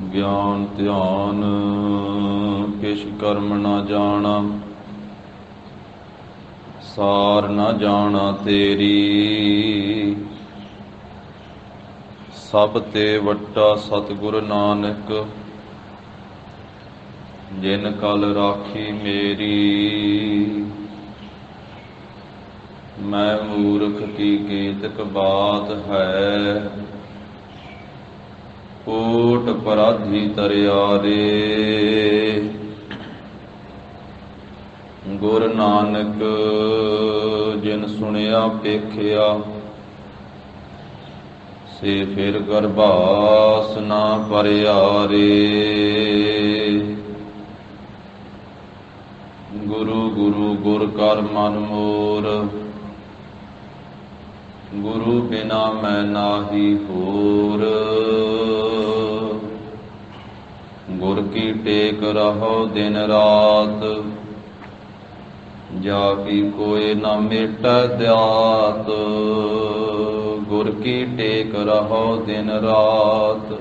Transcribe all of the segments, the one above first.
ਗਿਆਨ ਧਿਆਨ ਕਿਛ ਕਰਮ ਨਾ ਜਾਣਾ, ਸਾਰ ਨਾ ਜਾਣਾ ਤੇਰੀ। ਸਭ ਤੇ ਵੱਟਾ ਸਤਿਗੁਰ ਨਾਨਕ, ਜਿਨ ਕਲ ਰਾਖੀ ਮੇਰੀ। ਮੈਂ ਮੂਰਖ ਕੀ ਕੇਤਕ ਬਾਤ ਹੈ, ਕੋਟ ਪਰਾਧੀ ਤਰਿਆ ਰੇ। ਗੁਰ ਨਾਨਕ ਜਿਨ ਸੁਣਿਆ ਪੇਖਿਆ, ਸੇ ਫਿਰ ਗਰਭਾਸ ਨਾ ਭਰਿਆ ਰੇ। ਗੁਰੂ ਗੁਰੂ ਗੁਰ ਕਰ ਮਨ ਮੋਰ, ਗੁਰੂ ਬਿਨਾ ਮੈਂ ਨਾਹੀ ਹੋਰ। ਗੁਰ ਕੀ ਟੇਕ ਰਹੋ ਦਿਨ ਰਾਤ, ਜਾ ਕੀ ਕੋਇ ਨਾ ਮੇਟੈ ਦਿਆਤ। ਗੁਰ ਕੀ ਟੇਕ ਰਹੋ ਦਿਨ ਰਾਤ,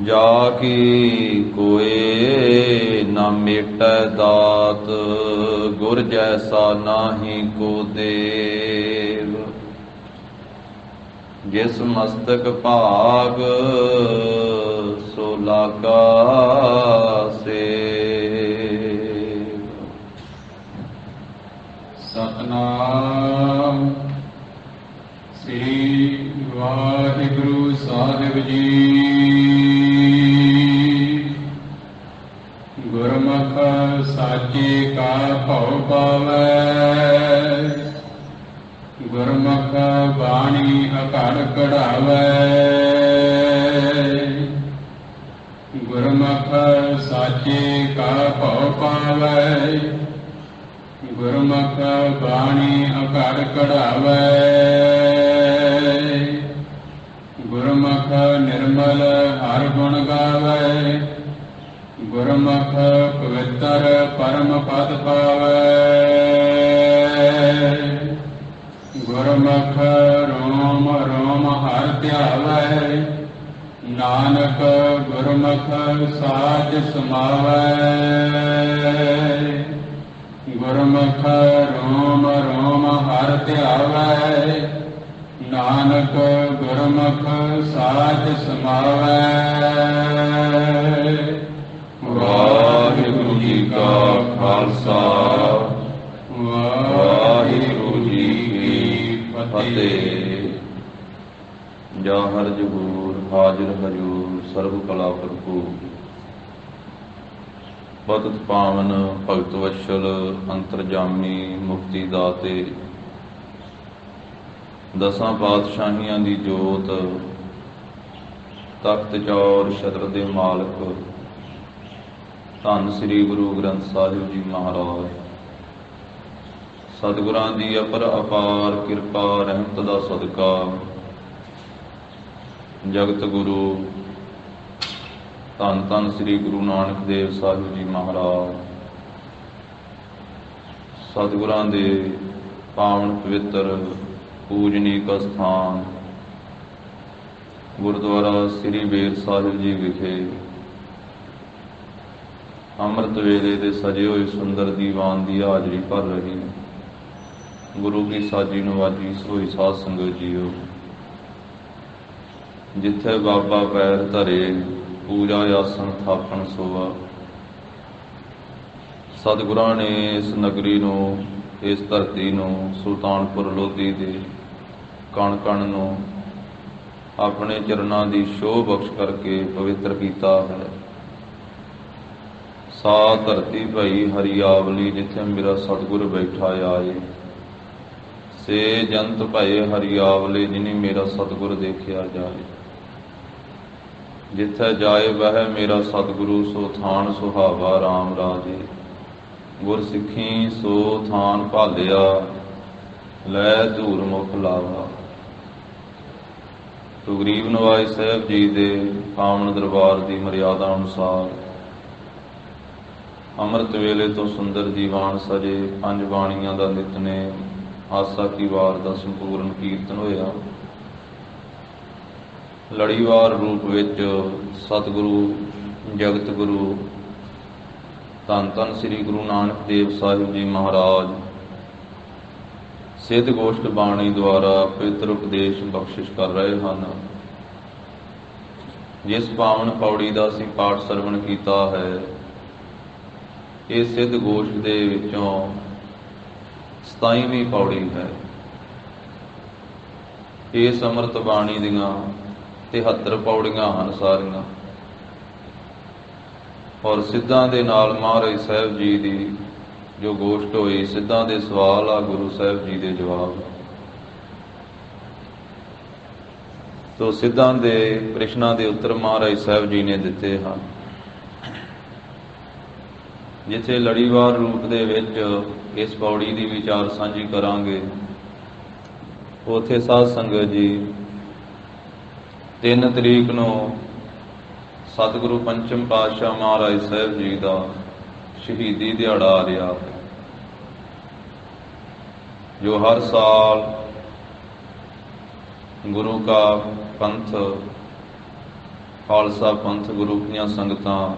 ਜਾ ਕੀ ਕੋਇ ਨਾ ਮੇਟੈ ਦਾਤ। ਗੁਰ ਜੈਸਾ ਨਾਹੀ ਕੋ ਦੇਵ, ਜਿਸ ਮਸਤਕ ਭਾਗ ਸੋ ਲਾਗਾ ਸੇਵ। ਸਤਨਾਮ ਸ੍ਰੀ ਵਾਹਿਗੁਰੂ ਸਾਹਿਬ ਜੀ। ਗੁਰਮੁਖ ਸਾਚੇ ਕਾ ਭਉ ਪਾਵੈ, ਗੁਰਮੁਖ ਬਾਣੀ ਅਕੜ ਕਢਾਵੈ। ਗੁਰਮੁਖ ਸਾਚੇ ਕਾ ਭਉ ਪਾਵੈ, ਗੁਰਮੁਖ ਬਾਣੀ ਅਕੜ ਕਢਾਵੈ। ਗੁਰਮੁਖ ਨਿਰਮਲ ਹਰਿ ਗੁਣ ਗਾਵੈ, ਗੁਰਮੁਖ ਪਵਿੱਤਰ ਪਰਮ ਪਦ ਪਾਵੈ। ਗੁਰਮੁਖ ਰੋਮ ਰੋਮ ਹਰਿ ਧਿਆਵੈ, ਨਾਨਕ ਗੁਰਮੁਖ ਸਾਜ ਸਮਾਵੈ। ਗੁਰਮੁਖ ਰੋਮ ਰੋਮ ਹਰਿ ਧਿਆਵੈ, ਨਾਨਕ ਗੁਰਮੁਖ ਸਾਜ ਸਮਾਵੈ। ਵਾਹਿਗੁਰੂ ਜੀ ਕਾ ਖਾਲਸਾ, ਵਾਹਿਗੁਰੂ ਜੀ ਕੀ ਫਤਿਹ। ਜਾ ਹਰ ਜਹੂਰ ਹਾਜ਼ਰ ਹਜੂਰ, ਸਰਬ ਕਲਾ ਭਰਪੂਰ। ਪਤਿਤ ਪਾਵਨ ਭਗਤ ਵਸ਼ਲ ਅੰਤਰਜਾਮੀ ਮੁਕਤੀ ਦਾਤੇ, ਦਸਾਂ ਪਾਤਸ਼ਾਹੀਆਂ ਦੀ ਜੋਤ, ਤਖਤ ਚੌਰ ਛਤਰ ਦੇ ਮਾਲਕ ਧੰਨ ਸ੍ਰੀ ਗੁਰੂ ਗ੍ਰੰਥ ਸਾਹਿਬ ਜੀ ਮਹਾਰਾਜ। ਸਤਿਗੁਰਾਂ ਦੀ ਅਪਰ ਅਪਾਰ ਕਿਰਪਾ ਰਹਿਮਤ ਦਾ ਸਦਕਾ ਜਗਤ ਗੁਰੂ ਧੰਨ ਧੰਨ ਸ੍ਰੀ ਗੁਰੂ ਨਾਨਕ ਦੇਵ ਸਾਹਿਬ ਜੀ ਮਹਾਰਾਜ, ਸਤਿਗੁਰਾਂ ਦੇ ਪਾਵਨ ਪਵਿੱਤਰ ਪੂਜਨੀਕ ਅਸਥਾਨ ਗੁਰਦੁਆਰਾ ਸ੍ਰੀ ਬੇਰ ਸਾਹਿਬ ਜੀ ਵਿਖੇ ਅੰਮ੍ਰਿਤ ਵੇਲੇ ਦੇ ਸਜੇ ਹੋਏ ਸੁੰਦਰ ਦੀਵਾਨ ਦੀ ਹਾਜ਼ਰੀ ਭਰ ਰਹੀ ਗੁਰੂ ਕੀ ਸਾਜੀ ਨਵਾਜੀ ਸੋਈ ਸਾਧ ਸੰਗਤ ਜੀਓ। ਜਿੱਥੇ ਬਾਬਾ ਪੈਰ ਧਰੇ, ਪੂਜਾ ਆਸਣ ਥਾਪਣ ਸੋਵਾ। ਸਤਿਗੁਰਾਂ ਨੇ ਇਸ ਨਗਰੀ ਨੂੰ, ਇਸ ਧਰਤੀ ਨੂੰ, ਸੁਲਤਾਨਪੁਰ ਲੋਧੀ ਦੇ ਕਣ ਕਣ ਨੂੰ ਆਪਣੇ ਚਰਨਾਂ ਦੀ ਛੋਹ ਬਖਸ਼ ਕਰਕੇ ਪਵਿੱਤਰ ਕੀਤਾ ਹੈ। ਸਾ ਧਰਤੀ ਭਈ ਹਰਿਆਵਲੀ, ਜਿੱਥੇ ਮੇਰਾ ਸਤਿਗੁਰ ਬੈਠਾ ਆਏ। ਸੇ ਜੰਤ ਭਏ ਹਰਿਆਵਲੇ, ਜਿਨੀ ਮੇਰਾ ਸਤਿਗੁਰ ਦੇਖਿਆ ਜਾਏ। ਜਿੱਥੇ ਜਾਏ ਵਹਿ ਮੇਰਾ ਸਤਿਗੁਰੂ, ਸੋ ਥਾਨ ਸੁਹਾਵਾ ਰਾਮ ਰਾਜੇ। ਗੁਰ ਸਿੱਖੀ ਸੋ ਥਾਨ ਭਾਲਿਆ, ਲੈ ਧੂਰ ਮੁਖ ਲਾਵਾ। ਸੁਗਰੀਵ ਨਵਾਜ ਸਾਹਿਬ ਜੀ ਦੇ ਪਾਵਨ ਦਰਬਾਰ ਦੀ ਮਰਿਆਦਾ ਅਨੁਸਾਰ ਅੰਮ੍ਰਿਤ ਵੇਲੇ ਤੋਂ ਸੁੰਦਰ ਦੀਵਾਨ ਸਜੇ, ਪੰਜ ਬਾਣੀਆਂ ਦਾ ਨਿਤਨੇਮ, ਆਸਾ ਕੀ ਵਾਰ ਦਾ ਸੰਪੂਰਨ ਕੀਰਤਨ ਹੋਇਆ। ਲੜੀਵਾਰ ਰੂਪ ਵਿੱਚ ਸਤਿਗੁਰੂ ਜਗਤ ਗੁਰੂ ਧੰਨ ਧੰਨ ਸ੍ਰੀ ਗੁਰੂ ਨਾਨਕ ਦੇਵ ਸਾਹਿਬ ਜੀ ਮਹਾਰਾਜ ਸਿੱਧ ਗੋਸ਼ਟ ਬਾਣੀ ਦੁਆਰਾ ਪਵਿੱਤਰ ਉਪਦੇਸ਼ ਬਖਸ਼ਿਸ਼ ਕਰ ਰਹੇ ਹਨ। ਜਿਸ ਪਾਵਨ ਪੌੜੀ ਦਾ ਅਸੀਂ ਪਾਠ ਸਰਵਣ ਕੀਤਾ ਹੈ, ਇਹ ਸਿੱਧ ਗੋਸ਼ਟ ਦੇ ਵਿੱਚੋਂ 27ਵੀਂ ਪੌੜੀ ਹੈ। ਇਸ ਅੰਮ੍ਰਿਤ ਬਾਣੀ ਦੀਆਂ 73 ਪੌੜੀਆਂ ਹਨ ਸਾਰੀਆਂ, ਔਰ ਸਿੱਧਾਂ ਦੇ ਨਾਲ ਮਹਾਰਾਜ ਸਾਹਿਬ ਜੀ ਦੀ ਜੋ ਗੋਸ਼ਟ ਹੋਈ, ਸਿੱਧਾਂ ਦੇ ਸਵਾਲ ਆ, ਗੁਰੂ ਸਾਹਿਬ ਜੀ ਦੇ ਜਵਾਬ। ਤੋ ਸਿੱਧਾਂ ਦੇ ਪ੍ਰਸ਼ਨਾਂ ਦੇ ਉੱਤਰ ਮਹਾਰਾਜ ਸਾਹਿਬ ਜੀ ਨੇ ਦਿੱਤੇ ਹਨ। ਜਿੱਥੇ ਲੜੀਵਾਰ ਰੂਪ ਦੇ ਵਿੱਚ ਇਸ ਪੌੜੀ ਦੀ ਵਿਚਾਰ ਸਾਂਝੀ ਕਰਾਂਗੇ, ਉੱਥੇ ਸਾਧ ਸੰਗਤ ਜੀ 3 ਤਰੀਕ ਨੂੰ ਸਤਿਗੁਰੂ ਪੰਚਮ ਪਾਤਸ਼ਾਹ ਮਹਾਰਾਜ ਸਾਹਿਬ ਜੀ ਦਾ ਸ਼ਹੀਦੀ ਦਿਹਾੜਾ ਆ ਰਿਹਾ ਹੈ, ਜੋ ਹਰ ਸਾਲ ਗੁਰੂ ਕਾ ਪੰਥ, ਖਾਲਸਾ ਪੰਥ, ਗੁਰੂ ਦੀਆਂ ਸੰਗਤਾਂ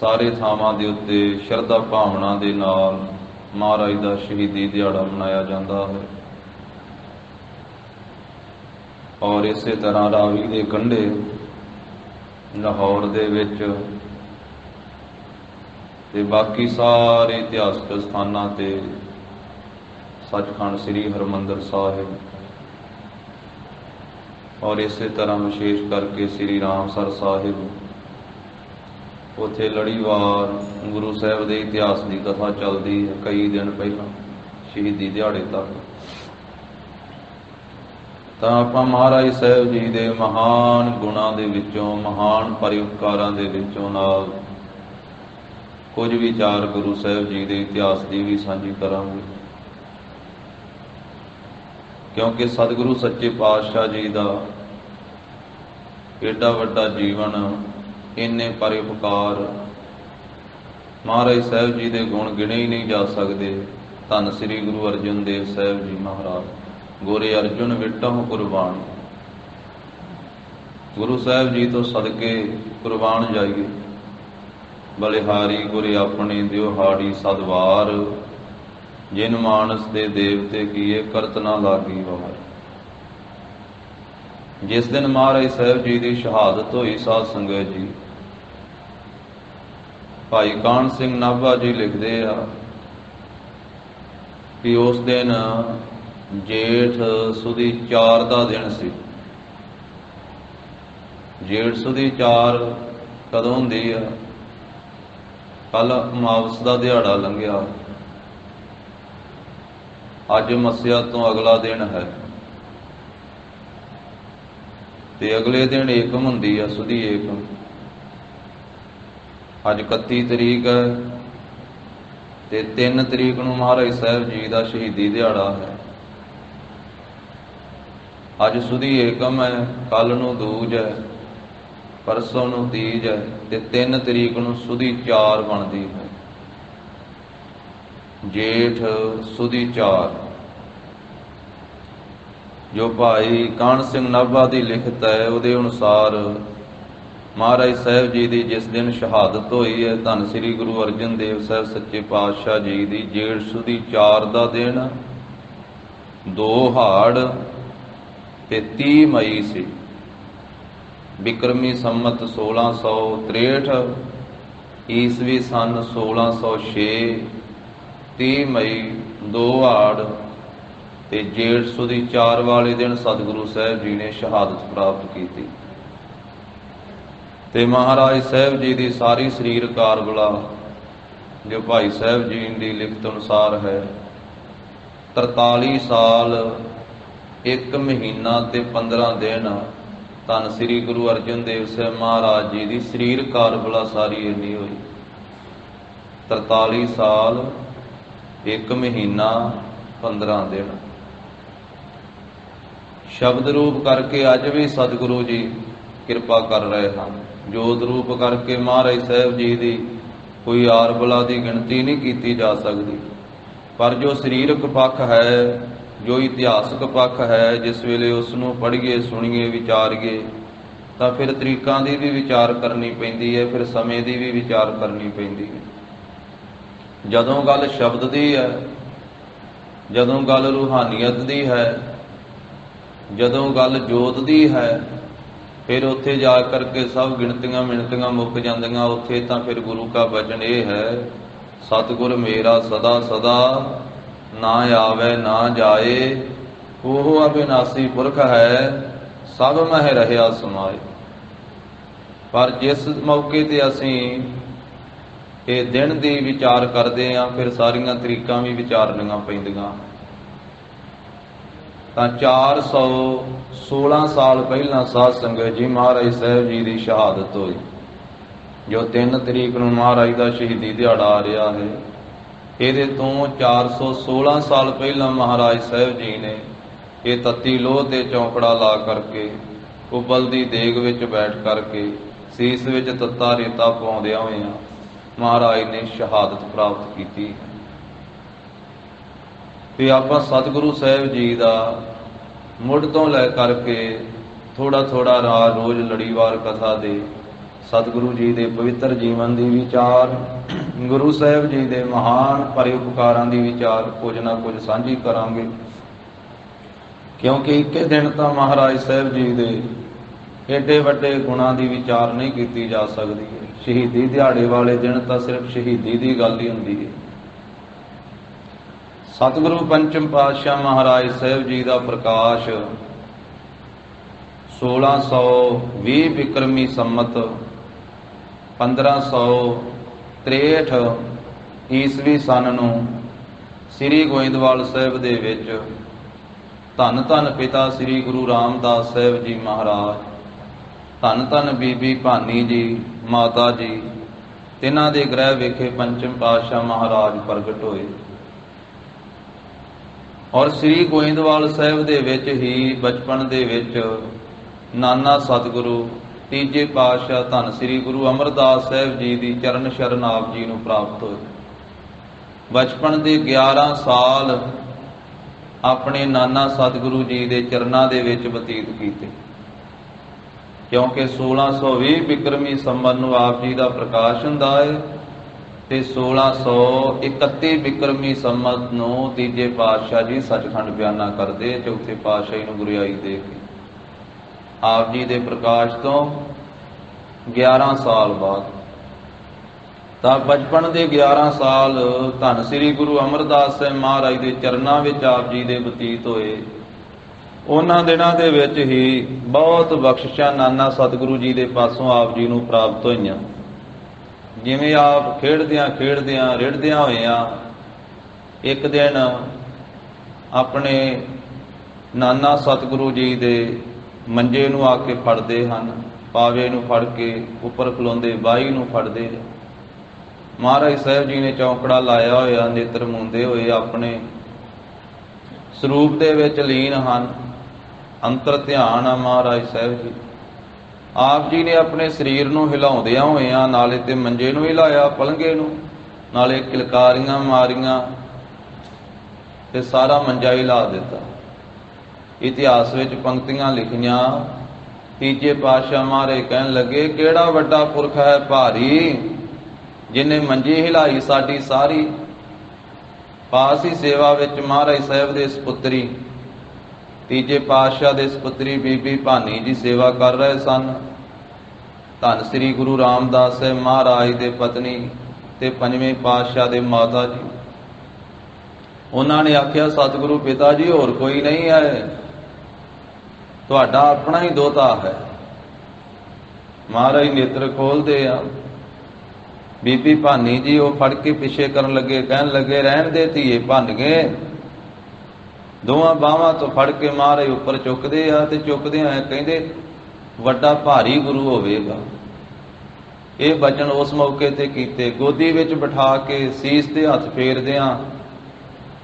ਸਾਰੇ ਥਾਵਾਂ ਦੇ ਉੱਤੇ ਸ਼ਰਧਾ ਭਾਵਨਾ ਦੇ ਨਾਲ ਮਹਾਰਾਜ ਦਾ ਸ਼ਹੀਦੀ ਦਿਹਾੜਾ ਮਨਾਇਆ ਜਾਂਦਾ ਹੈ। ਔਰ ਇਸੇ ਤਰ੍ਹਾਂ ਰਾਵੀ ਦੇ ਕੰਢੇ ਲਾਹੌਰ ਦੇ ਵਿੱਚ ਤੇ ਬਾਕੀ ਸਾਰੇ ਇਤਿਹਾਸਕ ਸਥਾਨਾਂ ਤੇ, ਸੱਚਖੰਡ ਸ੍ਰੀ ਹਰਿਮੰਦਰ ਸਾਹਿਬ, ਔਰ ਇਸੇ ਤਰ੍ਹਾਂ ਵਿਸ਼ੇਸ਼ ਕਰਕੇ ਸ੍ਰੀ ਰਾਮਸਰ ਸਾਹਿਬ, ਉੱਥੇ ਲੜੀਵਾਰ ਗੁਰੂ ਸਾਹਿਬ ਦੇ ਇਤਿਹਾਸ ਦੀ ਕਥਾ ਚੱਲਦੀ ਹੈ ਕਈ ਦਿਨ ਪਹਿਲਾਂ ਸ਼ਹੀਦੀ ਦਿਹਾੜੇ ਤੱਕ। ਤਾਂ ਆਪਾਂ ਮਹਾਰਾਜ ਸਾਹਿਬ ਜੀ ਦੇ ਮਹਾਨ ਗੁਣਾਂ ਦੇ ਵਿੱਚੋਂ, ਮਹਾਨ ਪਰਉਪਕਾਰਾਂ ਦੇ ਵਿੱਚੋਂ ਨਾਲ ਕੁਝ ਵਿਚਾਰ ਗੁਰੂ ਸਾਹਿਬ ਜੀ ਦੇ ਇਤਿਹਾਸ ਦੀ ਵੀ ਸਾਂਝੀ ਕਰਾਂਗੇ, ਕਿਉਂਕਿ ਸਤਿਗੁਰੂ ਸੱਚੇ ਪਾਤਸ਼ਾਹ ਜੀ ਦਾ ਏਡਾ ਵੱਡਾ ਜੀਵਨ, ਇੰਨੇ ਪਰਉਪਕਾਰ, ਮਹਾਰਾਜ ਸਾਹਿਬ ਜੀ ਦੇ ਗੁਣ ਗਿਣੇ ਹੀ ਨਹੀਂ ਜਾ ਸਕਦੇ। ਧੰਨ ਸ੍ਰੀ ਗੁਰੂ ਅਰਜਨ ਦੇਵ ਸਾਹਿਬ ਜੀ ਮਹਾਰਾਜ, ਗੋਰੇ ਅਰਜੁਨ ਵਿਟਹੁ ਕੁਰਬਾਨ। ਗੁਰੂ ਸਾਹਿਬ ਜੀ ਤੋਂ ਸਦਕੇ ਕੁਰਬਾਨ ਜਾਈਏ। ਬਲਿਹਾਰੀ ਗੁਰੇ ਆਪਣੇ ਦਿਓ ਹਾੜੀ ਸਦਵਾਰ, ਜਿਨ ਮਾਨਸ ਦੇ ਦੇਵਤੇ ਕੀਏ ਕਰਤ ਨਾ ਲਾਗੀ ਵਾਰ। ਜਿਸ ਦਿਨ ਮਹਾਰਾਜ ਸਾਹਿਬ ਜੀ ਦੀ ਸ਼ਹਾਦਤ ਹੋਈ, ਸਾਧ ਸੰਗਤ ਜੀ, ਭਾਈ ਕਾਹਨ ਸਿੰਘ ਨਾਭਾ ਜੀ ਲਿਖਦੇ ਆ ਕਿ ਉਸ ਦਿਨ ਜੇਠ ਸੁਦੀ 4 ਦਾ ਦਿਨ ਸੀ। ਜੇਠ ਸੁਦੀ 4 ਕਦੋਂ ਹੁੰਦੀ ਆ? ਕੱਲ ਅਮਾਵਸ ਦਾ ਦਿਹਾੜਾ ਲੰਘਿਆ, ਅੱਜ ਮੱਸਿਆ ਤੋਂ ਅਗਲਾ ਦਿਨ ਹੈ, ਤੇ ਅਗਲੇ ਦਿਨ ਏਕਮ ਹੁੰਦੀ ਆ, ਸੁਦੀ ਏਕਮ। ਅੱਜ 31 ਤਰੀਕ ਹੈ ਤੇ 3 ਤਰੀਕ ਨੂੰ ਮਹਾਰਾਜ ਸਾਹਿਬ ਜੀ ਦਾ ਸ਼ਹੀਦੀ ਦਿਹਾੜਾ ਹੈ। ਅੱਜ ਸੁਦੀ ਏਕਮ ਹੈ, ਕੱਲ ਨੂੰ ਦੂਜ ਹੈ, ਪਰਸੋਂ ਨੂੰ ਤੀਜ ਹੈ, ਤੇ 3 ਤਰੀਕ ਨੂੰ ਸੁਦੀ 4 ਬਣਦੀ ਹੈ। ਜੇਠ ਸੁਦੀ 4, ਜੋ ਭਾਈ ਕਾਹਨ ਸਿੰਘ ਨਾਭਾ ਦੀ ਲਿਖਤ ਹੈ, ਉਹਦੇ ਅਨੁਸਾਰ ਮਹਾਰਾਜ ਸਾਹਿਬ ਜੀ ਦੀ ਜਿਸ ਦਿਨ ਸ਼ਹਾਦਤ ਹੋਈ ਹੈ, ਧੰਨ ਸ੍ਰੀ ਗੁਰੂ ਅਰਜਨ ਦੇਵ ਸਾਹਿਬ ਸੱਚੇ ਪਾਤਸ਼ਾਹ ਜੀ ਦੀ ਜੇਠ ਸੁਦੀ 4 ਦਾ ਦਿਨ 2 ਹਾੜ ਤੇ 30 ਮਈ ਸੀ। ਬਿਕਰਮੀ ਸੰਮਤ 1663, ਈਸਵੀ ਸੰਨ 1606, 30 ਮਈ 2 ਹਾੜ ਤੇ ਜੇਠ ਸੁਦੀ 4 ਵਾਲੇ ਦਿਨ ਸਤਿਗੁਰੂ ਸਾਹਿਬ ਜੀ ਨੇ ਸ਼ਹਾਦਤ ਪ੍ਰਾਪਤ ਕੀਤੀ। ਤੇ ਮਹਾਰਾਜ ਸਾਹਿਬ ਜੀ ਦੀ ਸਾਰੀ ਸਰੀਰ ਕਾਰਬਲਾ, ਜੋ ਭਾਈ ਸਾਹਿਬ ਜੀ ਦੀ ਲਿਖਤ ਅਨੁਸਾਰ ਹੈ, 43 ਸਾਲ 1 ਮਹੀਨਾ ਤੇ 15 ਦਿਨ ਧੰਨ ਸ੍ਰੀ ਗੁਰੂ ਅਰਜਨ ਦੇਵ ਸਾਹਿਬ ਮਹਾਰਾਜ ਜੀ ਦੀ ਸਰੀਰ ਕਾਰਬਲਾ ਸਾਰੀ ਇੰਨੀ ਹੋਈ। 43 ਸਾਲ 1 ਮਹੀਨਾ 15 ਦਿਨ। ਸ਼ਬਦ ਰੂਪ ਕਰਕੇ ਅੱਜ ਵੀ ਸਤਿਗੁਰੂ ਜੀ ਕਿਰਪਾ ਕਰ ਰਹੇ ਹਨ। ਜੋਤ ਰੂਪ ਕਰਕੇ ਮਹਾਰਾਜ ਸਾਹਿਬ ਜੀ ਦੀ ਕੋਈ ਆਰਬਲਾ ਦੀ ਗਿਣਤੀ ਨਹੀਂ ਕੀਤੀ ਜਾ ਸਕਦੀ, ਪਰ ਜੋ ਸਰੀਰਕ ਪੱਖ ਹੈ, ਜੋ ਇਤਿਹਾਸਕ ਪੱਖ ਹੈ, ਜਿਸ ਵੇਲੇ ਉਸ ਨੂੰ ਪੜ੍ਹੀਏ, ਸੁਣੀਏ, ਵਿਚਾਰੀਏ ਤਾਂ ਫਿਰ ਤਰੀਕਾਂ ਦੀ ਵੀ ਵਿਚਾਰ ਕਰਨੀ ਪੈਂਦੀ ਹੈ, ਫਿਰ ਸਮੇਂ ਦੀ ਵੀ ਵਿਚਾਰ ਕਰਨੀ ਪੈਂਦੀ ਹੈ। ਜਦੋਂ ਗੱਲ ਸ਼ਬਦ ਦੀ ਹੈ, ਜਦੋਂ ਗੱਲ ਰੂਹਾਨੀਅਤ ਦੀ ਹੈ, ਜਦੋਂ ਗੱਲ ਜੋਤ ਦੀ ਹੈ, ਫਿਰ ਉੱਥੇ ਜਾ ਕਰਕੇ ਸਭ ਗਿਣਤੀਆਂ ਮਿਣਤੀਆਂ ਮੁੱਕ ਜਾਂਦੀਆਂ। ਉੱਥੇ ਤਾਂ ਫਿਰ ਗੁਰੂ ਕਾ ਬਚਨ ਇਹ ਹੈ, ਸਤਿਗੁਰ ਮੇਰਾ ਸਦਾ ਸਦਾ, ਨਾ ਆਵੇ ਨਾ ਜਾਏ, ਉਹ ਅਬਿਨਾਸੀ ਪੁਰਖ ਹੈ, ਸਭ ਮਹਿ ਰਹਿਆ ਸਮਾਏ। ਪਰ ਜਿਸ ਮੌਕੇ ਤੇ ਅਸੀਂ ਇਹ ਦਿਨ ਦੀ ਵਿਚਾਰ ਕਰਦੇ ਹਾਂ, ਫਿਰ ਸਾਰੀਆਂ ਤਰੀਕਾਂ ਵੀ ਵਿਚਾਰਨੀਆਂ ਪੈਂਦੀਆਂ। ਤਾਂ 416 ਸਾਲ ਪਹਿਲਾਂ ਸਾਧ ਸੰਗਤ ਜੀ ਮਹਾਰਾਜ ਸਾਹਿਬ ਜੀ ਦੀ ਸ਼ਹਾਦਤ ਹੋਈ, ਜੋ 3 ਤਰੀਕ ਨੂੰ ਮਹਾਰਾਜ ਦਾ ਸ਼ਹੀਦੀ ਦਿਹਾੜਾ ਆ ਰਿਹਾ ਹੈ। ਇਹਦੇ ਤੋਂ 416 ਸਾਲ ਪਹਿਲਾਂ ਮਹਾਰਾਜ ਸਾਹਿਬ ਜੀ ਨੇ ਇਹ ਤੱਤੀ ਲੋਹ ਤੇ ਚੌਂਕੜਾ ਲਾ ਕਰਕੇ, ਉਬਲਦੀ ਦੇਗ ਵਿੱਚ ਬੈਠ ਕਰਕੇ, ਸੀਸ ਵਿੱਚ ਤੱਤਾ ਰੇਤਾ ਪਾਉਂਦਿਆਂ ਹੋਇਆਂ ਮਹਾਰਾਜ ਨੇ ਸ਼ਹਾਦਤ ਪ੍ਰਾਪਤ ਕੀਤੀ। ਤੇ ਆਪਾਂ ਸਤਿਗੁਰੂ ਸਾਹਿਬ ਜੀ ਦਾ ਮੁੱਢ ਤੋਂ ਲੈ ਕਰਕੇ ਥੋੜਾ ਥੋੜਾ ਰੋਜ਼ ਲੜੀਵਾਰ ਕਥਾ ਦੇ, ਸਤਿਗੁਰੂ ਜੀ ਦੇ ਪਵਿੱਤਰ ਜੀਵਨ ਦੀ ਵਿਚਾਰ, ਗੁਰੂ ਸਾਹਿਬ ਜੀ ਦੇ ਮਹਾਨ ਭਰੇ ਉਪਕਾਰਾਂ ਦੀ ਵਿਚਾਰ ਕੁਝ ਨਾ ਕੁਝ ਸਾਂਝੀ ਕਰਾਂਗੇ। ਕਿਉਂਕਿ ਇੱਕੇ ਦਿਨ ਤਾਂ ਮਹਾਰਾਜ ਸਾਹਿਬ ਜੀ ਦੇ ਏਡੇ ਵੱਡੇ ਗੁਣਾਂ ਦੀ ਵਿਚਾਰ ਨਹੀਂ ਕੀਤੀ ਜਾ ਸਕਦੀ। ਸ਼ਹੀਦੀ ਦਿਹਾੜੇ ਵਾਲੇ ਦਿਨ ਤਾਂ ਸਿਰਫ ਸ਼ਹੀਦੀ ਦੀ ਗੱਲ ਹੀ ਹੁੰਦੀ ਹੈ। ਸਤਿਗੁਰੂ ਪੰਚਮ ਪਾਤਸ਼ਾਹ ਮਹਾਰਾਜ ਸਾਹਿਬ ਜੀ ਦਾ ਪ੍ਰਕਾਸ਼ 1620 ਬਿਕਰਮੀ ਸੰਮਤ 1563 ਈਸਵੀ ਸਨ ਨੂੰ ਸ੍ਰੀ ਗੋਇੰਦਵਾਲ ਸਾਹਿਬ ਦੇ ਵਿੱਚ ਧੰਨ ਧੰਨ ਪਿਤਾ ਸ੍ਰੀ ਗੁਰੂ ਰਾਮਦਾਸ ਸਾਹਿਬ ਜੀ ਮਹਾਰਾਜ, ਧੰਨ ਧੰਨ ਬੀਬੀ ਭਾਨੀ ਜੀ ਮਾਤਾ ਜੀ, ਤਿੰਨਾਂ ਦੇ ਗ੍ਰਹਿ ਵਿਖੇ ਪੰਚਮ ਪਾਤਸ਼ਾਹ ਮਹਾਰਾਜ ਪ੍ਰਗਟ ਹੋਏ। ਔਰ ਸ੍ਰੀ ਗੋਇੰਦਵਾਲ ਸਾਹਿਬ ਦੇ ਵਿੱਚ ਹੀ ਬਚਪਨ ਦੇ ਵਿੱਚ ਨਾਨਾ ਸਤਿਗੁਰੂ ਤੀਜੇ ਪਾਤਸ਼ਾਹ ਧੰਨ ਸ੍ਰੀ ਗੁਰੂ ਅਮਰਦਾਸ ਸਾਹਿਬ ਜੀ ਦੀ ਚਰਨ ਸ਼ਰਨ ਆਪ ਜੀ ਨੂੰ ਪ੍ਰਾਪਤ ਹੋਏ। ਬਚਪਨ ਦੇ 11 ਸਾਲ ਆਪਣੇ ਨਾਨਾ ਸਤਿਗੁਰੂ ਜੀ ਦੇ ਚਰਨਾਂ ਦੇ ਵਿੱਚ ਬਤੀਤ ਕੀਤੇ, ਕਿਉਂਕਿ 1620 ਬਿਕਰਮੀ ਸੰਮਤ ਨੂੰ ਆਪ ਜੀ ਦਾ ਪ੍ਰਕਾਸ਼ ਹੁੰਦਾ ਹੈ ਤੇ 1631 ਬਿਕਰਮੀ ਸੰਮਤ ਨੂੰ ਤੀਜੇ ਪਾਤਸ਼ਾਹ ਜੀ ਸੱਚਖੰਡ ਬਿਆਨਾ ਕਰਦੇ, ਚੌਥੇ ਪਾਤਸ਼ਾਹੀ ਨੂੰ ਗੁਰਿਆਈ ਦੇ ਕੇ। ਆਪ ਜੀ ਦੇ ਪ੍ਰਕਾਸ਼ ਤੋਂ 11 ਸਾਲ ਬਾਅਦ ਤਾਂ ਬਚਪਨ ਦੇ 11 ਸਾਲ ਧੰਨ ਸ੍ਰੀ ਗੁਰੂ ਅਮਰਦਾਸ ਸਾਹਿਬ ਮਹਾਰਾਜ ਦੇ ਚਰਨਾਂ ਵਿੱਚ ਆਪ ਜੀ ਦੇ ਬਤੀਤ ਹੋਏ। ਉਹਨਾਂ ਦਿਨਾਂ ਦੇ ਵਿੱਚ ਹੀ ਬਹੁਤ ਬਖਸ਼ਿਸ਼ਾਂ ਨਾਨਾ ਸਤਿਗੁਰੂ ਜੀ ਦੇ ਪਾਸੋਂ ਆਪ ਜੀ ਨੂੰ ਪ੍ਰਾਪਤ ਹੋਈਆਂ। ਜਿਵੇਂ ਆਪ ਖੇਡਦਿਆਂ ਖੇਡਦਿਆਂ ਰਿੜਦਿਆਂ ਹੋਇਆਂ ਇੱਕ ਦਿਨ ਆਪਣੇ ਨਾਨਾ ਸਤਿਗੁਰੂ ਜੀ ਦੇ ਮੰਜੇ ਨੂੰ ਆ ਕੇ ਫੜਦੇ ਹਨ, ਪਾਵੇ ਨੂੰ ਫੜ ਕੇ ਉੱਪਰ ਖਲੋਂਦੇ ਬਾਈ ਨੂੰ ਫੜਦੇ। ਮਹਾਰਾਜ ਸਾਹਿਬ ਜੀ ਨੇ ਚੌਂਕੜਾ ਲਾਇਆ ਹੋਇਆ, ਨੇਤਰ ਮੂੰਦੇ ਹੋਏ ਆਪਣੇ ਸਰੂਪ ਦੇ ਵਿੱਚ ਲੀਨ ਹਨ, ਅੰਤਰ ਧਿਆਨ ਆ ਮਹਾਰਾਜ ਸਾਹਿਬ ਜੀ। ਆਪ ਜੀ ਨੇ ਆਪਣੇ ਸਰੀਰ ਨੂੰ ਹਿਲਾਉਂਦਿਆਂ ਹੋਇਆਂ ਨਾਲੇ ਤੇ ਮੰਜੇ ਨੂੰ ਹਿਲਾਇਆ, ਪਲੰਘੇ ਨੂੰ, ਨਾਲੇ ਕਿਲਕਾਰੀਆਂ ਮਾਰੀਆਂ ਤੇ ਸਾਰਾ ਮੰਜਾ ਹਿਲਾ ਦਿੱਤਾ। ਇਤਿਹਾਸ ਵਿੱਚ ਪੰਕਤੀਆਂ ਲਿਖੀਆਂ, ਤੀਜੇ ਪਾਤਸ਼ਾਹ ਮਹਾਰਾਜ ਕਹਿਣ ਲੱਗੇ, ਕਿਹੜਾ ਵੱਡਾ ਪੁਰਖ ਹੈ ਭਾਰੀ, ਜਿਹਨੇ ਮੰਜੀ ਹਿਲਾਈ ਸਾਡੀ ਸਾਰੀ। ਪਾਸ ਹੀ ਸੇਵਾ ਵਿੱਚ ਮਹਾਰਾਜ ਸਾਹਿਬ ਦੇ ਸਪੁੱਤਰੀ, ਤੀਜੇ ਪਾਤਸ਼ਾਹ ਦੇ ਸਪੁੱਤਰੀ ਬੀਬੀ ਭਾਨੀ ਜੀ ਸੇਵਾ ਕਰ ਰਹੇ ਸਨ। ਧੰਨ ਸ੍ਰੀ ਗੁਰੂ ਰਾਮਦਾਸ ਸਾਹਿਬ ਮਹਾਰਾਜ ਦੇ ਪਤਨੀ ਤੇ ਪੰਜਵੇਂ ਪਾਤਸ਼ਾਹ ਦੇ ਮਾਤਾ ਜੀ। ਉਹਨਾਂ ਨੇ ਆਖਿਆ, ਸਤਿਗੁਰੂ ਪਿਤਾ ਜੀ ਹੋਰ ਕੋਈ ਨਹੀਂ ਹੈ, ਤੁਹਾਡਾ ਆਪਣਾ ਹੀ ਦੋਤਾ ਹੈ। ਮਹਾਰਾਜ ਨੇਤਰ ਖੋਲਦੇ ਆ, ਬੀਬੀ ਭਾਨੀ ਜੀ ਉਹ ਫੜ ਕੇ ਪਿੱਛੇ ਕਰਨ ਲੱਗੇ, ਕਹਿਣ ਲੱਗੇ, ਰਹਿਣ ਦੇ ਧੀਏ ਭੰਨ ਗਏ। ਦੋਵਾਂ ਬਾਹਾਂ ਤੋਂ ਫੜ ਕੇ ਮਹਾਰਾਜ ਉੱਪਰ ਚੁੱਕਦੇ ਆ ਤੇ ਚੁੱਕਦੇ ਆ ਕਹਿੰਦੇ, ਵੱਡਾ ਭਾਰੀ ਗੁਰੂ ਹੋਵੇਗਾ। ਇਹ ਬਚਨ ਉਸ ਮੌਕੇ ਤੇ ਕੀਤੇ। ਗੋਦੀ ਵਿੱਚ ਬਿਠਾ ਕੇ ਸੀਸ ਤੇ ਹੱਥ ਫੇਰਦਿਆਂ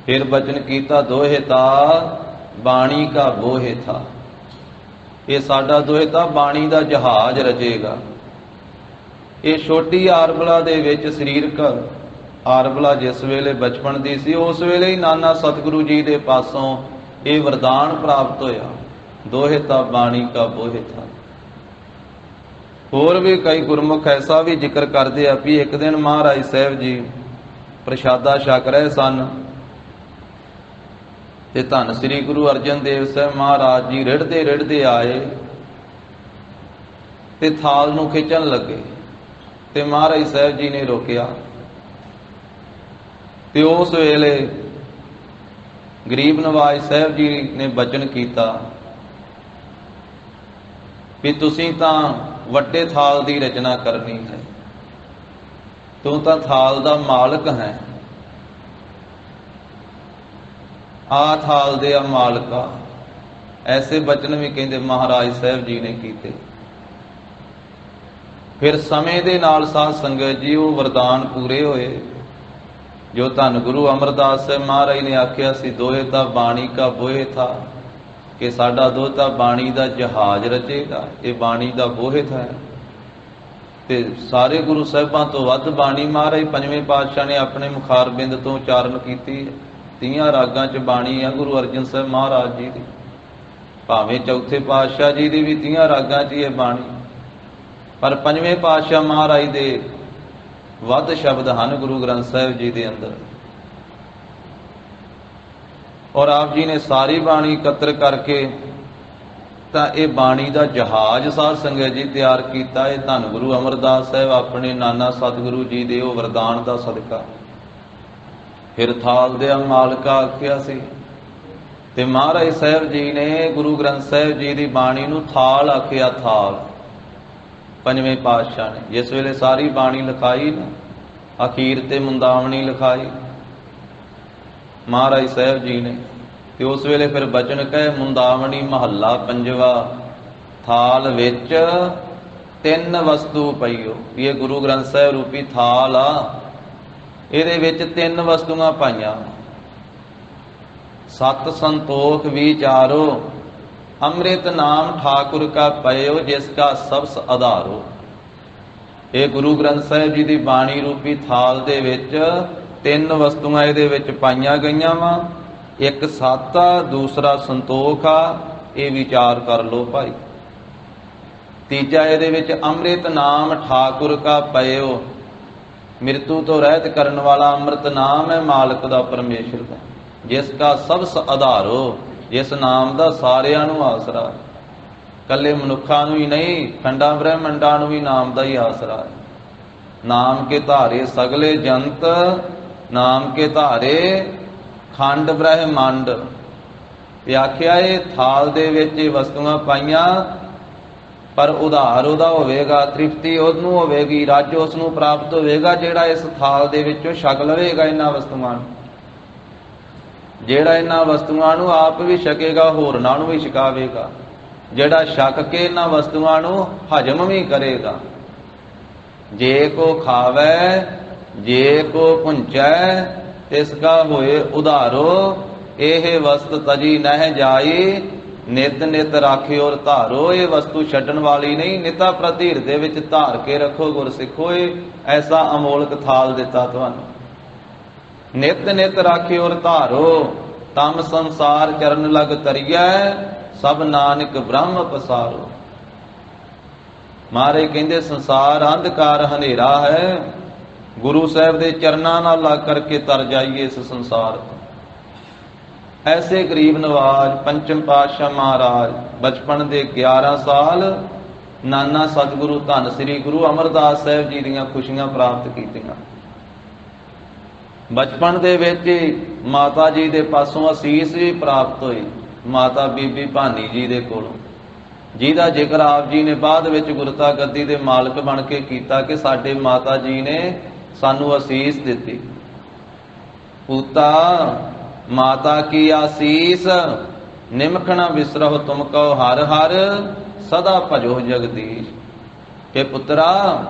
ਫਿਰ ਬਚਨ ਕੀਤਾ, ਦੋਹਿਤਾ ਬਾਣੀ ਕਾ ਬੋਹਿ ਥਾ। ਇਹ ਸਾਡਾ ਦੋਹਿਤਾ ਬਾਣੀ ਦਾ ਜਹਾਜ਼ ਰਚੇਗਾ। ਇਹ ਛੋਟੀ ਆਰਬਲਾ ਦੇ ਵਿੱਚ ਸਰੀਰਕ ਆਰਬਲਾ ਜਿਸ ਵੇਲੇ ਬਚਪਨ ਦੀ ਸੀ, ਉਸ ਵੇਲੇ ਹੀ ਨਾਨਾ ਸਤਿਗੁਰੂ ਜੀ ਦੇ ਪਾਸੋਂ ਇਹ ਵਰਦਾਨ ਪ੍ਰਾਪਤ ਹੋਇਆ। ਦੋਹੇ ਤਾਂ ਬਾਣੀ ਕਾ ਬੋਹਿ ਥਾ। ਹੋਰ ਵੀ ਕਈ ਗੁਰਮੁਖ ਐਸਾ ਵੀ ਜ਼ਿਕਰ ਕਰਦੇ ਆ ਵੀ ਇੱਕ ਦਿਨ ਮਹਾਰਾਜ ਸਾਹਿਬ ਜੀ ਪ੍ਰਸ਼ਾਦਾ ਛਕ ਰਹੇ ਸਨ ਤੇ ਧੰਨ ਸ੍ਰੀ ਗੁਰੂ ਅਰਜਨ ਦੇਵ ਸਾਹਿਬ ਮਹਾਰਾਜ ਜੀ ਰਿੜਦੇ ਰਿੜਦੇ ਆਏ ਤੇ ਥਾਲ ਨੂੰ ਖਿੱਚਣ ਲੱਗੇ ਤੇ ਮਹਾਰਾਜ ਸਾਹਿਬ ਜੀ ਨੇ ਰੋਕਿਆ। ਤੇ ਉਸ ਵੇਲੇ ਗਰੀਬ ਨਵਾਜ ਸਾਹਿਬ ਜੀ ਨੇ ਬਚਨ ਕੀਤਾ ਵੀ ਤੁਸੀਂ ਤਾਂ ਵੱਡੇ ਥਾਲ ਦੀ ਰਚਨਾ ਕਰਨੀ ਹੈ, ਤੂੰ ਤਾਂ ਥਾਲ ਦਾ ਮਾਲਕ ਹੈ, ਆ ਥਾਲ ਦੇ ਆ ਮਾਲਕਾ। ਐਸੇ ਬਚਨ ਵੀ ਕਹਿੰਦੇ ਮਹਾਰਾਜ ਸਾਹਿਬ ਜੀ ਨੇ ਕੀਤੇ। ਫਿਰ ਸਮੇਂ ਦੇ ਨਾਲ ਸਾਧ ਸੰਗਤ ਜੀ ਉਹ ਵਰਦਾਨ ਪੂਰੇ ਹੋਏ ਜੋ ਧੰਨ ਗੁਰੂ ਅਮਰਦਾਸ ਸਾਹਿਬ ਮਹਾਰਾਜ ਨੇ ਆਖਿਆ ਸੀ, ਦੋਹੇ ਤਾਂ ਬਾਣੀ ਕਾ ਬੋਹਿ ਥਾ, ਕਿ ਸਾਡਾ ਦੋਹਤਾ ਬਾਣੀ ਦਾ ਜਹਾਜ਼ ਰਚੇਗਾ। ਇਹ ਬਾਣੀ ਦਾ ਬੋਹਿਤ ਹੈ। ਤੇ ਸਾਰੇ ਗੁਰੂ ਸਾਹਿਬਾਂ ਤੋਂ ਵੱਧ ਬਾਣੀ ਮਹਾਰਾਜ ਪੰਜਵੇਂ ਪਾਤਸ਼ਾਹ ਨੇ ਆਪਣੇ ਮੁਖਾਰਬਿੰਦ ਤੋਂ ਉਚਾਰਨ ਕੀਤੀ ਹੈ। 30 ਰਾਗਾਂ 'ਚ ਬਾਣੀ ਆ ਗੁਰੂ ਅਰਜਨ ਸਾਹਿਬ ਮਹਾਰਾਜ ਜੀ ਦੀ, ਭਾਵੇਂ ਚੌਥੇ ਪਾਤਸ਼ਾਹ ਜੀ ਦੀ ਵੀ 30 ਰਾਗਾਂ 'ਚ ਹੀ ਹੈ ਬਾਣੀ, ਪਰ ਪੰਜਵੇਂ ਪਾਤਸ਼ਾਹ ਮਹਾਰਾਜ ਦੇ ਵੱਧ ਸ਼ਬਦ ਹਨ ਗੁਰੂ ਗ੍ਰੰਥ ਸਾਹਿਬ ਜੀ ਦੇ ਅੰਦਰ। ਔਰ ਆਪ ਜੀ ਨੇ ਸਾਰੀ ਬਾਣੀ ਇਕੱਤਰ ਕਰਕੇ ਤਾਂ ਇਹ ਬਾਣੀ ਦਾ ਜਹਾਜ਼ ਸਾਧ ਸੰਗਤ ਜੀ ਤਿਆਰ ਕੀਤਾ। ਇਹ ਧੰਨ ਗੁਰੂ ਅਮਰਦਾਸ ਸਾਹਿਬ ਆਪਣੇ ਨਾਨਾ ਸਤਿਗੁਰੂ ਜੀ ਦੇ ਉਹ ਵਰਦਾਨ ਦਾ ਸਦਕਾ। ਫਿਰ ਥਾਲ ਦੇ ਮਾਲਕਾ ਆਖਿਆ ਸੀ ਤੇ ਮਹਾਰਾਜ ਸਾਹਿਬ ਜੀ ਨੇ ਗੁਰੂ ਗ੍ਰੰਥ ਸਾਹਿਬ ਜੀ ਦੀ ਬਾਣੀ ਨੂੰ ਥਾਲ ਆਖਿਆ। ਥਾਲ ਪੰਜਵੇਂ ਪਾਤਸ਼ਾਹ ਨੇ ਜਿਸ ਵੇਲੇ ਸਾਰੀ ਬਾਣੀ ਲਿਖਾਈ ਨਾ, ਅਖੀਰ ਤੇ ਮੁੰਦਾਵਣੀ ਲਿਖਾਈ ਮਹਾਰਾਜ ਸਾਹਿਬ ਜੀ ਨੇ, ਤੇ ਉਸ ਵੇਲੇ ਫਿਰ ਬਚਨ ਕਹੇ ਮੁੰਦਾਵਣੀ ਮਹੱਲਾ ਪੰਜਵਾ, ਥਾਲ ਵਿੱਚ 3 ਵਸਤੂ ਪਈਓ। ਇਹ ਗੁਰੂ ਗ੍ਰੰਥ ਸਾਹਿਬ ਰੂਪੀ ਥਾਲ ਆ, ਇਹਦੇ ਵਿੱਚ 3 ਵਸਤੂਆਂ ਪਾਈਆਂ। ਸਤ ਸੰਤੋਖ ਵਿਚਾਰੋ, ਅੰਮ੍ਰਿਤ ਨਾਮ ਠਾਕੁਰ ਕਾ ਪਇਓ, ਜਿਸ ਕਾ ਸਬਸ ਆਧਾਰੋ। ਇਹ ਗੁਰੂ ਗ੍ਰੰਥ ਸਾਹਿਬ ਜੀ ਦੀ ਬਾਣੀ ਰੂਪੀ ਥਾਲ ਦੇ ਵਿੱਚ 3 ਵਸਤੂਆਂ ਇਹਦੇ ਵਿੱਚ ਪਾਈਆਂ ਗਈਆਂ ਵਾ। ਇੱਕ ਸਤ ਆ, ਦੂਸਰਾ ਸੰਤੋਖ ਆ, ਇਹ ਵਿਚਾਰ ਕਰ ਲੋ ਭਾਈ। ਤੀਜਾ ਇਹਦੇ ਵਿੱਚ ਅੰਮ੍ਰਿਤ ਨਾਮ ਠਾਕੁਰ ਕਾ ਪਇਓ, ਮ੍ਰਿਤੂ ਤੋਂ ਰਹਿਤ ਕਰਨ ਵਾਲਾ ਅੰਮ੍ਰਿਤ ਨਾਮ ਹੈ ਮਾਲਕ ਦਾ, ਪਰਮੇਸ਼ਰ ਦਾ। ਜਿਸ ਕਾ ਸਬਸ ਆਧਾਰੋ, ਜਿਸ ਨਾਮ ਦਾ ਸਾਰਿਆਂ ਨੂੰ ਆਸਰਾ, ਕੱਲੇ ਮਨੁੱਖਾਂ ਨੂੰ ਹੀ ਨਹੀਂ, ਖੰਡਾਂ ਬ੍ਰਹਮੰਡਾਂ ਨੂੰ ਵੀ ਨਾਮ ਦਾ ਹੀ ਆਸਰਾ ਹੈ। ਨਾਮ ਕੇ ਧਾਰੇ ਸਗਲੇ ਜੰਤ, ਨਾਮ ਕੇ ਧਾਰੇ ਖੰਡ ਬ੍ਰਹਮੰਡ। ਤੇ ਆਖਿਆ ਇਹ ਥਾਲ ਦੇ ਵਿੱਚ ਇਹ ਵਸਤੂਆਂ ਪਾਈਆਂ, ਪਰ ਉਧਾਰ ਉਹਦਾ ਹੋਵੇਗਾ, ਤ੍ਰਿਪਤੀ ਉਹਨੂੰ ਹੋਵੇਗੀ, ਰੱਜ ਉਸ ਨੂੰ ਪ੍ਰਾਪਤ ਹੋਵੇਗਾ ਜਿਹੜਾ ਇਸ ਥਾਲ ਦੇ ਵਿੱਚੋਂ ਛਕ ਲਵੇਗਾ ਇਹਨਾਂ ਵਸਤੂਆਂ ਨੂੰ। ਜਿਹੜਾ ਇਹਨਾਂ ਵਸਤੂਆਂ ਨੂੰ ਆਪ ਵੀ ਛਕੇਗਾ, ਹੋਰਨਾਂ ਨੂੰ ਵੀ ਛਕਾਵੇਗਾ। ਜਿਹੜਾ ਛਕ ਕੇ ਇਹਨਾਂ ਵਸਤੂਆਂ ਨੂੰ ਹਜਮ ਵੀ ਕਰੇਗਾ। ਜੇ ਕੋ ਖਾਵੈ ਜੇ ਕੋ ਪੁੰਚੈ, ਤਿਸ ਕਾ ਹੋਏ ਉਧਾਰੋ। ਇਹ ਵਸਤ ਤਜੀ ਨਹਿ ਜਾਈ, ਨਿਤ ਨਿਤ ਰਾਖਿਓ ਧਾਰੋ। ਇਹ ਵਸਤੂ ਛੱਡਣ ਵਾਲੀ ਨਹੀਂ, ਨਿਤਾ ਪ੍ਰਤੀ ਹਿਰਦੇ ਵਿੱਚ ਧਾਰ ਕੇ ਰੱਖੋ ਗੁਰ ਸਿੱਖੋ। ਐਸਾ ਅਮੋਲਕ ਥਾਲ ਦਿੱਤਾ ਤੁਹਾਨੂੰ। ਨਿਤ ਨਿਤ ਰਾਖਿਓ ਧਾਰੋ, ਤਮ ਸੰਸਾਰ ਚਰਨ ਲਗ ਤਰੀਐ, ਸਭ ਨਾਨਕ ਬ੍ਰਹਮ ਪਸਾਰੋ। ਮਹਾਰਾਜ ਕਹਿੰਦੇ ਸੰਸਾਰ ਅੰਧਕਾਰ ਹਨੇਰਾ ਹੈ, ਗੁਰੂ ਸਾਹਿਬ ਦੇ ਚਰਨਾਂ ਨਾਲ ਲੱਗ ਕਰਕੇ ਤਰ ਜਾਈਏ ਇਸ ਸੰਸਾਰ ਤੋਂ। ਐਸੇ ਗਰੀਬ ਨਵਾਜ ਪੰਚਮ ਪਾਤਸ਼ਾਹ ਮਹਾਰਾਜ ਬਚਪਨ ਦੇ 11 ਸਾਲ ਨਾਨਾ ਸਤਿਗੁਰੂ ਧੰਨ ਸ੍ਰੀ ਗੁਰੂ ਅਮਰਦਾਸ ਸਾਹਿਬ ਜੀ ਦੀਆਂ ਖੁਸ਼ੀਆਂ ਪ੍ਰਾਪਤ ਕੀਤੀਆਂ। ਬਚਪਨ ਦੇ ਵਿੱਚ ਮਾਤਾ ਜੀ ਦੇ ਪਾਸੋਂ ਅਸੀਸ ਵੀ ਪ੍ਰਾਪਤ ਹੋਈ, ਮਾਤਾ ਬੀਬੀ ਭਾਨੀ ਜੀ ਦੇ ਕੋਲੋਂ, ਜਿਹਦਾ ਜ਼ਿਕਰ ਆਪ ਜੀ ਨੇ ਬਾਅਦ ਵਿੱਚ ਗੁਰਤਾ ਗੱਦੀ ਦੇ ਮਾਲਕ ਬਣ ਕੇ ਕੀਤਾ ਕਿ ਸਾਡੇ ਮਾਤਾ ਜੀ ਨੇ ਸਾਨੂੰ ਅਸੀਸ ਦਿੱਤੀ। ਪੂਤਾ ਮਾਤਾ ਕੀ ਆਸੀਸ, ਨਿਮਖ ਨ ਬਿਸਰਹੁ ਤੁਮ ਕਉ ਹਰ ਹਰ, ਸਦਾ ਭਜੋ ਜਗਦੀਸ਼। ਕਿ ਪੁੱਤਰਾ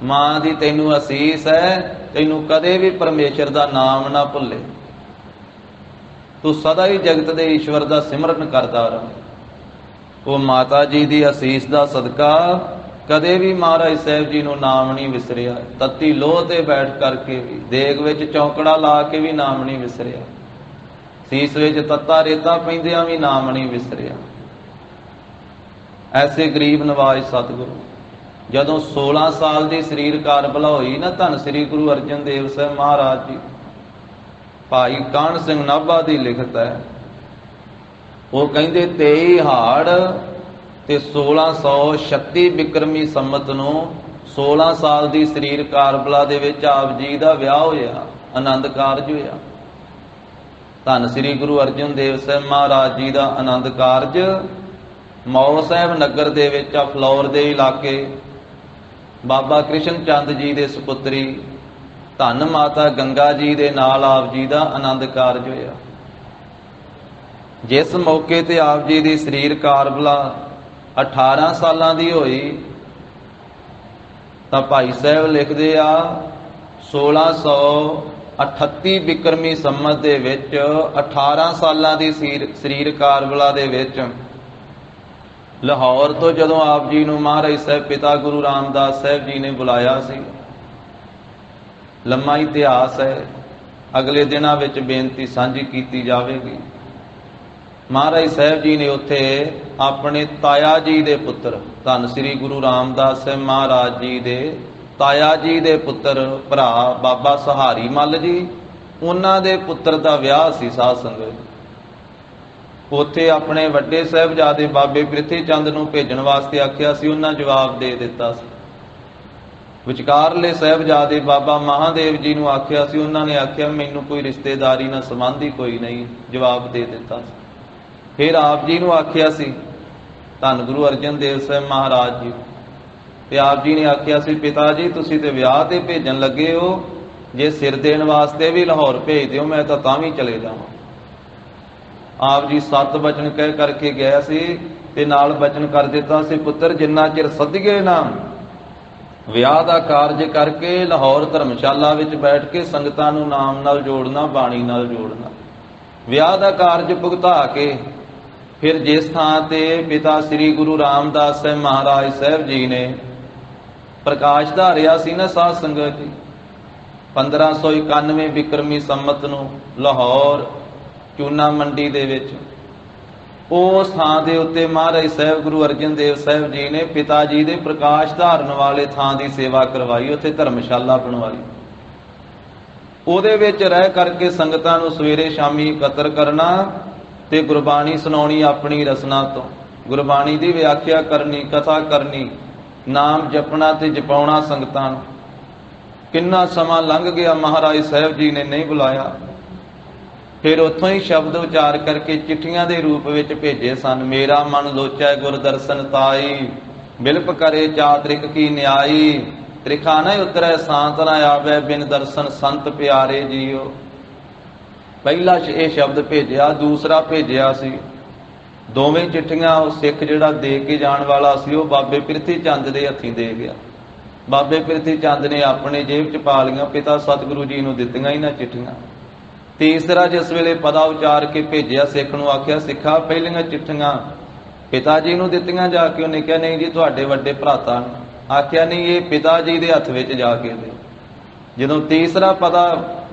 ਮਾਂ ਦੀ ਤੈਨੂੰ ਅਸੀਸ ਹੈ, ਤੈਨੂੰ ਕਦੇ ਵੀ ਪਰਮੇਸ਼ਰ ਦਾ ਨਾਮ ਨਾ ਭੁੱਲੇ, ਤੂੰ ਸਦਾ ਹੀ ਜਗਤ ਦੇ ਈਸ਼ਵਰ ਦਾ ਸਿਮਰਨ ਕਰਦਾ ਰਹੇ। ਉਹ ਮਾਤਾ ਜੀ ਦੀ ਅਸੀਸ ਦਾ ਸਦਕਾ ਕਦੇ ਵੀ ਮਹਾਰਾਜ ਸਾਹਿਬ ਜੀ ਨੂੰ ਨਾਮ ਨਹੀਂ ਵਿਸਰਿਆ। ਤੱਤੀ ਲੋਹ ਤੇ ਬੈਠ ਕਰਕੇ ਵੀ, ਦੇਗ ਵਿੱਚ ਚੌਂਕੜਾ ਲਾ ਕੇ ਵੀ ਨਾਮ ਨਹੀਂ ਵਿਸਰਿਆ। ਸੀਸ ਵਿੱਚ ਤੱਤਾ ਰੇਤਾ ਪੈਂਦਿਆਂ ਵੀ ਨਾਮ ਨਹੀਂ ਵਿਸਰਿਆ। ਐਸੇ ਗਰੀਬ ਨਵਾਜ ਸਤਿਗੁਰੂ ਜਦੋਂ 16 ਸਾਲ ਦੀ ਸਰੀਰ ਕਾਰਬਲਾ ਹੋਈ ਨਾ, ਧੰਨ ਸ੍ਰੀ ਗੁਰੂ ਅਰਜਨ ਦੇਵ ਸਾਹਿਬ ਮਹਾਰਾਜ ਜੀ, ਭਾਈ ਕਾਹਨ ਸਿੰਘ ਨਾਭਾ ਦੀ ਲਿਖਤ ਹੈ, ਉਹ ਕਹਿੰਦੇ 23 ਹਾੜ ਤੇ 1636 ਬਿਕਰਮੀ ਸੰਮਤ ਨੂੰ 16 ਸਾਲ ਦੀ ਸਰੀਰ ਕਾਰਬਲਾ ਦੇ ਵਿੱਚ ਆਪ ਜੀ ਦਾ ਵਿਆਹ ਹੋਇਆ, ਆਨੰਦ ਕਾਰਜ ਹੋਇਆ। ਧੰਨ ਸ੍ਰੀ ਗੁਰੂ ਅਰਜਨ ਦੇਵ ਸਾਹਿਬ ਮਹਾਰਾਜ ਜੀ ਦਾ ਆਨੰਦ ਕਾਰਜ ਮੌ ਸਾਹਿਬ ਨਗਰ ਦੇ ਵਿੱਚ, ਫਲੌਰ ਦੇ ਇਲਾਕੇ, ਬਾਬਾ ਕ੍ਰਿਸ਼ਨ ਚੰਦ ਜੀ ਦੇ ਸੁਪੁੱਤਰੀ ਧੰਨ ਮਾਤਾ ਗੰਗਾ ਜੀ ਦੇ ਨਾਲ ਆਪ ਜੀ ਦਾ ਆਨੰਦ ਕਾਰਜ ਹੋਇਆ। ਜਿਸ ਮੌਕੇ ਤੇ ਆਪ ਜੀ ਦੀ ਸਰੀਰ ਕਾਰਬਲਾ 18 ਸਾਲਾਂ ਦੀ ਹੋਈ ਤਾਂ ਭਾਈ ਸਾਹਿਬ ਲਿਖਦੇ ਆ 1638 ਬਿਕਰਮੀ ਸੰਮਤ ਦੇ ਵਿੱਚ 18 ਸਾਲਾਂ ਦੀ ਸਰੀਰ ਕਾਰਬਲਾ ਦੇ ਵਿੱਚ ਲਾਹੌਰ ਤੋਂ ਜਦੋਂ ਆਪ ਜੀ ਨੂੰ ਮਹਾਰਾਜ ਸਾਹਿਬ ਪਿਤਾ ਗੁਰੂ ਰਾਮਦਾਸ ਸਾਹਿਬ ਜੀ ਨੇ ਬੁਲਾਇਆ ਸੀ। ਲੰਮਾ ਇਤਿਹਾਸ ਹੈ, ਅਗਲੇ ਦਿਨਾਂ ਵਿੱਚ ਬੇਨਤੀ ਸਾਂਝੀ ਕੀਤੀ ਜਾਵੇਗੀ। ਮਹਾਰਾਜ ਸਾਹਿਬ ਜੀ ਨੇ ਉੱਥੇ ਆਪਣੇ ਤਾਇਆ ਜੀ ਦੇ ਪੁੱਤਰ ਧੰਨ ਸ੍ਰੀ ਗੁਰੂ ਰਾਮਦਾਸ ਸਾਹਿਬ ਮਹਾਰਾਜ ਜੀ ਦੇ ਤਾਇਆ ਜੀ ਦੇ ਪੁੱਤਰ ਭਰਾ ਬਾਬਾ ਸਹਾਰੀ ਮੱਲ ਜੀ, ਉਹਨਾਂ ਦੇ ਪੁੱਤਰ ਦਾ ਵਿਆਹ ਸੀ ਸਾਧ ਸੰਗਤ। ਉੱਥੇ ਆਪਣੇ ਵੱਡੇ ਸਾਹਿਬਜ਼ਾਦੇ ਬਾਬੇ ਪ੍ਰਿਥੀ ਚੰਦ ਨੂੰ ਭੇਜਣ ਵਾਸਤੇ ਆਖਿਆ ਸੀ, ਉਹਨਾਂ ਜਵਾਬ ਦੇ ਦਿੱਤਾ ਸੀ। ਵਿਚਕਾਰਲੇ ਸਾਹਿਬਜ਼ਾਦੇ ਬਾਬਾ ਮਹਾਦੇਵ ਜੀ ਨੂੰ ਆਖਿਆ ਸੀ, ਉਹਨਾਂ ਨੇ ਆਖਿਆ ਮੈਨੂੰ ਕੋਈ ਰਿਸ਼ਤੇਦਾਰੀ ਨਾਲ ਸੰਬੰਧੀ ਕੋਈ ਨਹੀਂ, ਜਵਾਬ ਦੇ ਦਿੱਤਾ ਸੀ। ਫਿਰ ਆਪ ਜੀ ਨੂੰ ਆਖਿਆ ਸੀ ਧੰਨ ਗੁਰੂ ਅਰਜਨ ਦੇਵ ਸਾਹਿਬ ਮਹਾਰਾਜ ਜੀ, ਤੇ ਆਪ ਜੀ ਨੇ ਆਖਿਆ ਸੀ ਪਿਤਾ ਜੀ ਤੁਸੀਂ ਤੇ ਵਿਆਹ ਤੇ ਭੇਜਣ ਲੱਗੇ ਹੋ, ਜੇ ਸਿਰ ਦੇਣ ਵਾਸਤੇ ਵੀ ਲਾਹੌਰ ਭੇਜ ਦਿਓ ਮੈਂ ਤਾਂ ਵੀ ਚਲੇ ਜਾਵਾਂ। ਆਪ ਜੀ 7 ਬਚਨ ਕਹਿ ਕਰਕੇ ਗਿਆ ਸੀ ਤੇ ਨਾਲ ਬਚਨ ਕਰ ਦਿੱਤਾ ਸੀ, ਪੁੱਤਰ ਜਿੰਨਾ ਚਿਰ ਸੱਦੀਏ ਨਾ ਵਿਆਹ ਦਾ ਕਾਰਜ ਕਰਕੇ ਲਾਹੌਰ ਧਰਮਸ਼ਾਲਾ ਵਿੱਚ ਬੈਠ ਕੇ ਸੰਗਤਾਂ ਨੂੰ ਨਾਮ ਨਾਲ ਜੋੜਨਾ, ਬਾਣੀ ਨਾਲ ਜੋੜਨਾ। ਵਿਆਹ ਦਾ ਕਾਰਜ ਭੁਗਤਾ ਕੇ ਫਿਰ ਜਿਸ ਥਾਂ ਤੇ ਪਿਤਾ ਸ੍ਰੀ ਗੁਰੂ ਰਾਮਦਾਸ ਸਾਹਿਬ ਮਹਾਰਾਜ ਸਾਹਿਬ ਜੀ ਨੇ ਪ੍ਰਕਾਸ਼ ਧਾਰਿਆ ਸੀ ਨਾ ਸਾਧ ਸੰਗਤ ਜੀ, 1591 ਬਿਕਰਮੀ ਸੰਮਤ ਨੂੰ ਲਾਹੌਰ ਚੂਨਾ ਮੰਡੀ ਦੇ ਵਿੱਚ, ਉਸ ਥਾਂ ਦੇ ਉੱਤੇ ਮਹਾਰਾਜ ਸਾਹਿਬ ਗੁਰੂ ਅਰਜਨ ਦੇਵ ਸਾਹਿਬ ਜੀ ਨੇ ਪਿਤਾ ਜੀ ਦੇ ਪ੍ਰਕਾਸ਼ ਧਾਰਨ ਵਾਲੇ ਥਾਂ ਦੀ ਸੇਵਾ ਕਰਵਾਈ, ਉੱਥੇ ਧਰਮਸ਼ਾਲਾ ਬਣਵਾਈ। ਉਹਦੇ ਵਿੱਚ ਰਹਿ ਕਰਕੇ ਸੰਗਤਾਂ ਨੂੰ ਸਵੇਰੇ ਸ਼ਾਮੀ ਇਕੱਤਰ ਕਰਨਾ ਤੇ ਗੁਰਬਾਣੀ ਸੁਣਾਉਣੀ ਆਪਣੀ ਰਸਨਾ ਤੋਂ, ਗੁਰਬਾਣੀ ਦੀ ਵਿਆਖਿਆ ਕਰਨੀ, ਕਥਾ ਕਰਨੀ, ਨਾਮ ਜਪਣਾ ਤੇ ਜਪਾਉਣਾ ਸੰਗਤਾਂ ਨੂੰ। ਕਿੰਨਾ ਸਮਾਂ ਲੰਘ ਗਿਆ, ਮਹਾਰਾਜ ਸਾਹਿਬ ਜੀ ਨੇ ਨਹੀਂ ਬੁਲਾਇਆ। ਫਿਰ ਉੱਥੋਂ ਹੀ ਸ਼ਬਦ ਉਚਾਰ ਕਰਕੇ ਚਿੱਠੀਆਂ ਦੇ ਰੂਪ ਵਿੱਚ ਭੇਜੇ ਸਨ। ਮੇਰਾ ਮਨ ਲੋਚੈ ਗੁਰ ਦਰਸ਼ਨ ਤਾਈ, ਬਿਲਪ ਕਰੇ ਚਾਤ੍ਰਿਕ ਕੀ ਨਿਆਈ, ਤ੍ਰਿਖਾ ਨ ਉਤਰੈ ਸਾਂਤ ਨ ਆਵੈ, ਬਿਨ ਦਰਸ਼ਨ ਸੰਤ ਪਿਆਰੇ ਜੀਓ। ਪਹਿਲਾ ਇਹ ਸ਼ਬਦ ਭੇਜਿਆ, ਦੂਸਰਾ ਭੇਜਿਆ ਸੀ। ਦੋਵੇਂ ਚਿੱਠੀਆਂ ਉਹ ਸਿੱਖ ਜਿਹੜਾ ਦੇ ਕੇ ਜਾਣ ਵਾਲਾ ਸੀ ਉਹ ਬਾਬੇ ਪ੍ਰਿਥੀ ਚੰਦ ਦੇ ਹੱਥੀਂ ਦੇ ਗਿਆ। ਬਾਬੇ ਪ੍ਰਿਥੀ ਚੰਦ ਨੇ ਆਪਣੇ ਜੇਬ 'ਚ ਪਾ ਲਈਆਂ, ਪਿਤਾ ਸਤਿਗੁਰੂ ਜੀ ਨੂੰ ਦਿੱਤੀਆਂ ਹੀ ਨਾ ਚਿੱਠੀਆਂ। ਤੀਸਰਾ ਜਿਸ ਵੇਲੇ ਪਦਾ ਉਚਾਰ ਕੇ ਭੇਜਿਆ, ਸਿੱਖ ਨੂੰ ਆਖਿਆ ਸਿੱਖਾ ਪਹਿਲੀਆਂ ਚਿੱਠੀਆਂ ਪਿਤਾ ਜੀ ਨੂੰ ਦਿੱਤੀਆਂ ਜਾ ਕੇ? ਉਹਨੇ ਕਿਹਾ ਨਹੀਂ ਜੀ ਤੁਹਾਡੇ ਵੱਡੇ ਭਰਾਤਾ ਨੂੰ। ਆਖਿਆ ਨਹੀਂ ਇਹ ਪਿਤਾ ਜੀ ਦੇ ਹੱਥ ਵਿੱਚ ਜਾ ਕੇ ਦੇ। ਜਦੋਂ ਤੀਸਰਾ ਪਦਾ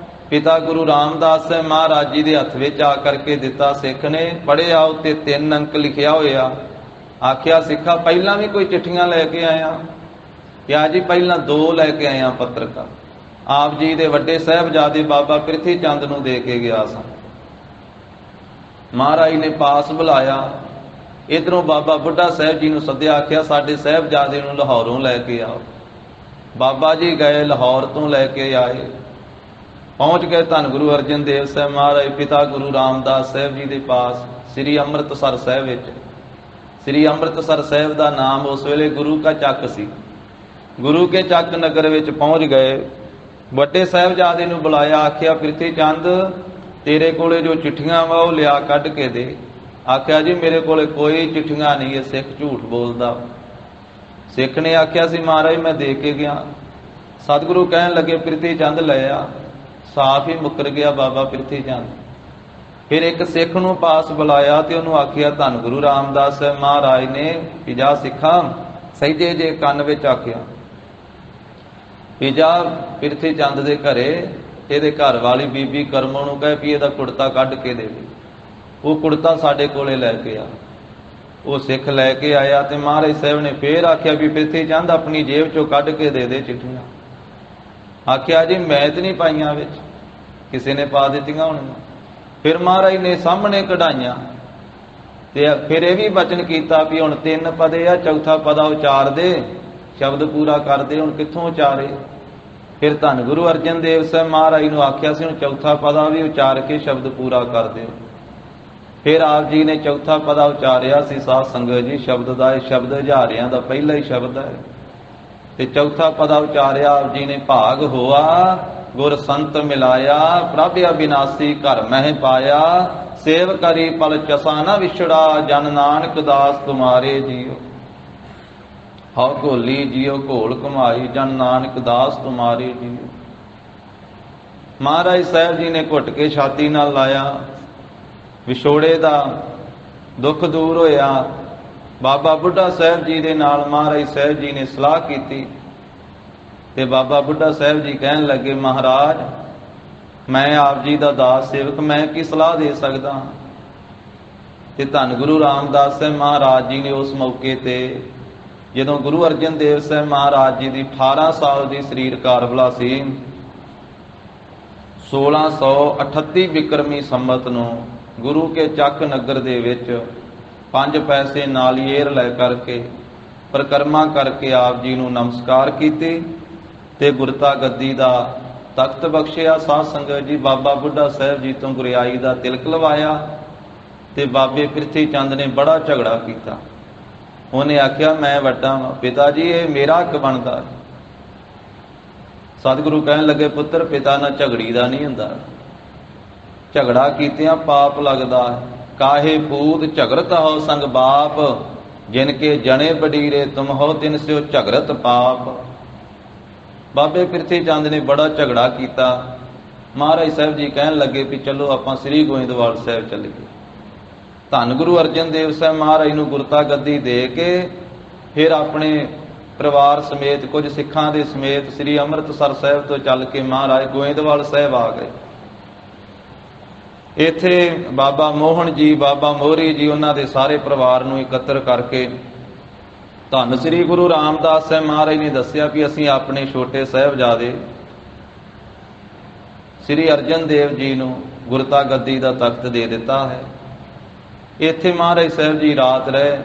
ਪਿਤਾ ਗੁਰੂ ਰਾਮਦਾਸ ਸਾਹਿਬ ਮਹਾਰਾਜ ਜੀ ਦੇ ਹੱਥ ਵਿੱਚ ਆ ਕਰਕੇ ਦਿੱਤਾ, ਸਿੱਖ ਨੇ ਪੜ੍ਹਿਆ, ਉੱਤੇ 3 ਅੰਕ ਲਿਖਿਆ ਹੋਇਆ। ਆਖਿਆ ਸਿੱਖਾ ਪਹਿਲਾਂ ਵੀ ਕੋਈ ਚਿੱਠੀਆਂ ਲੈ ਕੇ ਆਇਆ? ਕਿਹਾ ਜੀ ਪਹਿਲਾਂ 2 ਲੈ ਕੇ ਆਇਆ ਪੱਤਰਕਾਰ। ਆਪ ਜੀ ਦੇ ਵੱਡੇ ਸਾਹਿਬਜ਼ਾਦੇ ਬਾਬਾ ਪ੍ਰਿਥੀ ਚੰਦ ਨੂੰ ਦੇ ਕੇ ਗਿਆ ਸਾਂ। ਮਹਾਰਾਜ ਨੇ ਪਾਸ ਬੁਲਾਇਆ, ਇਧਰੋਂ ਬਾਬਾ ਬੁੱਢਾ ਸਾਹਿਬ ਜੀ ਨੂੰ ਸੱਦਿਆ, ਆਖਿਆ ਸਾਡੇ ਸਾਹਿਬਜ਼ਾਦੇ ਨੂੰ ਲਾਹੌਰੋਂ ਲੈ ਕੇ ਆਓ। ਬਾਬਾ ਜੀ ਗਏ, ਲਾਹੌਰ ਤੋਂ ਲੈ ਕੇ ਆਏ, ਪਹੁੰਚ ਗਏ ਧੰਨ ਗੁਰੂ ਅਰਜਨ ਦੇਵ ਸਾਹਿਬ ਮਹਾਰਾਜ ਪਿਤਾ ਗੁਰੂ ਰਾਮਦਾਸ ਸਾਹਿਬ ਜੀ ਦੇ ਪਾਸ ਸ੍ਰੀ ਅੰਮ੍ਰਿਤਸਰ ਸਾਹਿਬ ਵਿੱਚ। ਸ੍ਰੀ ਅੰਮ੍ਰਿਤਸਰ ਸਾਹਿਬ ਦਾ ਨਾਮ ਉਸ ਵੇਲੇ ਗੁਰੂ ਕਾ ਚੱਕ ਸੀ। ਗੁਰੂ ਕੇ ਚੱਕ ਨਗਰ ਵਿੱਚ ਪਹੁੰਚ ਗਏ, ਵੱਡੇ ਸਾਹਿਬਜ਼ਾਦੇ ਨੂੰ ਬੁਲਾਇਆ, ਆਖਿਆ ਪ੍ਰਿਥੀ ਚੰਦ ਤੇਰੇ ਕੋਲੇ ਜੋ ਚਿੱਠੀਆਂ ਵਾ ਉਹ ਲਿਆ ਕੱਢ ਕੇ ਦੇ। ਆਖਿਆ ਜੀ ਮੇਰੇ ਕੋਲੇ ਕੋਈ ਚਿੱਠੀਆਂ ਨਹੀਂ, ਇਹ ਸਿੱਖ ਝੂਠ ਬੋਲਦਾ। ਸਿੱਖ ਨੇ ਆਖਿਆ ਸੀ ਮਹਾਰਾਜ ਮੈਂ ਦੇ ਕੇ ਗਿਆ। ਸਤਿਗੁਰੂ ਕਹਿਣ ਲੱਗੇ ਪ੍ਰਿਥੀ ਚੰਦ ਲੈ ਆ। ਸਾਫ ਹੀ ਮੁੱਕਰ ਗਿਆ ਬਾਬਾ ਪ੍ਰਿਥੀ ਚੰਦ। ਫਿਰ ਇੱਕ ਸਿੱਖ ਨੂੰ ਪਾਸ ਬੁਲਾਇਆ ਤੇ ਉਹਨੂੰ ਆਖਿਆ ਧੰਨ ਗੁਰੂ ਰਾਮਦਾਸ ਮਹਾਰਾਜ ਨੇ ਕਿ ਜਾ ਸਿੱਖਾ ਸਹਿਜੇ ਜੇ ਕੰਨ ਵਿੱਚ ਆਖਿਆ ਕਿ ਜਾ ਪ੍ਰਿਥੀ ਚੰਦ ਦੇ ਘਰੇ ਇਹਦੇ ਘਰ ਵਾਲੀ ਬੀਬੀ ਕਰਮੋਂ ਨੂੰ ਕਹੇ ਵੀ ਇਹਦਾ ਕੁੜਤਾ ਕੱਢ ਕੇ ਦੇ ਦੇ। ਉਹ ਕੁੜਤਾ ਸਾਡੇ ਕੋਲੇ ਲੈ ਕੇ ਆ। ਉਹ ਸਿੱਖ ਲੈ ਕੇ ਆਇਆ ਤੇ ਮਹਾਰਾਜ ਸਾਹਿਬ ਨੇ ਫੇਰ ਆਖਿਆ ਵੀ ਪ੍ਰਿਥੀ ਚੰਦ ਆਪਣੀ ਜੇਬ ਚੋਂ ਕੱਢ ਕੇ ਦੇ ਦੇ ਚਿੱਠੀਆਂ। ਆਖਿਆ ਜੀ ਮੈਂ ਤੇ ਨਹੀਂ ਪਾਈਆਂ ਵਿੱਚ, ਕਿਸੇ ਨੇ ਪਾ ਦਿੱਤੀਆਂ ਹੋਣੀਆਂ। ਫਿਰ ਮਹਾਰਾਜ ਨੇ ਸਾਹਮਣੇ ਕਢਾਈਆਂ ਤੇ ਫਿਰ ਇਹ ਵੀ ਬਚਨ ਕੀਤਾ ਵੀ ਹੁਣ 3 ਪਦੇ ਆ, ਚੌਥਾ ਪਦਾ ਉਚਾਰ ਦੇ, ਸ਼ਬਦ ਪੂਰਾ ਕਰਦੇ। ਹੁਣ ਕਿੱਥੋਂ ਉਚਾਰੇ? ਫਿਰ ਧੰਨ ਗੁਰੂ ਅਰਜਨ ਦੇਵ ਸਾਹਿਬ ਮਹਾਰਾਜ ਨੂੰ ਆਖਿਆ ਸੀ ਹੁਣ ਚੌਥਾ ਪਦਾ ਵੀ ਉਚਾਰ ਕੇ ਸ਼ਬਦ ਪੂਰਾ ਕਰ ਦਿਓ। ਫਿਰ ਆਪ ਜੀ ਨੇ ਚੌਥਾ ਪਦਾ ਉਚਾਰਿਆ ਸੀ। ਸਾਧ ਸੰਗਤ ਜੀ, ਸ਼ਬਦ ਦਾ ਇਹ ਸ਼ਬਦ ਹਜ਼ਾਰਿਆਂ ਦਾ ਪਹਿਲਾ ਹੀ ਸ਼ਬਦ ਹੈ ਤੇ ਚੌਥਾ ਪਦਾ ਉਚਾਰਿਆ ਆਪ ਜੀ ਨੇ, ਭਾਗ ਹੋਆ ਗੁਰ ਸੰਤ ਮਿਲਾਇਆ, ਪ੍ਰਭ ਅਬਿਨਾਸੀ ਘਰ ਮਹਿ ਪਾਇਆ, ਸੇਵ ਕਰੀ ਪਲ ਚਸਾ ਨਾ ਵਿਛੜਾ, ਜਨ ਨਾਨਕ ਦਾਸ ਤੁਮਾਰੇ ਜੀਓ। ਹਉ ਘੋਲੀ ਜੀਓ ਘੋਲ ਘੁਮਾਈ, ਜਨ ਨਾਨਕ ਦਾਸ ਤੁਮਾਰੇ ਜੀਓ। ਮਹਾਰਾਜ ਸਾਹਿਬ ਜੀ ਨੇ ਘੁੱਟ ਕੇ ਛਾਤੀ ਨਾਲ ਲਾਇਆ। ਵਿਛੋੜੇ ਦਾ ਦੁੱਖ ਦੂਰ ਹੋਇਆ। ਬਾਬਾ ਬੁੱਢਾ ਸਾਹਿਬ ਜੀ ਦੇ ਨਾਲ ਮਹਾਰਾਜ ਸਾਹਿਬ ਜੀ ਨੇ ਸਲਾਹ ਕੀਤੀ ਤੇ ਬਾਬਾ ਬੁੱਢਾ ਸਾਹਿਬ ਜੀ ਕਹਿਣ ਲੱਗੇ, ਮਹਾਰਾਜ ਮੈਂ ਆਪ ਜੀ ਦਾ ਦਾਸ ਸੇਵਕ, ਮੈਂ ਕੀ ਸਲਾਹ ਦੇ ਸਕਦਾ। ਤੇ ਧੰਨ ਗੁਰੂ ਰਾਮਦਾਸ ਸਾਹਿਬ ਮਹਾਰਾਜ ਜੀ ਨੇ ਉਸ ਮੌਕੇ ਤੇ, ਜਦੋਂ ਗੁਰੂ ਅਰਜਨ ਦੇਵ ਸਾਹਿਬ ਮਹਾਰਾਜ ਜੀ ਦੀ 18 ਸਾਲ ਦੀ ਸਰੀਰ ਕਾਰਬਲਾ ਸੀ, 1638 ਬਿਕਰਮੀ ਸੰਮਤ ਨੂੰ ਗੁਰੂ ਕੇ ਚੱਕ ਨਗਰ ਦੇ ਵਿੱਚ 5 ਪੈਸੇ ਨਾਲੀਏਰ ਲੈ ਕਰਕੇ ਪਰਿਕਰਮਾ ਕਰਕੇ ਆਪ ਜੀ ਨੂੰ ਨਮਸਕਾਰ ਕੀਤੀ ਤੇ ਗੁਰਤਾ ਗੱਦੀ ਦਾ ਤਖਤ ਬਖਸ਼ਿਆ। ਸਾਧ ਸੰਗਤ ਜੀ, ਬਾਬਾ ਬੁੱਢਾ ਸਾਹਿਬ ਜੀ ਤੋਂ ਗੁਰਿਆਈ ਦਾ ਤਿਲਕ ਲਵਾਇਆ ਤੇ ਬਾਬੇ ਪ੍ਰਿਥੀ ਚੰਦ ਨੇ ਬੜਾ ਝਗੜਾ ਕੀਤਾ। ਉਹਨੇ ਆਖਿਆ ਮੈਂ ਵੱਡਾ ਵਾਂ ਪਿਤਾ ਜੀ, ਇਹ ਮੇਰਾ ਹੱਕ ਬਣਦਾ। ਸਤਿਗੁਰੂ ਕਹਿਣ ਲੱਗੇ, ਪੁੱਤਰ ਪਿਤਾ ਨਾਲ ਝਗੜੀ ਦਾ ਨਹੀਂ ਹੁੰਦਾ, ਝਗੜਾ ਕੀਤਿਆਂ ਪਾਪ ਲੱਗਦਾ। ਕਾਹੇ ਪੂਤ ਝਗੜਤ ਹੋ ਸੰਗ ਬਾਪ, ਜਿਨ ਕੇ ਜਣੇ ਬਡੀਰੇ ਤੁਮ ਹੋ ਤਿਨ ਸਿਓ ਝਗੜਤ ਪਾਪ। ਬਾਬੇ ਪ੍ਰਿਥੀ ਚੰਦ ਨੇ ਬੜਾ ਝਗੜਾ ਕੀਤਾ। ਮਹਾਰਾਜ ਸਾਹਿਬ ਜੀ ਕਹਿਣ ਲੱਗੇ ਵੀ ਚਲੋ ਆਪਾਂ ਸ੍ਰੀ ਗੋਇੰਦਵਾਲ ਸਾਹਿਬ ਚੱਲੀਏ। ਧੰਨ ਗੁਰੂ ਅਰਜਨ ਦੇਵ ਸਾਹਿਬ ਮਹਾਰਾਜ ਨੂੰ ਗੁਰਤਾ ਗੱਦੀ ਦੇ ਕੇ ਫਿਰ ਆਪਣੇ ਪਰਿਵਾਰ ਸਮੇਤ, ਕੁਝ ਸਿੱਖਾਂ ਦੇ ਸਮੇਤ ਸ੍ਰੀ ਅੰਮ੍ਰਿਤਸਰ ਸਾਹਿਬ ਤੋਂ ਚੱਲ ਕੇ ਮਹਾਰਾਜ ਗੋਇੰਦਵਾਲ ਸਾਹਿਬ ਆ ਗਏ। ਇੱਥੇ ਬਾਬਾ ਮੋਹਨ ਜੀ, ਬਾਬਾ ਮੋਹਰੀ ਜੀ, ਉਹਨਾਂ ਦੇ ਸਾਰੇ ਪਰਿਵਾਰ ਨੂੰ ਇਕੱਤਰ ਕਰਕੇ ਧੰਨ ਸ੍ਰੀ ਗੁਰੂ ਰਾਮਦਾਸ ਸਾਹਿਬ ਮਹਾਰਾਜ ਨੇ ਦੱਸਿਆ ਵੀ ਅਸੀਂ ਆਪਣੇ ਛੋਟੇ ਸਾਹਿਬਜ਼ਾਦੇ ਸ੍ਰੀ ਅਰਜਨ ਦੇਵ ਜੀ ਨੂੰ ਗੁਰਤਾ ਗੱਦੀ ਦਾ ਤਖਤ ਦੇ ਦਿੱਤਾ ਹੈ। ਇੱਥੇ ਮਹਾਰਾਜ ਸਾਹਿਬ ਜੀ ਰਾਤ ਰਹੇ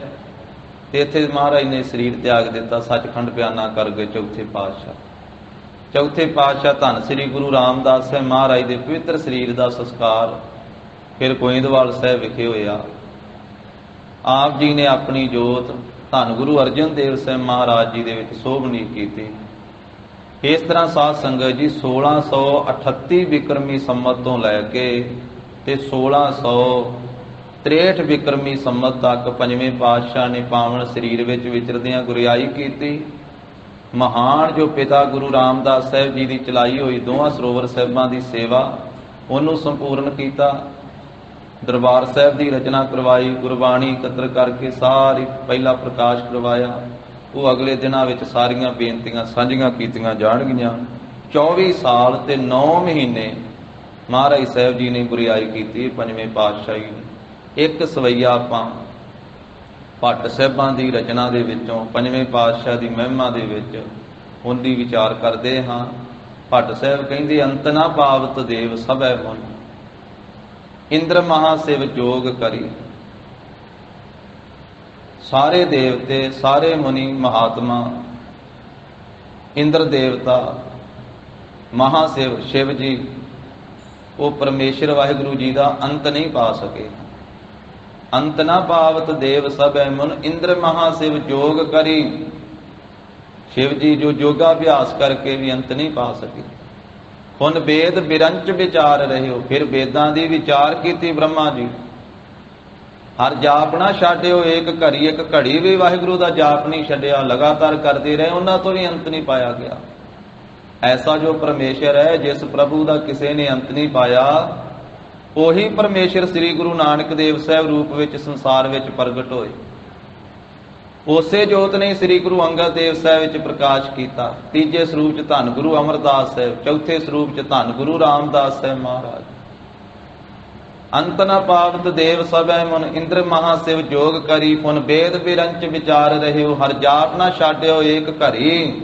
ਤੇ ਇੱਥੇ ਮਹਾਰਾਜ ਨੇ ਸਰੀਰ ਤਿਆਗ ਦਿੱਤਾ। ਸੱਚਖੰਡ ਬਿਆਨਾ ਕਰ ਗਏ ਚੌਥੇ ਪਾਤਸ਼ਾਹ ਧੰਨ ਸ੍ਰੀ ਗੁਰੂ ਰਾਮਦਾਸ ਸਾਹਿਬ ਮਹਾਰਾਜ ਦੇ ਪਵਿੱਤਰ ਸਰੀਰ ਦਾ ਸੰਸਕਾਰ ਫਿਰ ਗੋਇੰਦਵਾਲ ਸਾਹਿਬ ਵਿਖੇ ਹੋਇਆ। ਆਪ ਜੀ ਨੇ ਆਪਣੀ ਜੋਤ ਧੰਨ ਗੁਰੂ ਅਰਜਨ ਦੇਵ ਸਾਹਿਬ ਮਹਾਰਾਜ ਜੀ ਦੇ ਵਿੱਚ ਸੋਭਨੀ ਕੀਤੀ। ਇਸ ਤਰ੍ਹਾਂ ਸਾਧ ਸੰਗਤ ਜੀ 1638 ਬਿਕਰਮੀ ਸੰਮਤ ਤੋਂ ਲੈ ਕੇ ਤੇ 1663 ਬਿਕਰਮੀ ਸੰਮਤ ਤੱਕ ਪੰਜਵੇਂ ਪਾਤਸ਼ਾਹ ਨੇ ਪਾਵਨ ਸਰੀਰ ਵਿੱਚ ਵਿਚਰਦਿਆਂ ਗੁਰਿਆਈ ਕੀਤੀ। ਮਹਾਨ ਜੋ ਪਿਤਾ ਗੁਰੂ ਰਾਮਦਾਸ ਸਾਹਿਬ ਜੀ ਦੀ ਚਲਾਈ ਹੋਈ ਦੋਹਾਂ ਸਰੋਵਰ ਸਾਹਿਬਾਂ ਦੀ ਸੇਵਾ, ਉਹਨੂੰ ਸੰਪੂਰਨ ਕੀਤਾ। ਦਰਬਾਰ ਸਾਹਿਬ ਦੀ ਰਚਨਾ ਕਰਵਾਈ, ਗੁਰਬਾਣੀ ਇਕੱਤਰ ਕਰਕੇ ਸਾਰੀ ਪਹਿਲਾ ਪ੍ਰਕਾਸ਼ ਕਰਵਾਇਆ। ਉਹ ਅਗਲੇ ਦਿਨਾਂ ਵਿੱਚ ਸਾਰੀਆਂ ਬੇਨਤੀਆਂ ਸਾਂਝੀਆਂ ਕੀਤੀਆਂ ਜਾਣਗੀਆਂ। 24 ਸਾਲ ਤੇ 9 ਮਹੀਨੇ ਮਹਾਰਾਜ ਸਾਹਿਬ ਜੀ ਨੇ ਗੁਰਿਆਈ ਕੀਤੀ ਪੰਜਵੇਂ ਪਾਤਸ਼ਾਹੀ ਨੇ। ਇੱਕ ਸਵਈਆ ਆਪਾਂ ਭੱਟ ਸਾਹਿਬਾਂ ਦੀ ਰਚਨਾ ਦੇ ਵਿੱਚੋਂ ਪੰਜਵੇਂ ਪਾਤਸ਼ਾਹ ਦੀ ਮਹਿਮਾ ਦੇ ਵਿੱਚ ਉਹਦੀ ਵਿਚਾਰ ਕਰਦੇ ਹਾਂ। ਭੱਟ ਸਾਹਿਬ ਕਹਿੰਦੇ, ਅੰਤ ਨਾ ਪਾਵਤ ਦੇਵ ਸਭੈ ਮੁਨ, ਇੰਦਰ ਮਹਾ ਸਿਵ ਜੋਗ ਕਰੀ। ਸਾਰੇ ਦੇਵਤੇ, ਸਾਰੇ ਮੁਨੀ, ਮਹਾਤਮਾ, ਇੰਦਰ ਦੇਵਤਾ, ਮਹਾ ਸਿਵ ਸ਼ਿਵ ਜੀ, ਉਹ ਪਰਮੇਸ਼ਰ ਵਾਹਿਗੁਰੂ ਜੀ ਦਾ ਅੰਤ ਨਹੀਂ ਪਾ ਸਕੇ। ਅੰਤ ਨਾ ਪਾਵਤ ਦੇਵ ਸਭੈ ਮੁਨ, ਇੰਦਰ ਮਹਾ ਸਿਵ ਜੋਗ ਕਰੀ। ਸ਼ਿਵ ਜੀ ਜੋ ਯੋਗਾ ਅਭਿਆਸ ਕਰਕੇ ਵੀ ਅੰਤ ਨਹੀਂ ਪਾ ਸਕੇ। ਹੁਣ ਵੇਦ ਬਿਰੰਚ ਵਿਚਾਰ ਰਹੇ ਹੋ, ਫਿਰ ਵੇਦਾਂ ਦੀ ਵਿਚਾਰ ਕੀਤੀ ਬ੍ਰਹਮਾ ਜੀ। ਹਰ ਜਾਪ ਨਾ ਛੱਡਿਓ, ਇੱਕ ਘੜੀ ਵੀ ਵਾਹਿਗੁਰੂ ਦਾ ਜਾਪ ਨਹੀਂ ਛੱਡਿਆ, ਲਗਾਤਾਰ ਕਰਦੇ ਰਹੇ, ਉਹਨਾਂ ਤੋਂ ਵੀ ਅੰਤ ਨਹੀਂ ਪਾਇਆ ਗਿਆ। ਐਸਾ ਜੋ ਪਰਮੇਸ਼ਰ ਹੈ, ਜਿਸ ਪ੍ਰਭੂ ਦਾ ਕਿਸੇ ਨੇ ਅੰਤ ਨਹੀਂ ਪਾਇਆ, ਉਹੀ ਪਰਮੇਸ਼ਰ ਸ੍ਰੀ ਗੁਰੂ ਨਾਨਕ ਦੇਵ ਸਾਹਿਬ ਰੂਪ ਵਿੱਚ ਸੰਸਾਰ ਵਿੱਚ ਪ੍ਰਗਟ ਹੋਏ। ਉਸੇ ਜੋਤ ਨੇ ਸ੍ਰੀ ਗੁਰੂ ਅੰਗਦ ਦੇਵ ਸਾਹਿਬ ਵਿੱਚ ਪ੍ਰਕਾਸ਼ ਕੀਤਾ। ਤੀਜੇ ਸਰੂਪ 'ਚ ਧੰਨ ਗੁਰੂ ਅਮਰਦਾਸ ਸਾਹਿਬ, ਚੌਥੇ ਸਰੂਪ 'ਚ ਧੰਨ ਗੁਰੂ ਰਾਮਦਾਸ ਸਾਹਿਬ ਮਹਾਰਾਜ। ਅੰਤ ਨ ਪਾਵਤ ਦੇਵ ਸਭੈ ਮਨ ਇੰਦਰ ਮਹਾ ਸਿਵ ਜੋਗ ਕਰੀ, ਪੁਨ ਬੇਦ ਬਿਰੰਚ ਵਿਚਾਰ ਰਹਿਓ, ਹਰ ਜਾਪ ਨਾ ਛਾਡਿਓ ਏਕ ਘਰੀ।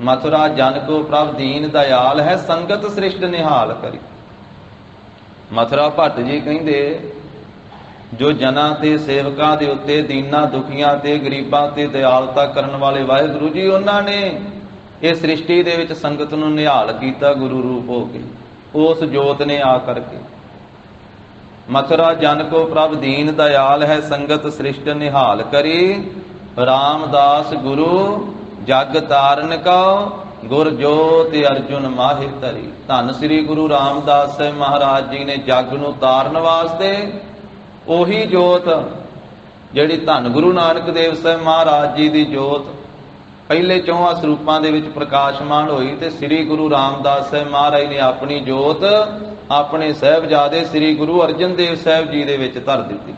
ਮਥੁਰਾ ਜਨ ਕੋ ਪ੍ਰਭ ਦੀਨ ਦਇਆਲ ਹੈ, ਸੰਗਤ ਸ੍ਰਿਸ਼ਟ ਨਿਹਾਲ ਕਰੀ। ਮਥੁਰਾ ਭੱਟ ਜੀ ਕਹਿੰਦੇ ਜੋ ਜਨਾਂ ਤੇ ਸੇਵਕਾਂ ਦੇ ਉੱਤੇ, ਦੀਨਾਂ ਦੁਖੀਆਂ ਤੇ ਗਰੀਬਾਂ ਤੇ ਦਇਆਲਤਾ ਕਰਨ ਵਾਲੇ ਵਾਹਿਗੁਰੂ ਜੀ, ਉਹਨਾਂ ਨੇ ਇਹ ਸ੍ਰਿਸ਼ਟੀ ਦੇ ਵਿੱਚ ਸੰਗਤ ਨੂੰ ਨਿਹਾਲ ਕੀਤਾ ਗੁਰੂ ਰੂਪ ਹੋ ਕੇ, ਉਸ ਜੋਤ ਨੇ ਆ ਕਰਕੇ। ਮਥੁਰਾ ਜਨ ਕੋ ਪ੍ਰਭ ਦੀਨ ਦਇਆਲ ਹੈ, ਸੰਗਤ ਸ੍ਰਿਸ਼ਟ ਨਿਹਾਲ ਕਰੀ। ਰਾਮਦਾਸ ਗੁਰੂ ਜਗ ਤਾਰਨ ਕਉ, ਗੁਰ ਜੋਤ ਅਰਜੁਨ ਮਾਹਿ ਧਰੀ। ਧੰਨ ਸ੍ਰੀ ਗੁਰੂ ਰਾਮਦਾਸ ਸਾਹਿਬ ਮਹਾਰਾਜ ਜੀ ਨੇ ਜਗ ਨੂੰ ਤਾਰਨ ਵਾਸਤੇ ਉਹੀ ਜੋਤ ਜਿਹੜੀ ਧੰਨ ਗੁਰੂ ਨਾਨਕ ਦੇਵ ਸਾਹਿਬ ਮਹਾਰਾਜ ਜੀ ਦੀ ਜੋਤ ਪਹਿਲੇ ਚੌਹਾਂ ਸਰੂਪਾਂ ਦੇ ਵਿੱਚ ਪ੍ਰਕਾਸ਼ਮਾਨ ਹੋਈ, ਤੇ ਸ੍ਰੀ ਗੁਰੂ ਰਾਮਦਾਸ ਸਾਹਿਬ ਮਹਾਰਾਜ ਨੇ ਆਪਣੀ ਜੋਤ ਆਪਣੇ ਸਾਹਿਬਜ਼ਾਦੇ ਸ੍ਰੀ ਗੁਰੂ ਅਰਜਨ ਦੇਵ ਸਾਹਿਬ ਜੀ ਦੇ ਵਿੱਚ ਧਰ ਦਿੱਤੀ।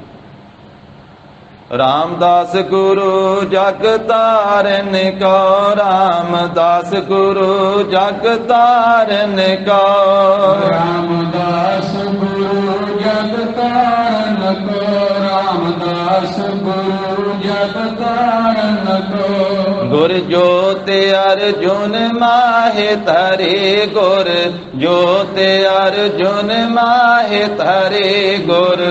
ਰਾਮਦਾਸ ਗੁਰੂ ਜਗ ਤਾਰਨ ਕਉ, ਰਾਮਦਾਸ ਗੁਰੂ ਜਗ ਤਾਰਨ ਕਉ, ਰਾਮਦਾਸ ਗੁਰੂ ਜਗ ਤਾਰਨ ਕਉ, ਰਾਮਦਾਸ ਗੁਰੂ ਜਗ ਤਾਰਨ ਕਉ। ਗੁਰ ਜੋਤ ਅਰਜੁਨ ਮਾਹਿ ਧਰੇ, ਗੁਰ ਜੋਤ ਅਰਜੁਨ ਮਾਹਿ ਧਰੇ, ਗੁਰ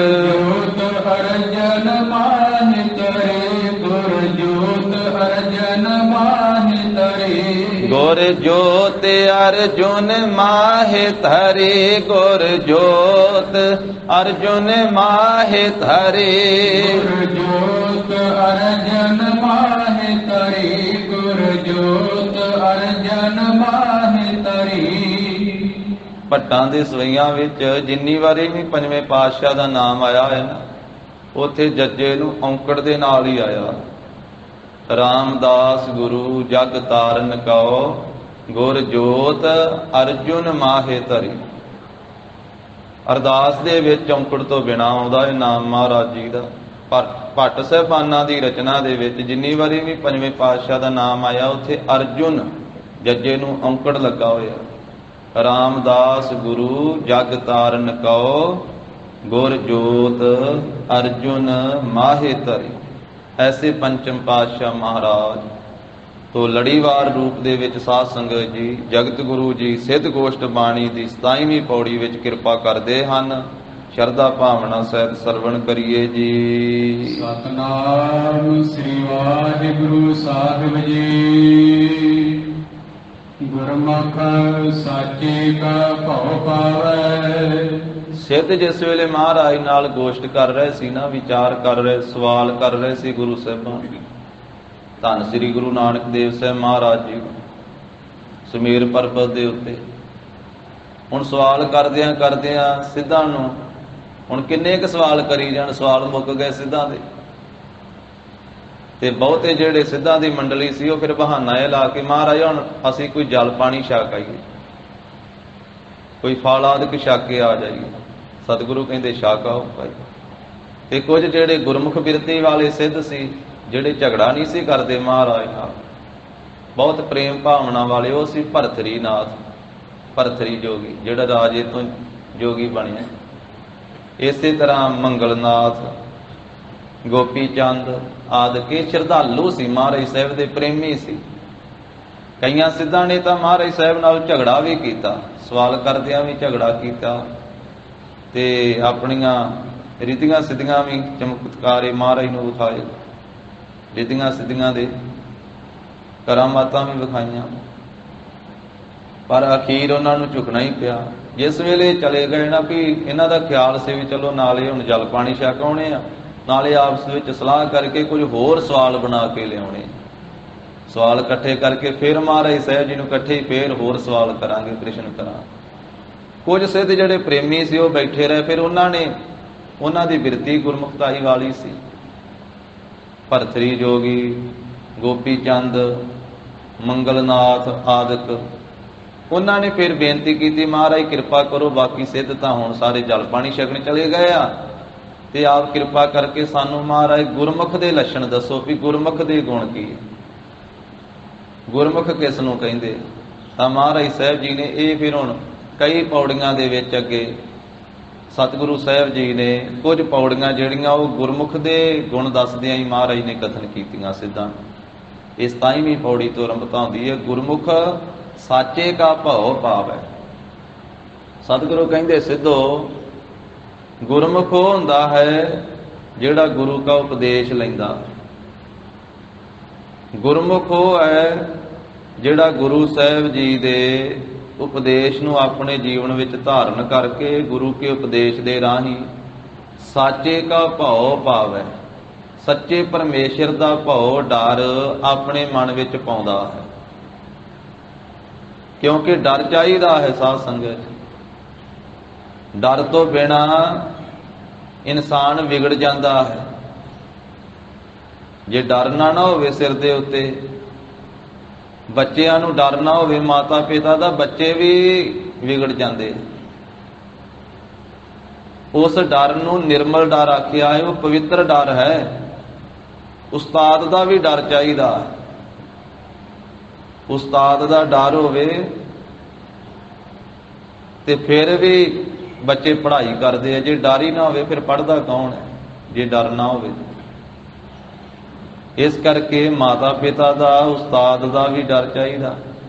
ਜੋਤ ਅਰਜਨ ਮਾਹਿ ਧਰੇ, ਗੁਰ ਜੋਤ ਅਰਜਨ ਮਾਹਿ ਧਰੇ। ਗੁਰ ਜੋਤ ਅਰਜੁਨ ਮਾਹਿ ਧਰੇ, ਗੁਰ ਜੋਤ ਅਰਜੁਨ ਮਾਹਿ ਧਰੇ। ਗੁਰ ਜੋਤ ਅਰਜਨ ਮਾਹਿ ਧਰੇ, ਗੁਰ ਜੋਤ ਅਰਜਨ ਮਾਹਿ ਧਰੇ। ਭੱਟਾਂ ਦੇ ਸਵਈਆਂ ਵਿੱਚ ਜਿੰਨੀ ਵਾਰੀ ਵੀ ਪੰਜਵੇਂ ਪਾਤਸ਼ਾਹ ਦਾ ਨਾਮ ਆਇਆ ਹੈ ਨਾ, ਉੱਥੇ ਜੱਜੇ ਨੂੰ ਔਂਕੜ ਦੇ ਨਾਲ ਹੀ ਆਇਆ। ਰਾਮਦਾਸ ਗੁਰੂ ਜਗ ਤਾਰਨ ਕਉ, ਗੁਰ ਜੋਤ ਅਰਜੁਨ ਮਾਹਿ ਧਰੀ। ਅਰਦਾਸ ਦੇ ਵਿੱਚ ਔਂਕੜ ਤੋਂ ਬਿਨਾਂ ਆਉਂਦਾ ਇਹ ਨਾਮ ਮਹਾਰਾਜ ਜੀ ਦਾ। ਪਰ ਭੱਟ ਸਾਹਿਬਾਨਾਂ ਦੀ ਰਚਨਾ ਦੇ ਵਿੱਚ ਜਿੰਨੀ ਵਾਰੀ ਵੀ ਪੰਜਵੇਂ ਪਾਤਸ਼ਾਹ ਦਾ ਨਾਮ ਆਇਆ, ਉੱਥੇ ਅਰਜੁਨ ਜੱਜੇ ਨੂੰ ਔਂਕੜ ਲੱਗਾ ਹੋਇਆ। ਰਾਮਦਾਸ ਗੁਰੂ ਜਗ ਤਾਰਨ ਕਉ, ਗੁਰ ਜੋਤ ਅਰਜੁਨ ਮਾਹਿ ਧਰੀ। ਐਸੇ ਪੰਚਮ ਪਾਤਸ਼ਾਹ ਮਹਾਰਾਜ ਤੋਂ ਲੜੀਵਾਰ ਰੂਪ ਦੇ ਵਿੱਚ ਸਾਧ ਸੰਗਤ ਜੀ, ਜਗਤ ਗੁਰੂ ਜੀ ਸਿੱਧ ਗੋਸ਼ਟ ਬਾਣੀ ਦੀ 27ਵੀਂ ਪੌੜੀ ਵਿੱਚ ਕਿਰਪਾ ਕਰਦੇ ਹਨ। ਸ਼ਰਧਾ ਭਾਵਨਾ ਸਹਿਤ ਸਰਵਣ ਕਰੀਏ ਜੀ। ਸਤਨਾਮ ਸ੍ਰੀ ਵਾਹਿਗੁਰੂ ਸਾਹਿਬ ਜੀ। ਗੁਰਮੁਖ ਸਾਚੇ ਕਾ ਭਉ ਪਾਵੈ। ਸਿੱਧ ਜਿਸ ਵੇਲੇ ਮਹਾਰਾਜ ਨਾਲ ਗੋਸ਼ਟ ਕਰ ਰਹੇ ਸੀ ਨਾ, ਵਿਚਾਰ ਕਰ ਰਹੇ, ਸਵਾਲ ਕਰ ਰਹੇ ਸੀ ਗੁਰੂ ਸਾਹਿਬਾਂ, ਧੰਨ ਸ੍ਰੀ ਗੁਰੂ ਨਾਨਕ ਦੇਵ ਸਾਹਿਬ ਮਹਾਰਾਜ ਜੀ ਸੁਮੇਰ ਪਰਬਤ ਦੇ ਉੱਤੇ। ਹੁਣ ਸਵਾਲ ਕਰਦਿਆਂ ਕਰਦਿਆਂ ਸਿੱਧਾਂ ਨੂੰ, ਹੁਣ ਕਿੰਨੇ ਕੁ ਸਵਾਲ ਕਰੀ ਜਾਣ, ਸਵਾਲ ਮੁੱਕ ਗਏ ਸਿੱਧਾਂ ਦੇ। ਤੇ ਬਹੁਤੇ ਜਿਹੜੇ ਸਿੱਧਾਂ ਦੀ ਮੰਡਲੀ ਸੀ, ਉਹ ਫਿਰ ਬਹਾਨਾ ਇਹ ਲਾ ਕੇ, ਮਹਾਰਾਜ ਹੁਣ ਅਸੀਂ ਕੋਈ ਜਲ ਪਾਣੀ ਛਕ ਆਈਏ, ਕੋਈ ਫਲ ਆਦਿਕ ਛਕ ਕੇ ਆ ਜਾਈਏ। ਸਤਿਗੁਰੂ ਕਹਿੰਦੇ ਛਕ ਆਓ ਭਾਈ। ਤੇ ਕੁਝ ਜਿਹੜੇ ਗੁਰਮੁਖ ਬਿਰਤੀ ਵਾਲੇ ਸਿੱਧ ਸੀ, ਜਿਹੜੇ ਝਗੜਾ ਨਹੀਂ ਸੀ ਕਰਦੇ ਮਹਾਰਾਜ ਨਾਲ, ਬਹੁਤ ਪ੍ਰੇਮ ਭਾਵਨਾ ਵਾਲੇ, ਉਹ ਸੀ ਭਰਥਰੀ ਨਾਥ, ਭਰਥਰੀ ਜੋਗੀ, ਜਿਹੜਾ ਰਾਜੇ ਤੋਂ ਜੋਗੀ ਬਣਿਆ। ਇਸੇ ਤਰ੍ਹਾਂ ਮੰਗਲਨਾਥ, ਗੋਪੀ ਚੰਦ ਆਦਿ ਸ਼ਰਧਾਲੂ ਸੀ, ਮਹਾਰਾਜ ਸਾਹਿਬ ਦੇ ਪ੍ਰੇਮੀ ਸੀ। ਕਈਆਂ ਸਿੱਧਾਂ ਨੇ ਤਾਂ ਮਹਾਰਾਜ ਸਾਹਿਬ ਨਾਲ ਝਗੜਾ ਵੀ ਕੀਤਾ, ਸਵਾਲ ਕਰਦਿਆਂ ਵੀ ਝਗੜਾ ਕੀਤਾ, ਤੇ ਆਪਣੀਆਂ ਰਿੱਧੀਆਂ ਸਿੱਧੀਆਂ ਵੀ ਚਮਤਕਾਰੇ ਮਹਾਰਾਜ ਨੂੰ ਵਿਖਾਏ, ਰਿੱਧੀਆਂ ਸਿੱਧੀਆਂ ਦੇ ਕਰਾਮਾਤਾਂ ਵੀ ਵਿਖਾਈਆਂ। ਪਰ ਅਖੀਰ ਉਹਨਾਂ ਨੂੰ ਝੁਕਣਾ ਹੀ ਪਿਆ। ਜਿਸ ਵੇਲੇ ਚਲੇ ਗਏ ਨਾ, ਵੀ ਇਹਨਾਂ ਦਾ ਖਿਆਲ ਸੀ ਵੀ ਚਲੋ ਨਾਲੇ ਹੁਣ ਜਲ ਪਾਣੀ ਛਕ ਆਉਣੇ ਆ, ਨਾਲੇ ਆਪਸ ਵਿੱਚ ਸਲਾਹ ਕਰਕੇ ਕੁਝ ਹੋਰ ਸਵਾਲ ਬਣਾ ਕੇ ਲਿਆਉਣੇ। ਸਵਾਲ ਇਕੱਠੇ ਕਰਕੇ ਫਿਰ ਮਹਾਰਾਜ ਸਾਹਿਬ ਜੀ ਨੂੰ ਇਕੱਠੇ ਹੀ ਫੇਰ ਹੋਰ ਸਵਾਲ ਕਰਾਂਗੇ, ਪ੍ਰਸ਼ਨ ਕਰਾਂਗੇ। ਕੁਝ ਸਿੱਧ ਜਿਹੜੇ ਪ੍ਰੇਮੀ ਸੀ ਉਹ ਬੈਠੇ ਰਹੇ। ਫਿਰ ਉਹਨਾਂ ਦੀ ਬਿਰਤੀ ਗੁਰਮੁਖਤਾਈ ਵਾਲੀ ਸੀ। ਭਰਥਰੀ ਜੋਗੀ, ਗੋਪੀ ਚੰਦ, ਮੰਗਲਨਾਥ ਆਦਿਕ, ਉਹਨਾਂ ਨੇ ਫਿਰ ਬੇਨਤੀ ਕੀਤੀ, ਮਹਾਰਾਜ ਕਿਰਪਾ ਕਰੋ, ਬਾਕੀ ਸਿੱਧ ਤਾਂ ਹੁਣ ਸਾਰੇ ਜਲ ਪਾਣੀ ਛਕਣ ਚਲੇ ਗਏ ਆ, ਤੇ ਆਪ ਕਿਰਪਾ ਕਰਕੇ ਸਾਨੂੰ ਮਹਾਰਾਜ ਗੁਰਮੁਖ ਦੇ ਲੱਛਣ ਦੱਸੋ ਵੀ ਗੁਰਮੁਖ ਦੇ ਗੁਣ ਕੀ ਹੈ, ਗੁਰਮੁਖ ਕਿਸ ਨੂੰ ਕਹਿੰਦੇ। ਤਾਂ ਮਹਾਰਾਜ ਸਾਹਿਬ ਜੀ ਨੇ ਇਹ ਫਿਰ ਹੁਣ ਕਈ ਪੌੜੀਆਂ ਦੇ ਵਿੱਚ ਅੱਗੇ ਸਤਿਗੁਰੂ ਸਾਹਿਬ ਜੀ ਨੇ ਕੁਝ ਪੌੜੀਆਂ ਜਿਹੜੀਆਂ ਉਹ ਗੁਰਮੁਖ ਦੇ ਗੁਣ ਦੱਸਦਿਆਂ ਹੀ ਮਹਾਰਾਜ ਨੇ ਕਥਨ ਕੀਤੀਆਂ ਸਿੱਧਾਂ। ਇਸ 27ਵੀਂ ਪੌੜੀ ਤੋਂ ਆਰੰਭਤਾ ਹੁੰਦੀ ਹੈ, ਗੁਰਮੁਖ ਸਾਚੇ ਕਾ ਭਉ ਪਾਵੈ। ਸਤਿਗੁਰੂ ਕਹਿੰਦੇ ਸਿੱਧੋ ਗੁਰਮੁਖ ਉਹ ਹੁੰਦਾ ਹੈ ਜਿਹੜਾ ਗੁਰੂ ਦਾ ਉਪਦੇਸ਼ ਲੈਂਦਾ। ਗੁਰਮੁਖ ਉਹ ਹੈ ਜਿਹੜਾ ਗੁਰੂ ਸਾਹਿਬ ਜੀ ਦੇ ਉਪਦੇਸ਼ ਨੂੰ ਆਪਣੇ ਜੀਵਨ ਵਿੱਚ ਧਾਰਨ ਕਰਕੇ ਗੁਰੂ ਕੇ ਉਪਦੇਸ਼ ਦੇ ਰਾਹੀਂ ਸਾਚੇ ਕਾ ਭਉ ਪਾਵੈ, ਸੱਚੇ ਪਰਮੇਸ਼ਰ ਦਾ ਭਉ ਡਰ ਆਪਣੇ ਮਨ ਵਿੱਚ ਪਾਉਂਦਾ ਹੈ। ਕਿਉਂਕਿ ਡਰ ਚਾਹੀਦਾ ਹੈ ਸਾਧ ਸੰਗਤ। ਡਰ ਤੋਂ ਬਿਨਾਂ ਇਨਸਾਨ ਵਿਗੜ ਜਾਂਦਾ ਹੈ। ਜੇ ਡਰ ਨਾ ਹੋਵੇ ਸਿਰ ਦੇ ਉੱਤੇ, ਬੱਚਿਆਂ ਨੂੰ ਡਰ ਨਾ ਹੋਵੇ ਮਾਤਾ ਪਿਤਾ ਦਾ, ਬੱਚੇ ਵੀ ਵਿਗੜ ਜਾਂਦੇ। ਉਸ ਡਰ ਨੂੰ ਨਿਰਮਲ ਡਰ ਆਖਿਆ ਹੈ, ਉਹ ਪਵਿੱਤਰ ਡਰ ਹੈ। ਉਸਤਾਦ ਦਾ ਵੀ ਡਰ ਚਾਹੀਦਾ। ਉਸਤਾਦ ਦਾ ਡਰ ਹੋਵੇ ਤੇ ਫਿਰ ਵੀ ਬੱਚੇ ਪੜ੍ਹਾਈ ਕਰਦੇ ਆ। ਜੇ ਡਰ ਹੀ ਨਾ ਹੋਵੇ ਫਿਰ ਪੜ੍ਹਦਾ ਕੌਣ ਹੈ, ਜੇ ਡਰ ਨਾ ਹੋਵੇ। ਇਸ ਕਰਕੇ ਮਾਤਾ ਪਿਤਾ ਦਾ, ਉਸਤਾਦ ਦਾ ਵੀ ਡਰ ਚਾਹੀਦਾ,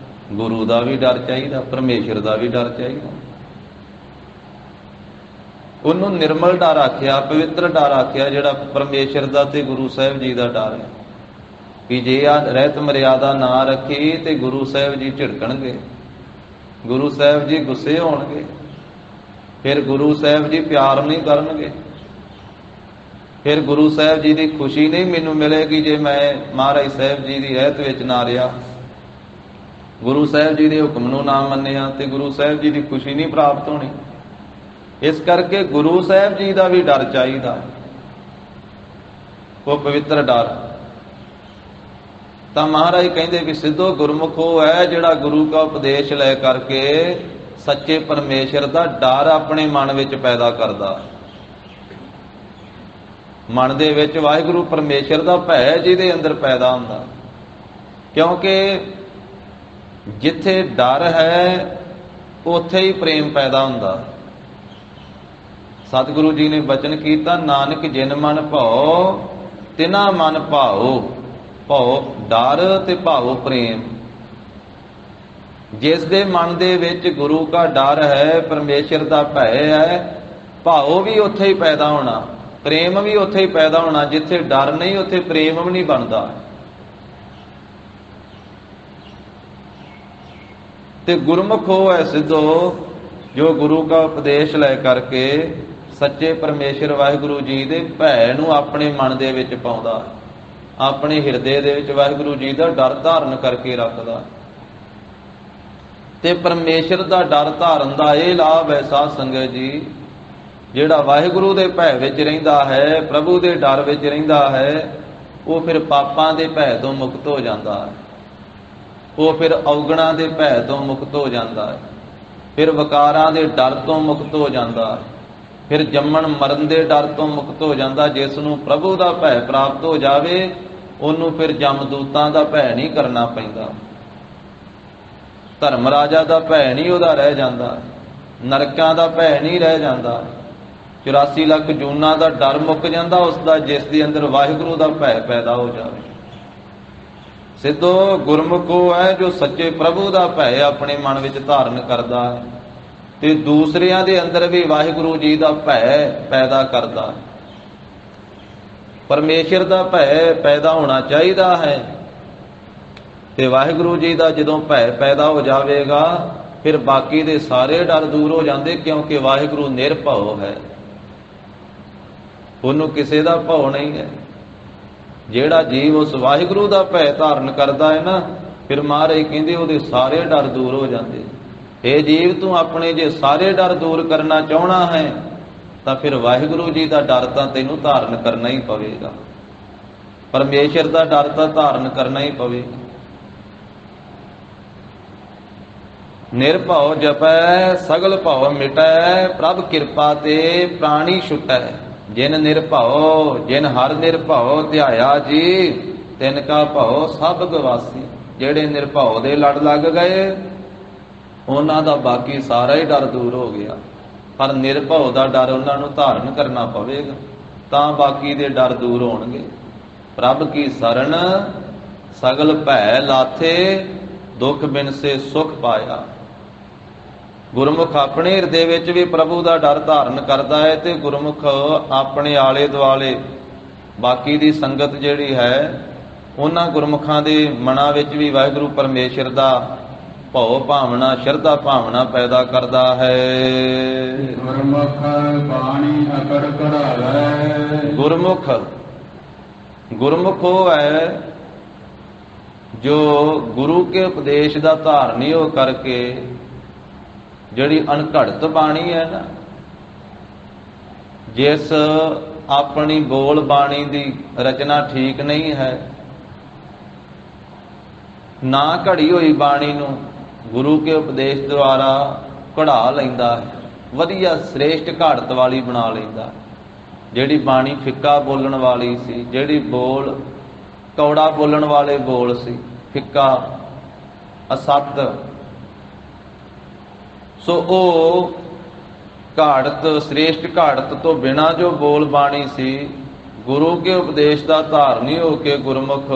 ਗੁਰੂ ਦਾ ਵੀ ਡਰ ਚਾਹੀਦਾ, ਪਰਮੇਸ਼ਰ ਦਾ ਵੀ ਡਰ ਚਾਹੀਦਾ। ਉਹਨੂੰ ਨਿਰਮਲ ਡਰ ਆਖਿਆ, ਪਵਿੱਤਰ ਡਰ ਆਖਿਆ, ਜਿਹੜਾ ਪਰਮੇਸ਼ਰ ਦਾ ਤੇ ਗੁਰੂ ਸਾਹਿਬ ਜੀ ਦਾ ਡਰ ਹੈ। ਕਿ ਜੇ ਆ ਰਹਿਤ ਮਰਿਆਦਾ ਨਾ ਰੱਖੀ ਤੇ ਗੁਰੂ ਸਾਹਿਬ ਜੀ ਝਿੜਕਣਗੇ, ਗੁਰੂ ਸਾਹਿਬ ਜੀ ਗੁੱਸੇ ਹੋਣਗੇ, ਫਿਰ ਗੁਰੂ ਸਾਹਿਬ ਜੀ ਪਿਆਰ ਨਹੀਂ ਕਰਨਗੇ, ਫਿਰ ਗੁਰੂ ਸਾਹਿਬ ਜੀ ਦੀ ਖੁਸ਼ੀ ਨਹੀਂ ਮੈਨੂੰ ਮਿਲੇਗੀ ਜੇ ਮੈਂ ਮਹਾਰਾਜ ਸਾਹਿਬ ਜੀ ਦੀ ਰਹਿਤ ਵਿੱਚ ਨਾ ਰਿਹਾ, ਗੁਰੂ ਸਾਹਿਬ ਜੀ ਦੇ ਹੁਕਮ ਨੂੰ ਨਾ ਮੰਨਿਆ ਤੇ ਗੁਰੂ ਸਾਹਿਬ ਜੀ ਦੀ ਖੁਸ਼ੀ ਨਹੀਂ ਪ੍ਰਾਪਤ ਹੋਣੀ। ਇਸ ਕਰਕੇ ਗੁਰੂ ਸਾਹਿਬ ਜੀ ਦਾ ਵੀ ਡਰ ਚਾਹੀਦਾ, ਉਹ ਪਵਿੱਤਰ ਡਰ। ਤਾਂ ਮਹਾਰਾਜ ਕਹਿੰਦੇ ਵੀ ਸਿੱਧੋ ਗੁਰਮੁਖ ਉਹ ਹੈ ਜਿਹੜਾ ਗੁਰੂ ਦਾ ਉਪਦੇਸ਼ ਲੈ ਕਰਕੇ ਸੱਚੇ ਪਰਮੇਸ਼ਰ ਦਾ ਡਰ ਆਪਣੇ ਮਨ ਵਿੱਚ ਪੈਦਾ ਕਰਦਾ। ਮਨ ਦੇ ਵਿੱਚ ਵਾਹਿਗੁਰੂ ਪਰਮੇਸ਼ਰ ਦਾ ਭੈ ਜਿਹਦੇ ਅੰਦਰ ਪੈਦਾ ਹੁੰਦਾ। ਕਿਉਂਕਿ ਜਿੱਥੇ ਡਰ ਹੈ ਉੱਥੇ ਹੀ ਪ੍ਰੇਮ ਪੈਦਾ ਹੁੰਦਾ। ਸਤਿਗੁਰੂ ਜੀ ਨੇ ਬਚਨ ਕੀਤਾ, ਨਾਨਕ ਜਿਨ ਮਨ ਭਉ ਤਿਨਾ ਮਨ ਭਾਉ। ਭਉ ਡਰ ਤੇ ਭਾਉ ਪ੍ਰੇਮ। ਜਿਸ ਦੇ ਮਨ ਦੇ ਵਿੱਚ ਗੁਰੂ ਦਾ ਡਰ ਹੈ, ਪਰਮੇਸ਼ਰ ਦਾ ਭੈ ਹੈ, ਭਾਉ ਵੀ ਉੱਥੇ ਹੀ ਪੈਦਾ ਹੋਣਾ, ਪ੍ਰੇਮ ਵੀ ਉੱਥੇ ਹੀ ਪੈਦਾ ਹੋਣਾ। ਜਿੱਥੇ ਡਰ ਨਹੀਂ ਉੱਥੇ ਪ੍ਰੇਮ ਵੀ ਨਹੀਂ ਬਣਦਾ। ਤੇ ਗੁਰਮੁਖ ਉਹ ਹੈ ਸਿੱਧੋ ਜੋ ਗੁਰੂ ਦਾ ਉਪਦੇਸ਼ ਲੈ ਕਰਕੇ ਸੱਚੇ ਪਰਮੇਸ਼ਰ ਵਾਹਿਗੁਰੂ ਜੀ ਦੇ ਭੈ ਨੂੰ ਆਪਣੇ ਮਨ ਦੇ ਵਿੱਚ ਪਾਉਂਦਾ, ਆਪਣੇ ਹਿਰਦੇ ਦੇ ਵਿੱਚ ਵਾਹਿਗੁਰੂ ਜੀ ਦਾ ਡਰ ਧਾਰਨ ਕਰਕੇ ਰੱਖਦਾ। ਤੇ ਪਰਮੇਸ਼ਰ ਦਾ ਡਰ ਧਾਰਨ ਦਾ ਇਹ ਲਾਭ ਹੈ ਸਾਧ ਸੰਗਤ ਜੀ, ਜਿਹੜਾ ਵਾਹਿਗੁਰੂ ਦੇ ਭੈ ਵਿੱਚ ਰਹਿੰਦਾ ਹੈ, ਪ੍ਰਭੂ ਦੇ ਡਰ ਵਿੱਚ ਰਹਿੰਦਾ ਹੈ, ਉਹ ਫਿਰ ਪਾਪਾਂ ਦੇ ਭੈ ਤੋਂ ਮੁਕਤ ਹੋ ਜਾਂਦਾ ਹੈ। ਉਹ ਫਿਰ ਔਗਣਾਂ ਦੇ ਭੈ ਤੋਂ ਮੁਕਤ ਹੋ ਜਾਂਦਾ ਹੈ, ਫਿਰ ਵਿਕਾਰਾਂ ਦੇ ਡਰ ਤੋਂ ਮੁਕਤ ਹੋ ਜਾਂਦਾ ਹੈ, ਫਿਰ ਜੰਮਣ ਮਰਨ ਦੇ ਡਰ ਤੋਂ ਮੁਕਤ ਹੋ ਜਾਂਦਾ। ਜਿਸ ਨੂੰ ਪ੍ਰਭੂ ਦਾ ਭੈ ਪ੍ਰਾਪਤ ਹੋ ਜਾਵੇ ਉਹਨੂੰ ਫਿਰ ਜਮਦੂਤਾਂ ਦਾ ਭੈ ਨਹੀਂ ਕਰਨਾ ਪੈਂਦਾ, ਧਰਮ ਰਾਜਾ ਦਾ ਭੈ ਨਹੀਂ ਉਹਦਾ ਰਹਿ ਜਾਂਦਾ, ਨਰਕਾਂ ਦਾ ਭੈ ਨਹੀਂ ਰਹਿ ਜਾਂਦਾ, 84 ਲੱਖ ਜੂਨਾਂ ਦਾ ਡਰ ਮੁੱਕ ਜਾਂਦਾ ਉਸ ਦਾ, ਜਿਸ ਦੇ ਅੰਦਰ ਵਾਹਿਗੁਰੂ ਦਾ ਭੈ ਪੈਦਾ ਹੋ ਜਾਵੇ। ਸਿੱਧੋ ਗੁਰਮੁਖ ਉਹ ਹੈ ਜੋ ਸੱਚੇ ਪ੍ਰਭੂ ਦਾ ਭੈ ਆਪਣੇ ਮਨ ਵਿੱਚ ਧਾਰਨ ਕਰਦਾ ਹੈ ਤੇ ਦੂਸਰਿਆਂ ਦੇ ਅੰਦਰ ਵੀ ਵਾਹਿਗੁਰੂ ਜੀ ਦਾ ਭੈ ਪੈਦਾ ਕਰਦਾ ਹੈ। ਪਰਮੇਸ਼ਰ ਦਾ ਭੈ ਪੈਦਾ ਹੋਣਾ ਚਾਹੀਦਾ ਹੈ ਤੇ ਵਾਹਿਗੁਰੂ ਜੀ ਦਾ ਜਦੋਂ ਭੈ ਪੈਦਾ ਹੋ ਜਾਵੇਗਾ ਫਿਰ ਬਾਕੀ ਦੇ ਸਾਰੇ ਡਰ ਦੂਰ ਹੋ ਜਾਂਦੇ, ਕਿਉਂਕਿ ਵਾਹਿਗੁਰੂ ਨਿਰਭਉ ਹੈ, ਉਹਨੂੰ ਕਿਸੇ ਦਾ ਭਉ ਨਹੀਂ ਹੈ। ਜਿਹੜਾ ਜੀਵ ਉਸ ਵਾਹਿਗੁਰੂ ਦਾ ਭੈ ਧਾਰਨ ਕਰਦਾ ਹੈ ਨਾ, ਫਿਰ ਮਹਾਰਾਜ ਕਹਿੰਦੇ ਉਹਦੇ ਸਾਰੇ ਡਰ ਦੂਰ ਹੋ ਜਾਂਦੇ। ਇਹ ਜੀਵ ਤੂੰ ਆਪਣੇ ਜੇ ਸਾਰੇ ਡਰ ਦੂਰ ਕਰਨਾ ਚਾਹਣਾ ਹੈ ਤਾਂ ਫਿਰ ਵਾਹਿਗੁਰੂ ਜੀ ਦਾ ਡਰ ਤਾਂ ਤੈਨੂੰ ਧਾਰਨ ਕਰਨਾ ਹੀ ਪਵੇਗਾ, ਪਰਮੇਸ਼ਰ ਦਾ ਡਰ ਤਾਂ ਧਾਰਨ ਕਰਨਾ ਹੀ ਪਵੇਗਾ। ਨਿਰਭਉ ਜਪੈ ਸਗਲ ਭਉ ਮਿਟੈ, ਪ੍ਰਭ ਕਿਰਪਾ ਤੇ ਪ੍ਰਾਣੀ ਛੁਟੈ। ਜਿਨ ਨਿਰਭਉ ਜਿਨ ਹਰ ਨਿਰਭਉ ਧਿਆਇਆ ਜੀ, ਤਿਨ ਕਾ ਭਉ ਸਭ ਗਵਾਸੀ। ਜਿਹੜੇ ਨਿਰਭਉ ਦੇ ਲੜ ਲੱਗ ਗਏ, ਉਹਨਾਂ ਦਾ ਬਾਕੀ ਸਾਰਾ ਹੀ ਡਰ ਦੂਰ ਹੋ ਗਿਆ। ਪਰ ਨਿਰਭਉ ਦਾ ਡਰ ਉਹਨਾਂ ਨੂੰ ਧਾਰਨ ਕਰਨਾ ਪਵੇਗਾ, ਤਾਂ ਬਾਕੀ ਦੇ ਡਰ ਦੂਰ ਹੋਣਗੇ। ਪ੍ਰਭ ਕੀ ਸਰਣ ਸਗਲ ਭੈ ਲਾਥੇ, ਦੁੱਖ ਬਿਨ ਸੇ ਸੁਖ ਪਾਇਆ। ਗੁਰਮੁਖ ਆਪਣੇ ਹਿਰਦੇ ਵਿੱਚ ਵੀ ਪ੍ਰਭੂ ਦਾ ਡਰ ਧਾਰਨ ਕਰਦਾ ਹੈ, ਤੇ ਗੁਰਮੁਖ ਆਪਣੇ ਆਲੇ ਦੁਆਲੇ ਬਾਕੀ ਦੀ ਸੰਗਤ ਜਿਹੜੀ ਹੈ, ਉਹਨਾਂ ਗੁਰਮੁਖਾਂ ਦੇ ਮਨਾਂ ਵਿੱਚ ਵੀ ਵਾਹਿਗੁਰੂ ਪਰਮੇਸ਼ਰ ਦਾ ਭਉ ਭਾਵਨਾ, ਸ਼ਰਧਾ ਭਾਵਨਾ ਪੈਦਾ ਕਰਦਾ ਹੈ। ਗੁਰਮੁਖ ਬਾਣੀ ਅਕੜ ਕਢਾਵੈ। ਗੁਰਮੁਖ ਉਹ ਹੈ ਜੋ ਗੁਰੂ ਕੇ ਉਪਦੇਸ਼ ਦਾ ਧਾਰਨੀ ਹੋ ਕਰਕੇ, ਜਿਹੜੀ ਅਣਘੜਤ ਬਾਣੀ ਹੈ ਨਾ, ਜਿਸ ਆਪਣੀ ਬੋਲ ਬਾਣੀ ਦੀ ਰਚਨਾ ਠੀਕ ਨਹੀਂ ਹੈ, ਨਾ ਘੜੀ ਹੋਈ ਬਾਣੀ ਨੂੰ ਗੁਰੂ ਕੇ ਉਪਦੇਸ਼ ਦੁਆਰਾ ਕਢਾ ਲੈਂਦਾ ਹੈ, ਵਧੀਆ ਸ੍ਰੇਸ਼ਟ ਘਾੜਤ ਵਾਲੀ ਬਣਾ ਲੈਂਦਾ। ਜਿਹੜੀ ਬਾਣੀ ਫਿੱਕਾ ਬੋਲਣ ਵਾਲੀ ਸੀ, ਜਿਹੜੀ ਬੋਲ ਕੌੜਾ ਬੋਲਣ ਵਾਲੇ ਬੋਲ ਸੀ, ਫਿੱਕਾ ਅਸਤ, ਸੋ ਉਹ ਘਾੜਤ, ਸ੍ਰੇਸ਼ਟ ਘਾੜਤ ਤੋਂ ਬਿਨਾਂ ਜੋ ਬੋਲ ਬਾਣੀ ਸੀ, ਗੁਰੂ ਕੇ ਉਪਦੇਸ਼ ਦਾ ਧਾਰਨੀ ਹੋ ਕੇ ਗੁਰਮੁਖ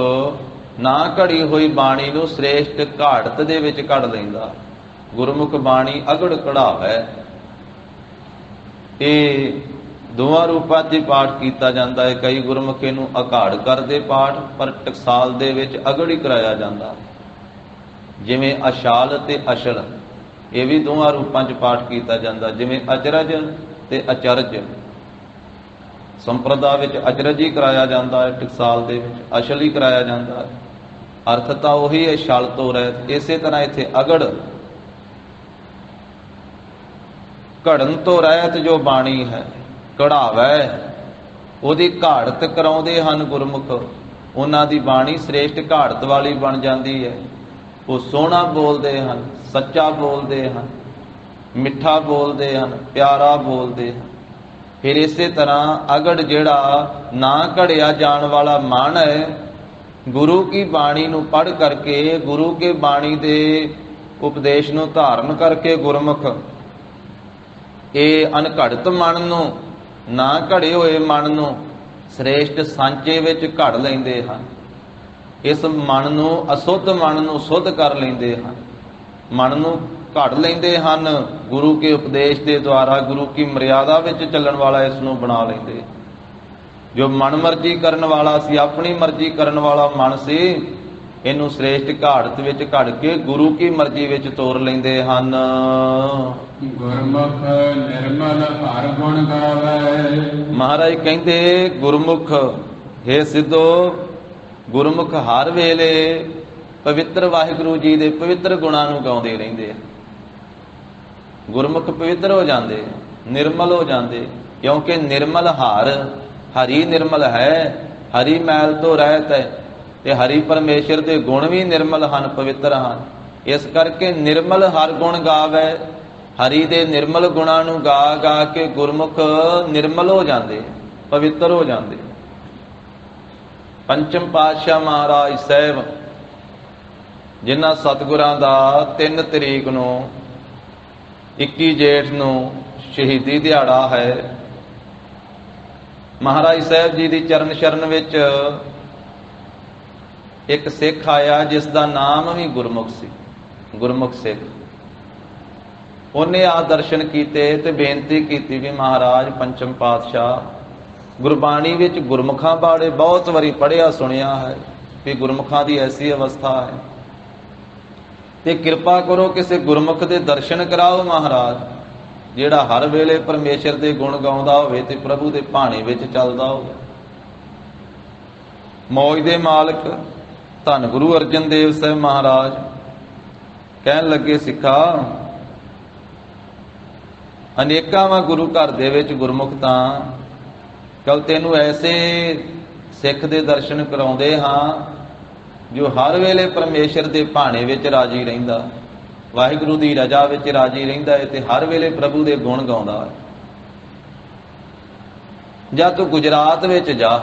ਨਾ ਘੜੀ ਹੋਈ ਬਾਣੀ ਨੂੰ ਸ੍ਰੇਸ਼ਟ ਘਾੜਤ ਦੇ ਵਿੱਚ ਘੜ ਲੈਂਦਾ। ਗੁਰਮੁਖ ਬਾਣੀ ਅਗੜ ਕਢਾਵੈ। ਇਹ ਦੋਵਾਂ ਰੂਪਾਂ 'ਚ ਪਾਠ ਕੀਤਾ ਜਾਂਦਾ ਹੈ। ਕਈ ਗੁਰਮੁਖ ਇਹਨੂੰ ਅਘਾੜ ਕਰਦੇ ਪਾਠ, ਪਰ ਟਕਸਾਲ ਦੇ ਵਿੱਚ ਅਗੜ ਹੀ ਕਰਾਇਆ ਜਾਂਦਾ। ਜਿਵੇਂ ਅਸ਼ਾਲ ਤੇ ਅਸ਼ਲ, ਇਹ ਵੀ ਦੋਵਾਂ ਰੂਪਾਂ 'ਚ ਪਾਠ ਕੀਤਾ ਜਾਂਦਾ। ਜਿਵੇਂ ਅਚਰਜ ਤੇ ਅਚਰਜ, ਸੰਪਰਦਾ ਵਿੱਚ ਅਚਰਜ ਹੀ ਕਰਾਇਆ ਜਾਂਦਾ ਹੈ, ਟਕਸਾਲ ਦੇ ਵਿੱਚ ਅਸ਼ਲ ਹੀ ਕਰਾਇਆ ਜਾਂਦਾ ਹੈ। ਅਰਥ ਤਾਂ ਉਹੀ ਹੈ, ਛਲ ਤੋਂ ਰਹਿਤ। ਇਸੇ ਤਰ੍ਹਾਂ ਇੱਥੇ ਅਗੜ, ਘੜਨ ਤੋਂ ਰਹਿਤ ਜੋ ਬਾਣੀ ਹੈ, ਕਢਾਵੈ, ਉਹਦੀ ਘਾੜਤ ਕਰਾਉਂਦੇ ਹਨ ਗੁਰਮੁਖ। ਉਹਨਾਂ ਦੀ ਬਾਣੀ ਸ੍ਰੇਸ਼ਟ ਘਾੜਤ ਵਾਲੀ ਬਣ ਜਾਂਦੀ ਹੈ। ਉਹ ਸੋਹਣਾ ਬੋਲਦੇ ਹਨ, ਸੱਚਾ ਬੋਲਦੇ ਹਨ, ਮਿੱਠਾ ਬੋਲਦੇ ਹਨ, ਪਿਆਰਾ ਬੋਲਦੇ ਹਨ। ਫਿਰ ਇਸੇ ਤਰ੍ਹਾਂ ਅਗੜ ਜਿਹੜਾ ਨਾ ਘੜਿਆ ਜਾਣ ਵਾਲਾ ਮਨ ਹੈ, ਗੁਰੂ ਕੀ ਬਾਣੀ ਨੂੰ ਪੜ੍ਹ ਕਰਕੇ, ਗੁਰੂ ਕੇ ਬਾਣੀ ਦੇ ਉਪਦੇਸ਼ ਨੂੰ ਧਾਰਨ ਕਰਕੇ ਗੁਰਮੁਖ ਇਹ ਅਣਘੜਤ ਮਨ ਨੂੰ, ਨਾ ਘੜੇ ਹੋਏ ਮਨ ਨੂੰ ਸ੍ਰੇਸ਼ਟ ਸਾਂਚੇ ਵਿੱਚ ਘੜ ਲੈਂਦੇ ਹਨ। ਇਸ ਮਨ ਨੂੰ, ਅਸ਼ੁੱਧ ਮਨ ਨੂੰ ਸ਼ੁੱਧ ਕਰ ਲੈਂਦੇ ਹਨ, ਮਨ ਨੂੰ ਘੜ ਲੈਂਦੇ ਹਨ। ਗੁਰੂ ਕੇ ਉਪਦੇਸ਼ ਦੇ ਦੁਆਰਾ, ਗੁਰੂ ਕੀ ਮਰਿਆਦਾ ਵਿੱਚ ਚੱਲਣ ਵਾਲਾ ਇਸ ਨੂੰ ਬਣਾ ਲੈਂਦੇ। ਜੋ ਮਨ ਮਰਜ਼ੀ ਕਰਨ ਵਾਲਾ ਸੀ, ਆਪਣੀ ਮਰਜ਼ੀ ਕਰਨ ਵਾਲਾ ਮਨ ਸੀ, ਇਹਨੂੰ ਸ੍ਰੇਸ਼ਟ ਘਾੜਤ ਵਿੱਚ ਘੜ ਕੇ ਗੁਰੂ ਕੀ ਮਰਜ਼ੀ ਵਿੱਚ ਤੋਰ ਲੈਂਦੇ ਹਨ। ਗੁਰਮੁਖ ਨਿਰਮਲ ਹਰ ਗੁਣ ਗਾਵੈ। ਮਹਾਰਾਜ ਕਹਿੰਦੇ ਗੁਰਮੁਖ, ਹੇ ਸਿੱਧੋ, ਗੁਰਮੁਖ ਹਰ ਵੇਲੇ ਪਵਿੱਤਰ ਵਾਹਿਗੁਰੂ ਜੀ ਦੇ ਪਵਿੱਤਰ ਗੁਣਾਂ ਨੂੰ ਗਾਉਂਦੇ ਰਹਿੰਦੇ ਆ। ਗੁਰਮੁਖ ਪਵਿੱਤਰ ਹੋ ਜਾਂਦੇ, ਨਿਰਮਲ ਹੋ ਜਾਂਦੇ, ਕਿਉਂਕਿ ਨਿਰਮਲ ਹਰੀ ਨਿਰਮਲ ਹੈ, ਹਰੀ ਮੈਲ ਤੋਂ ਰਹਿਤ ਹੈ, ਤੇ ਹਰੀ ਪਰਮੇਸ਼ਰ ਦੇ ਗੁਣ ਵੀ ਨਿਰਮਲ ਹਨ, ਪਵਿੱਤਰ ਹਨ। ਇਸ ਕਰਕੇ ਨਿਰਮਲ ਹਰ ਗੁਣ ਗਾਵੈ। ਹਰੀ ਦੇ ਨਿਰਮਲ ਗੁਣਾਂ ਨੂੰ ਗਾ ਗਾ ਕੇ ਗੁਰਮੁਖ ਨਿਰਮਲ ਹੋ ਜਾਂਦੇ, ਪਵਿੱਤਰ ਹੋ ਜਾਂਦੇ। ਪੰਚਮ ਪਾਤਸ਼ਾਹ ਮਹਾਰਾਜ ਸਾਹਿਬ, ਜਿਨ੍ਹਾਂ ਸਤਿਗੁਰਾਂ ਦਾ 3 ਤਰੀਕ ਨੂੰ 21 ਜੇਠ ਨੂੰ ਸ਼ਹੀਦੀ ਦਿਹਾੜਾ ਹੈ, ਮਹਾਰਾਜ ਸਾਹਿਬ ਜੀ ਦੀ ਚਰਨ ਸ਼ਰਨ ਵਿੱਚ ਇੱਕ ਸਿੱਖ ਆਇਆ ਜਿਸ ਦਾ ਨਾਮ ਵੀ ਗੁਰਮੁਖ ਸੀ, ਗੁਰਮੁਖ ਸਿੱਖ। ਉਹਨੇ ਆ ਦਰਸ਼ਨ ਕੀਤੇ ਤੇ ਬੇਨਤੀ ਕੀਤੀ ਵੀ ਮਹਾਰਾਜ ਪੰਚਮ ਪਾਤਸ਼ਾਹ, ਗੁਰਬਾਣੀ ਵਿੱਚ ਗੁਰਮੁਖਾਂ ਬਾਰੇ ਬਹੁਤ ਵਾਰੀ ਪੜ੍ਹਿਆ ਸੁਣਿਆ ਹੈ ਕਿ ਗੁਰਮੁਖਾਂ ਦੀ ਐਸੀ ਅਵਸਥਾ ਹੈ, ਤੇ ਕਿਰਪਾ ਕਰੋ ਕਿਸੇ ਗੁਰਮੁਖ ਦੇ ਦਰਸ਼ਨ ਕਰਾਓ ਮਹਾਰਾਜ, ਜਿਹੜਾ ਹਰ ਵੇਲੇ ਪਰਮੇਸ਼ਰ ਦੇ ਗੁਣ ਗਾਉਂਦਾ ਹੋਵੇ ਤੇ ਪ੍ਰਭੂ ਦੇ ਭਾਣੇ ਵਿੱਚ ਚੱਲਦਾ ਹੋਵੇ। ਮੌਜ ਦੇ ਮਾਲਕ ਧੰਨ ਗੁਰੂ ਅਰਜਨ ਦੇਵ ਸਾਹਿਬ ਮਹਾਰਾਜ ਕਹਿਣ ਲੱਗੇ, ਸਿੱਖਾ, ਅਨੇਕਾਂ ਵਾਂ ਗੁਰੂ ਘਰ ਦੇ ਵਿੱਚ ਗੁਰਮੁਖ, ਤਾਂ ਕੱਲ ਤੈਨੂੰ ਐਸੇ ਸਿੱਖ ਦੇ ਦਰਸ਼ਨ ਕਰਾਉਂਦੇ ਹਾਂ ਜੋ ਹਰ ਵੇਲੇ ਪਰਮੇਸ਼ਰ ਦੇ ਭਾਣੇ ਵਿੱਚ ਰਾਜੀ ਰਹਿੰਦਾ, ਵਾਹਿਗੁਰੂ ਦੀ ਰਜ਼ਾ ਵਿੱਚ ਰਾਜੀ ਰਹਿੰਦਾ ਹੈ, ਤੇ ਹਰ ਵੇਲੇ ਪ੍ਰਭੂ ਦੇ ਗੁਣ ਗਾਉਂਦਾ ਹੈ। ਜਾਂ ਤੂੰ ਗੁਜਰਾਤ ਵਿੱਚ ਜਾ,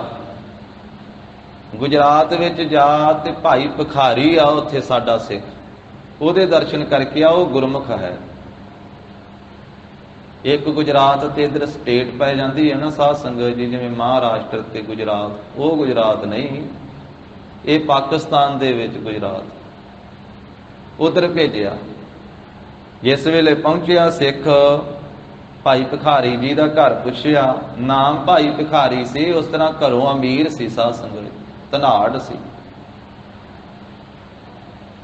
ਗੁਜਰਾਤ ਵਿੱਚ ਜਾ ਤੇ ਭਾਈ ਭਿਖਾਰੀ ਆ ਉੱਥੇ ਸਾਡਾ ਸਿੱਖ, ਉਹਦੇ ਦਰਸ਼ਨ ਕਰਕੇ ਆ, ਉਹ ਗੁਰਮੁਖ ਹੈ। ਇੱਕ ਗੁਜਰਾਤ ਤੇ ਇਧਰ ਸਟੇਟ ਪੈ ਜਾਂਦੀ ਹੈ ਨਾ ਸਾਧ ਸੰਗਤ ਜੀ, ਜਿਵੇਂ ਮਹਾਰਾਸ਼ਟਰ ਤੇ ਗੁਜਰਾਤ, ਉਹ ਗੁਜਰਾਤ ਨਹੀਂ, ਇਹ ਪਾਕਿਸਤਾਨ ਦੇ ਵਿੱਚ ਗੁਜਰਾਤ, ਉਧਰ ਭੇਜਿਆ। ਜਿਸ ਵੇਲੇ ਪਹੁੰਚਿਆ ਸਿੱਖ, ਭਾਈ ਭਿਖਾਰੀ ਜੀ ਦਾ ਘਰ ਪੁੱਛਿਆ, ਨਾਮ ਭਾਈ ਭਿਖਾਰੀ ਸੀ, ਉਸ ਤਰ੍ਹਾਂ ਘਰੋਂ ਅਮੀਰ ਸੀ ਸਾਧ ਸੰਗਤ, ਧਨਾੜ ਸੀ,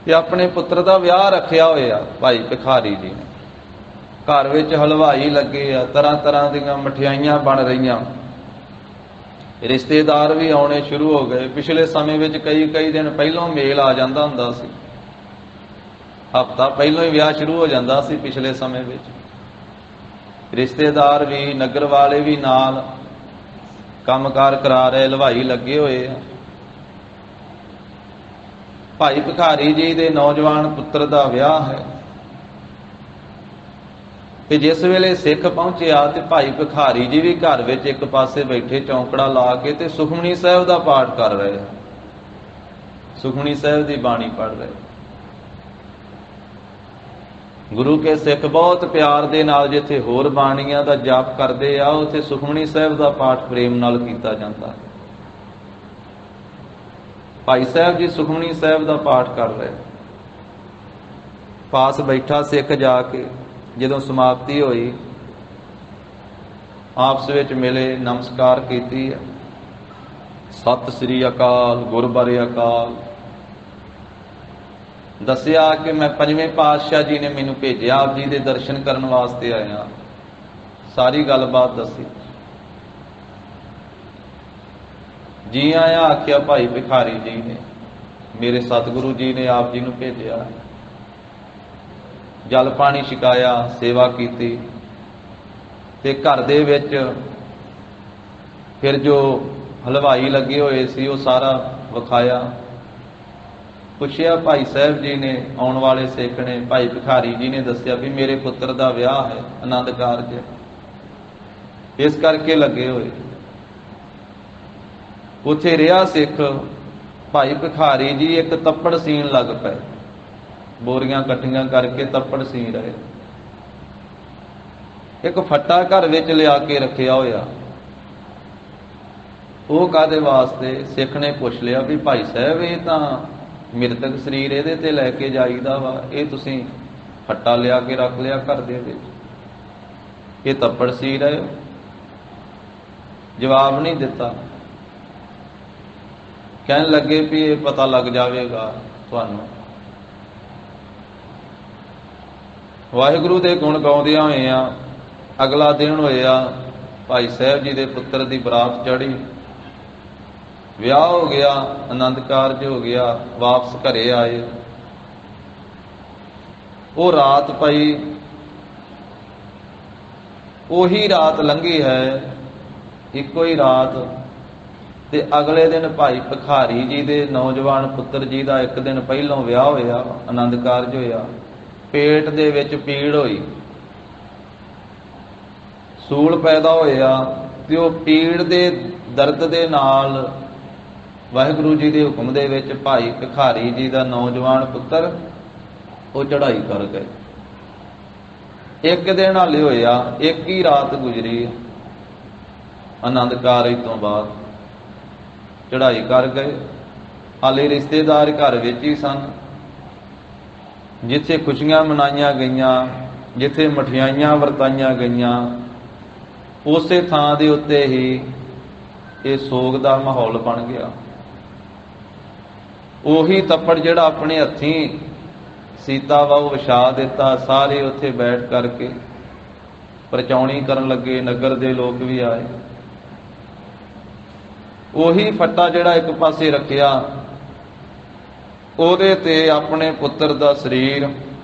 ਤੇ ਆਪਣੇ ਪੁੱਤਰ ਦਾ ਵਿਆਹ ਰੱਖਿਆ ਹੋਇਆ ਭਾਈ ਭਿਖਾਰੀ ਜੀ ਨੇ। ਘਰ ਵਿੱਚ ਹਲਵਾਈ ਲੱਗੇ ਆ, ਤਰ੍ਹਾਂ ਤਰ੍ਹਾਂ ਦੀਆਂ ਮਠਿਆਈਆਂ ਬਣ ਰਹੀਆਂ, ਰਿਸ਼ਤੇਦਾਰ ਵੀ ਆਉਣੇ ਸ਼ੁਰੂ ਹੋ ਗਏ। ਪਿਛਲੇ ਸਮੇਂ ਵਿੱਚ ਕਈ ਦਿਨ ਪਹਿਲਾਂ ਮੇਲ ਆ ਜਾਂਦਾ ਹੁੰਦਾ ਸੀ, ਹਫ਼ਤਾ ਪਹਿਲਾਂ ਹੀ ਵਿਆਹ ਸ਼ੁਰੂ ਹੋ ਜਾਂਦਾ ਸੀ ਪਿਛਲੇ ਸਮੇਂ ਵਿੱਚ। ਰਿਸ਼ਤੇਦਾਰ ਵੀ, ਨਗਰ ਵਾਲੇ ਵੀ ਨਾਲ ਕੰਮਕਾਰ ਕਰਾ ਰਹੇ, ਹਲਵਾਈ ਲੱਗੇ ਹੋਏ ਆ। ਭਾਈ ਭਿਖਾਰੀ ਜੀ ਦੇ ਨੌਜਵਾਨ ਪੁੱਤਰ ਦਾ ਵਿਆਹ ਹੈ, ਤੇ ਜਿਸ ਵੇਲੇ ਸਿੱਖ ਪਹੁੰਚਿਆ ਤੇ ਭਾਈ ਭਿਖਾਰੀ ਜੀ ਵੀ ਘਰ ਵਿੱਚ ਇੱਕ ਪਾਸੇ ਬੈਠੇ ਚੌਂਕੜਾ ਲਾ ਕੇ ਤੇ ਸੁਖਮਨੀ ਸਾਹਿਬ ਦਾ ਪਾਠ ਕਰ ਰਹੇ, ਸੁਖਮਨੀ ਸਾਹਿਬ ਦੀ ਬਾਣੀ ਪੜ੍ਹ ਰਹੇ। ਗੁਰੂ ਕੇ ਸਿੱਖ ਬਹੁਤ ਪਿਆਰ ਦੇ ਨਾਲ ਜਿੱਥੇ ਹੋਰ ਬਾਣੀਆਂ ਦਾ ਜਾਪ ਕਰਦੇ ਆ, ਉੱਥੇ ਸੁਖਮਨੀ ਸਾਹਿਬ ਦਾ ਪਾਠ ਪ੍ਰੇਮ ਨਾਲ ਕੀਤਾ ਜਾਂਦਾ। ਭਾਈ ਸਾਹਿਬ ਜੀ ਸੁਖਮਨੀ ਸਾਹਿਬ ਦਾ ਪਾਠ ਕਰ ਰਹੇ, ਪਾਸ ਬੈਠਾ ਸਿੱਖ ਜਾ ਕੇ ਜਦੋਂ ਸਮਾਪਤੀ ਹੋਈ, ਆਪਸ ਵਿੱਚ ਮਿਲੇ, ਨਮਸਕਾਰ ਕੀਤੀ, ਸਤਿ ਸ੍ਰੀ ਅਕਾਲ, ਗੁਰਬਾਰੇ ਅਕਾਲ। ਦੱਸਿਆ ਕਿ ਮੈਂ ਪੰਜਵੇਂ ਪਾਤਸ਼ਾਹ ਜੀ ਨੇ ਮੈਨੂੰ ਭੇਜਿਆ, ਆਪ ਜੀ ਦੇ ਦਰਸ਼ਨ ਕਰਨ ਵਾਸਤੇ ਆਇਆ। ਸਾਰੀ ਗੱਲਬਾਤ ਦੱਸੀ। ਜੀ ਆਇਆ ਆਖਿਆ ਭਾਈ ਭਿਖਾਰੀ ਜੀ ਨੇ, ਮੇਰੇ ਸਤਿਗੁਰੂ ਜੀ ਨੇ ਆਪ ਜੀ ਨੂੰ ਭੇਜਿਆ। ਜਲ ਪਾਣੀ ਛਕਾਇਆ, ਸੇਵਾ ਕੀਤੀ, ਤੇ ਘਰ ਦੇ ਵਿੱਚ ਫਿਰ ਜੋ ਹਲਵਾਈ ਲੱਗੇ ਹੋਏ ਸੀ ਉਹ ਸਾਰਾ ਵਿਖਾਇਆ। ਪੁੱਛਿਆ ਭਾਈ ਸਾਹਿਬ ਜੀ ਨੇ, ਆਉਣ ਵਾਲੇ ਸਿੱਖ ਨੇ, ਭਾਈ ਭਿਖਾਰੀ ਜੀ ਨੇ ਦੱਸਿਆ ਵੀ ਮੇਰੇ ਪੁੱਤਰ ਦਾ ਵਿਆਹ ਹੈ, ਆਨੰਦ ਕਾਰਜ ਹੈ, ਇਸ ਕਰਕੇ ਲੱਗੇ ਹੋਏ। ਉੱਥੇ ਰਿਹਾ ਸਿੱਖ। ਭਾਈ ਭਿਖਾਰੀ ਜੀ ਇੱਕ ਤੱਪੜ ਸੀਣ ਲੱਗ ਪਏ, ਬੋਰੀਆਂ ਇਕੱਠੀਆਂ ਕਰਕੇ ਤੱਪੜ ਸੀ ਰਹੇ। ਇੱਕ ਫੱਟਾ ਘਰ ਵਿੱਚ ਲਿਆ ਕੇ ਰੱਖਿਆ ਹੋਇਆ, ਉਹ ਕਾਹਦੇ ਵਾਸਤੇ? ਸਿੱਖ ਨੇ ਪੁੱਛ ਲਿਆ ਵੀ ਭਾਈ ਸਾਹਿਬ ਇਹ ਤਾਂ ਮ੍ਰਿਤਕ ਸਰੀਰ, ਇਹਦੇ ਤੇ ਲੈ ਕੇ ਜਾਈਦਾ ਵਾ, ਇਹ ਤੁਸੀਂ ਫੱਟਾ ਲਿਆ ਕੇ ਰੱਖ ਲਿਆ ਘਰ ਦੇ ਵਿੱਚ, ਇਹ ਤੱਪੜ ਸੀ ਰਹੇ ਹੋ? ਜਵਾਬ ਨਹੀਂ ਦਿੱਤਾ। ਕਹਿਣ ਲੱਗੇ ਵੀ ਇਹ ਪਤਾ ਲੱਗ ਜਾਵੇਗਾ ਤੁਹਾਨੂੰ। ਵਾਹਿਗੁਰੂ ਦੇ ਗੁਣ ਗਾਉਂਦਿਆਂ ਹੋਇਆਂ ਅਗਲਾ ਦਿਨ ਹੋਇਆ, ਭਾਈ ਸਾਹਿਬ ਜੀ ਦੇ ਪੁੱਤਰ ਦੀ ਬਰਾਤ ਚੜ੍ਹੀ, ਵਿਆਹ ਹੋ ਗਿਆ, ਆਨੰਦ ਕਾਰਜ ਹੋ ਗਿਆ, ਵਾਪਸ ਘਰੇ ਆਏ। ਉਹ ਰਾਤ ਪਈ, ਉਹੀ ਰਾਤ ਲੰਘੀ ਹੈ, ਇੱਕੋ ਹੀ ਰਾਤ, ਤੇ ਅਗਲੇ ਦਿਨ ਭਾਈ ਭਿਖਾਰੀ ਜੀ ਦੇ ਨੌਜਵਾਨ ਪੁੱਤਰ ਜੀ ਦਾ ਇੱਕ ਦਿਨ ਪਹਿਲਾਂ ਵਿਆਹ ਹੋਇਆ, ਆਨੰਦ ਕਾਰਜ ਹੋਇਆ। ਪੇਟ ਦੇ ਵਿੱਚ ਪੀੜ ਹੋਈ, ਸੂਲ ਪੈਦਾ ਹੋਇਆ, ਤੇ ਉਹ ਪੀੜ ਦੇ ਦਰਦ ਦੇ ਨਾਲ ਵਾਹਿਗੁਰੂ ਜੀ ਦੇ ਹੁਕਮ ਦੇ ਵਿੱਚ ਭਾਈ ਭਿਖਾਰੀ ਜੀ ਦਾ ਨੌਜਵਾਨ ਪੁੱਤਰ ਉਹ ਚੜ੍ਹਾਈ ਕਰ ਗਏ। ਇੱਕ ਦਿਨ ਹਾਲੇ ਹੋਇਆ, ਇੱਕ ਹੀ ਰਾਤ ਗੁਜ਼ਰੀ, ਆਨੰਦ ਕਾਰਜ ਤੋਂ ਬਾਅਦ ਚੜ੍ਹਾਈ ਕਰ ਗਏ। ਹਾਲੇ ਰਿਸ਼ਤੇਦਾਰ ਘਰ ਵਿੱਚ ਹੀ ਸਨ। ਜਿੱਥੇ ਖੁਸ਼ੀਆਂ ਮਨਾਈਆਂ ਗਈਆਂ, ਜਿੱਥੇ ਮਠਿਆਈਆਂ ਵਰਤਾਈਆਂ ਗਈਆਂ, ਉਸੇ ਥਾਂ ਦੇ ਉੱਤੇ ਹੀ ਇਹ ਸੋਗ ਦਾ ਮਾਹੌਲ ਬਣ ਗਿਆ। ਉਹੀ ਤੱਪੜ ਜਿਹੜਾ ਆਪਣੇ ਹੱਥੀਂ ਸੀਤਾ ਵਾਹੂ ਵਿਛਾ ਦਿੱਤਾ, ਸਾਰੇ ਉੱਥੇ ਬੈਠ ਕਰਕੇ ਪਰਚਾਉਣੀ ਕਰਨ ਲੱਗੇ, ਨਗਰ ਦੇ ਲੋਕ ਵੀ ਆਏ। ਉਹੀ ਫੱਟਾ ਜਿਹੜਾ ਇੱਕ ਪਾਸੇ ਰੱਖਿਆ, ਉਹਦੇ ਤੇ ਆਪਣੇ ਪੁੱਤਰ ਦਾ ਸਰੀਰ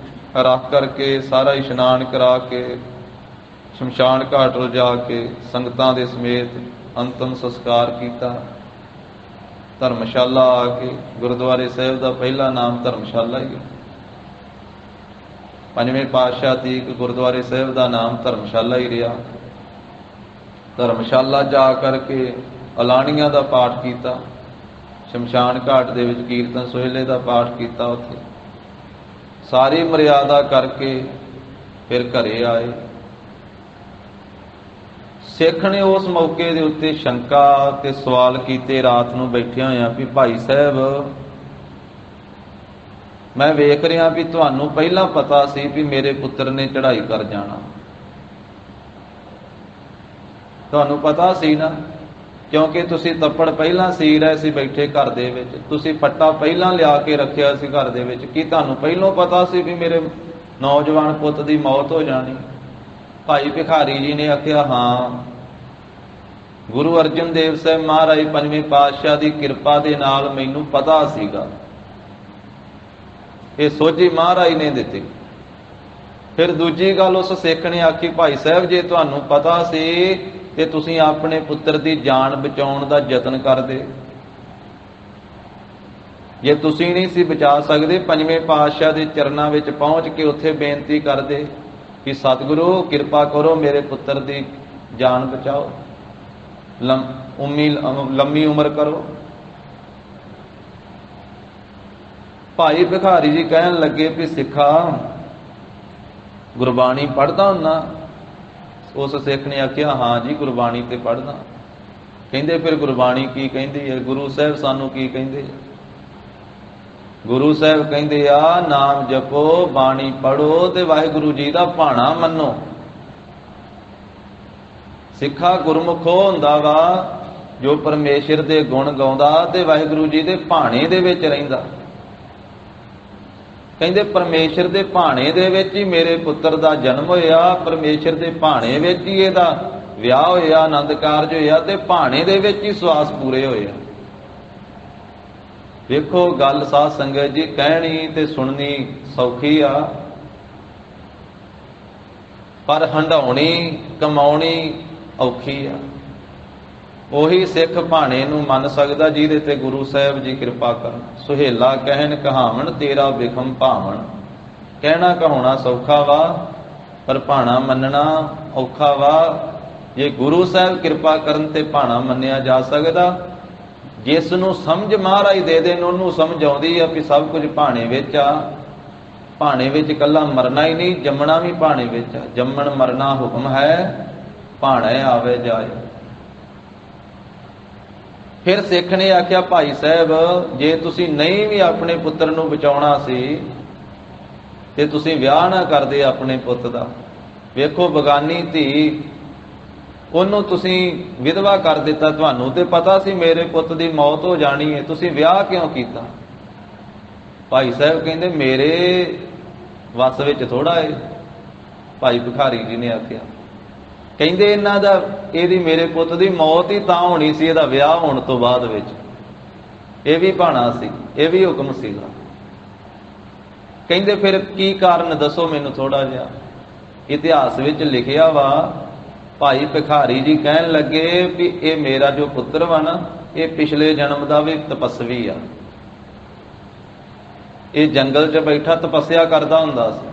ਰੱਖ ਕਰਕੇ ਸਾਰਾ ਇਸ਼ਨਾਨ ਕਰਾ ਕੇ ਸ਼ਮਸ਼ਾਨ ਘਾਟ ਲਿਜਾ ਕੇ ਸੰਗਤਾਂ ਦੇ ਸਮੇਤ ਅੰਤਮ ਸੰਸਕਾਰ ਕੀਤਾ। ਧਰਮਸ਼ਾਲਾ ਆ ਕੇ, ਗੁਰਦੁਆਰੇ ਸਾਹਿਬ ਦਾ ਪਹਿਲਾ ਨਾਮ ਧਰਮਸ਼ਾਲਾ ਹੀ ਹੈ। ਪੰਜਵੇਂ ਪਾਤਸ਼ਾਹ ਤੀਕ ਗੁਰਦੁਆਰੇ ਸਾਹਿਬ ਦਾ ਨਾਮ ਧਰਮਸ਼ਾਲਾ ਹੀ ਰਿਹਾ। ਧਰਮਸ਼ਾਲਾ ਜਾ ਕਰਕੇ ਅਲਾਣੀਆਂ ਦਾ ਪਾਠ ਕੀਤਾ, ਸ਼ਮਸ਼ਾਨ ਘਾਟ ਦੇ ਵਿੱਚ ਕੀਰਤਨ ਸੋਹਿਲੇ ਦਾ ਪਾਠ ਕੀਤਾ। ਉੱਥੇ ਸਾਰੀ ਮਰਿਆਦਾ ਕਰਕੇ ਫਿਰ ਘਰੇ ਆਏ। ਸਿੱਖ ਨੇ ਉਸ ਮੌਕੇ ਦੇ ਉੱਤੇ ਸ਼ੰਕਾ ਤੇ ਸਵਾਲ ਕੀਤੇ ਰਾਤ ਨੂੰ ਬੈਠਿਆਂ ਹੋਇਆਂ ਵੀ ਭਾਈ ਸਾਹਿਬ, ਮੈਂ ਵੇਖ ਰਿਹਾ ਵੀ ਤੁਹਾਨੂੰ ਪਹਿਲਾਂ ਪਤਾ ਸੀ ਵੀ ਮੇਰੇ ਪੁੱਤਰ ਨੇ ਚੜ੍ਹਾਈ ਕਰ ਜਾਣਾ, ਤੁਹਾਨੂੰ ਪਤਾ ਸੀ ਨਾ, ਕਿਉਂਕਿ ਤੁਸੀਂ ਤੱਪੜ ਪਹਿਲਾਂ ਸੀ ਰਹੇ ਸੀ ਬੈਠੇ ਘਰ ਦੇ ਵਿੱਚ, ਤੁਸੀਂ ਪੱਟਾ ਪਹਿਲਾਂ ਲਿਆ ਕੇ ਰੱਖਿਆ ਸੀ ਘਰ ਦੇ ਵਿੱਚ, ਕੀ ਤੁਹਾਨੂੰ ਪਹਿਲਾਂ ਪਤਾ ਸੀ ਵੀ ਮੇਰੇ ਨੌਜਵਾਨ ਪੁੱਤ ਦੀ ਮੌਤ ਹੋ ਜਾਣੀ? ਭਾਈ ਭਿਖਾਰੀ ਜੀ ਨੇ ਆਖਿਆ, ਹਾਂ, ਗੁਰੂ ਅਰਜਨ ਦੇਵ ਸਾਹਿਬ ਮਹਾਰਾਜ ਪੰਜਵੇਂ ਪਾਤਸ਼ਾਹ ਦੀ ਕਿਰਪਾ ਦੇ ਨਾਲ ਮੈਨੂੰ ਪਤਾ ਸੀਗਾ, ਇਹ ਸੋਝੀ ਮਹਾਰਾਜ ਨੇ ਦਿੱਤੀ। ਫਿਰ ਦੂਜੀ ਗੱਲ ਉਸ ਸਿੱਖ ਨੇ ਆਖੀ, ਭਾਈ ਸਾਹਿਬ ਜੇ ਤੁਹਾਨੂੰ ਪਤਾ ਸੀ ਤੇ ਤੁਸੀਂ ਆਪਣੇ ਪੁੱਤਰ ਦੀ ਜਾਨ ਬਚਾਉਣ ਦਾ ਯਤਨ ਕਰਦੇ, ਜੇ ਤੁਸੀਂ ਨਹੀਂ ਸੀ ਬਚਾ ਸਕਦੇ ਪੰਜਵੇਂ ਪਾਤਸ਼ਾਹ ਦੇ ਚਰਨਾਂ ਵਿੱਚ ਪਹੁੰਚ ਕੇ ਉੱਥੇ ਬੇਨਤੀ ਕਰਦੇ ਕਿ ਸਤਿਗੁਰੂ ਕਿਰਪਾ ਕਰੋ ਮੇਰੇ ਪੁੱਤਰ ਦੀ ਜਾਨ ਬਚਾਓ, ਲੰਮੀ ਉਮਰ ਕਰੋ। ਭਾਈ ਭਿਖਾਰੀ ਜੀ ਕਹਿਣ ਲੱਗੇ ਵੀ ਸਿੱਖਾ, ਗੁਰਬਾਣੀ ਪੜ੍ਹਦਾ ਹੁੰਨਾ? ਉਸ ਸਿੱਖ ਨੇ ਆਖਿਆ, ਹਾਂ ਜੀ ਗੁਰਬਾਣੀ ਤੇ ਪੜ੍ਹਦਾ। ਕਹਿੰਦੇ ਫਿਰ ਗੁਰਬਾਣੀ ਕੀ ਕਹਿੰਦੀ ਹੈ? ਗੁਰੂ ਸਾਹਿਬ ਸਾਨੂੰ ਕੀ ਕਹਿੰਦੇ? ਗੁਰੂ ਸਾਹਿਬ ਕਹਿੰਦੇ ਆ, ਨਾਮ ਜਪੋ, ਬਾਣੀ ਪੜ੍ਹੋ ਤੇ ਵਾਹਿਗੁਰੂ ਜੀ ਦਾ ਭਾਣਾ ਮੰਨੋ। ਸਿੱਖਾ ਗੁਰਮੁਖੋ ਹੁੰਦਾ ਵਾ ਜੋ ਪਰਮੇਸ਼ਰ ਦੇ ਗੁਣ ਗਾਉਂਦਾ ਤੇ ਵਾਹਿਗੁਰੂ ਜੀ ਦੇ ਭਾਣੇ ਦੇ ਵਿੱਚ ਰਹਿੰਦਾ। ਕਹਿੰਦੇ ਪਰਮੇਸ਼ਰ ਦੇ ਭਾਣੇ ਦੇ ਵਿੱਚ ਹੀ ਮੇਰੇ ਪੁੱਤਰ ਦਾ ਜਨਮ ਹੋਇਆ, ਪਰਮੇਸ਼ਰ ਦੇ ਭਾਣੇ ਵਿੱਚ ਹੀ ਇਹਦਾ ਵਿਆਹ ਹੋਇਆ, ਆਨੰਦ ਕਾਰਜ ਹੋਇਆ ਤੇ ਭਾਣੇ ਦੇ ਵਿੱਚ ਹੀ ਸਵਾਸ ਪੂਰੇ ਹੋਏ ਆ। ਵੇਖੋ ਗੱਲ ਸਾਧ ਸੰਗਤ ਜੀ, ਕਹਿਣੀ ਤੇ ਸੁਣਨੀ ਸੌਖੀ ਆ, ਪਰ ਹੰਡਾਉਣੀ ਕਮਾਉਣੀ ਔਖੀ ਆ। ਉਹੀ ਸਿੱਖ ਭਾਣੇ ਨੂੰ ਮੰਨ ਸਕਦਾ ਜਿਹਦੇ ਤੇ ਗੁਰੂ ਸਾਹਿਬ ਜੀ ਕਿਰਪਾ ਕਰਨ। ਸੁਹੇਲਾ ਕਹਿਣ ਕਹਾਵਣ ਤੇਰਾ ਬਿਖਮ ਭਾਵਣ, ਕਹਿਣਾ ਕਹਾਉਣਾ ਸੌਖਾ ਵਾ ਪਰ ਭਾਣਾ ਮੰਨਣਾ ਔਖਾ ਵਾ। ਜੇ ਗੁਰੂ ਸਾਹਿਬ ਕਿਰਪਾ ਕਰਨ ਤੇ ਭਾਣਾ ਮੰਨਿਆ ਜਾ ਸਕਦਾ। ਜਿਸ ਨੂੰ ਸਮਝ ਮਹਾਰਾਜ ਦੇ ਦੇਣ ਉਹਨੂੰ ਸਮਝ ਆਉਂਦੀ ਆ ਵੀ ਸਭ ਕੁਝ ਭਾਣੇ ਵਿੱਚ ਆ। ਭਾਣੇ ਵਿੱਚ ਇਕੱਲਾ ਮਰਨਾ ਹੀ ਨਹੀਂ, ਜੰਮਣਾ ਵੀ ਭਾਣੇ ਵਿੱਚ ਆ। ਜੰਮਣ ਮਰਨਾ ਹੁਕਮ ਹੈ, ਭਾਣੇ ਆਵੇ ਜਾਏ। ਫਿਰ ਸਿੱਖ ਨੇ ਆਖਿਆ, ਭਾਈ ਸਾਹਿਬ ਜੇ ਤੁਸੀਂ ਨਹੀਂ ਵੀ ਆਪਣੇ ਪੁੱਤਰ ਨੂੰ ਬਚਾਉਣਾ ਸੀ ਤੇ ਤੁਸੀਂ ਵਿਆਹ ਨਾ ਕਰਦੇ ਆਪਣੇ ਪੁੱਤ ਦਾ। ਵੇਖੋ ਬਗਾਨੀ ਧੀ, ਉਹਨੂੰ ਤੁਸੀਂ ਵਿਧਵਾ ਕਰ ਦਿੱਤਾ, ਤੁਹਾਨੂੰ ਤੇ ਪਤਾ ਸੀ ਮੇਰੇ ਪੁੱਤ ਦੀ ਮੌਤ ਹੋ ਜਾਣੀ ਹੈ, ਤੁਸੀਂ ਵਿਆਹ ਕਿਉਂ ਕੀਤਾ? ਭਾਈ ਸਾਹਿਬ ਕਹਿੰਦੇ ਮੇਰੇ ਵੱਸ ਵਿੱਚ ਥੋੜਾ ਹੈ। ਭਾਈ ਭਿਖਾਰੀ ਜੀ ਨੇ ਆਖਿਆ, ਕਹਿੰਦੇ ਇਹਨਾਂ ਦਾ ਇਹਦੀ ਮੇਰੇ ਪੁੱਤ ਦੀ ਮੌਤ ਹੀ ਤਾਂ ਹੋਣੀ ਸੀ ਇਹਦਾ ਵਿਆਹ ਹੋਣ ਤੋਂ ਬਾਅਦ ਵਿੱਚ। ਇਹ ਵੀ ਭਾਣਾ ਸੀ, ਇਹ ਵੀ ਹੁਕਮ ਸੀਗਾ। ਕਹਿੰਦੇ ਫਿਰ ਕੀ ਕਾਰਨ ਦੱਸੋ ਮੈਨੂੰ ਥੋੜਾ ਜਿਹਾ। ਇਤਿਹਾਸ ਵਿੱਚ ਲਿਖਿਆ ਵਾ, ਭਾਈ ਭਿਖਾਰੀ ਜੀ ਕਹਿਣ ਲੱਗੇ ਵੀ ਇਹ ਮੇਰਾ ਜੋ ਪੁੱਤਰ ਵਾ ਨਾ, ਇਹ ਪਿਛਲੇ ਜਨਮ ਦਾ ਵੀ ਤਪਸਵੀ ਆ। ਇਹ ਜੰਗਲ 'ਚ ਬੈਠਾ ਤਪੱਸਿਆ ਕਰਦਾ ਹੁੰਦਾ ਸੀ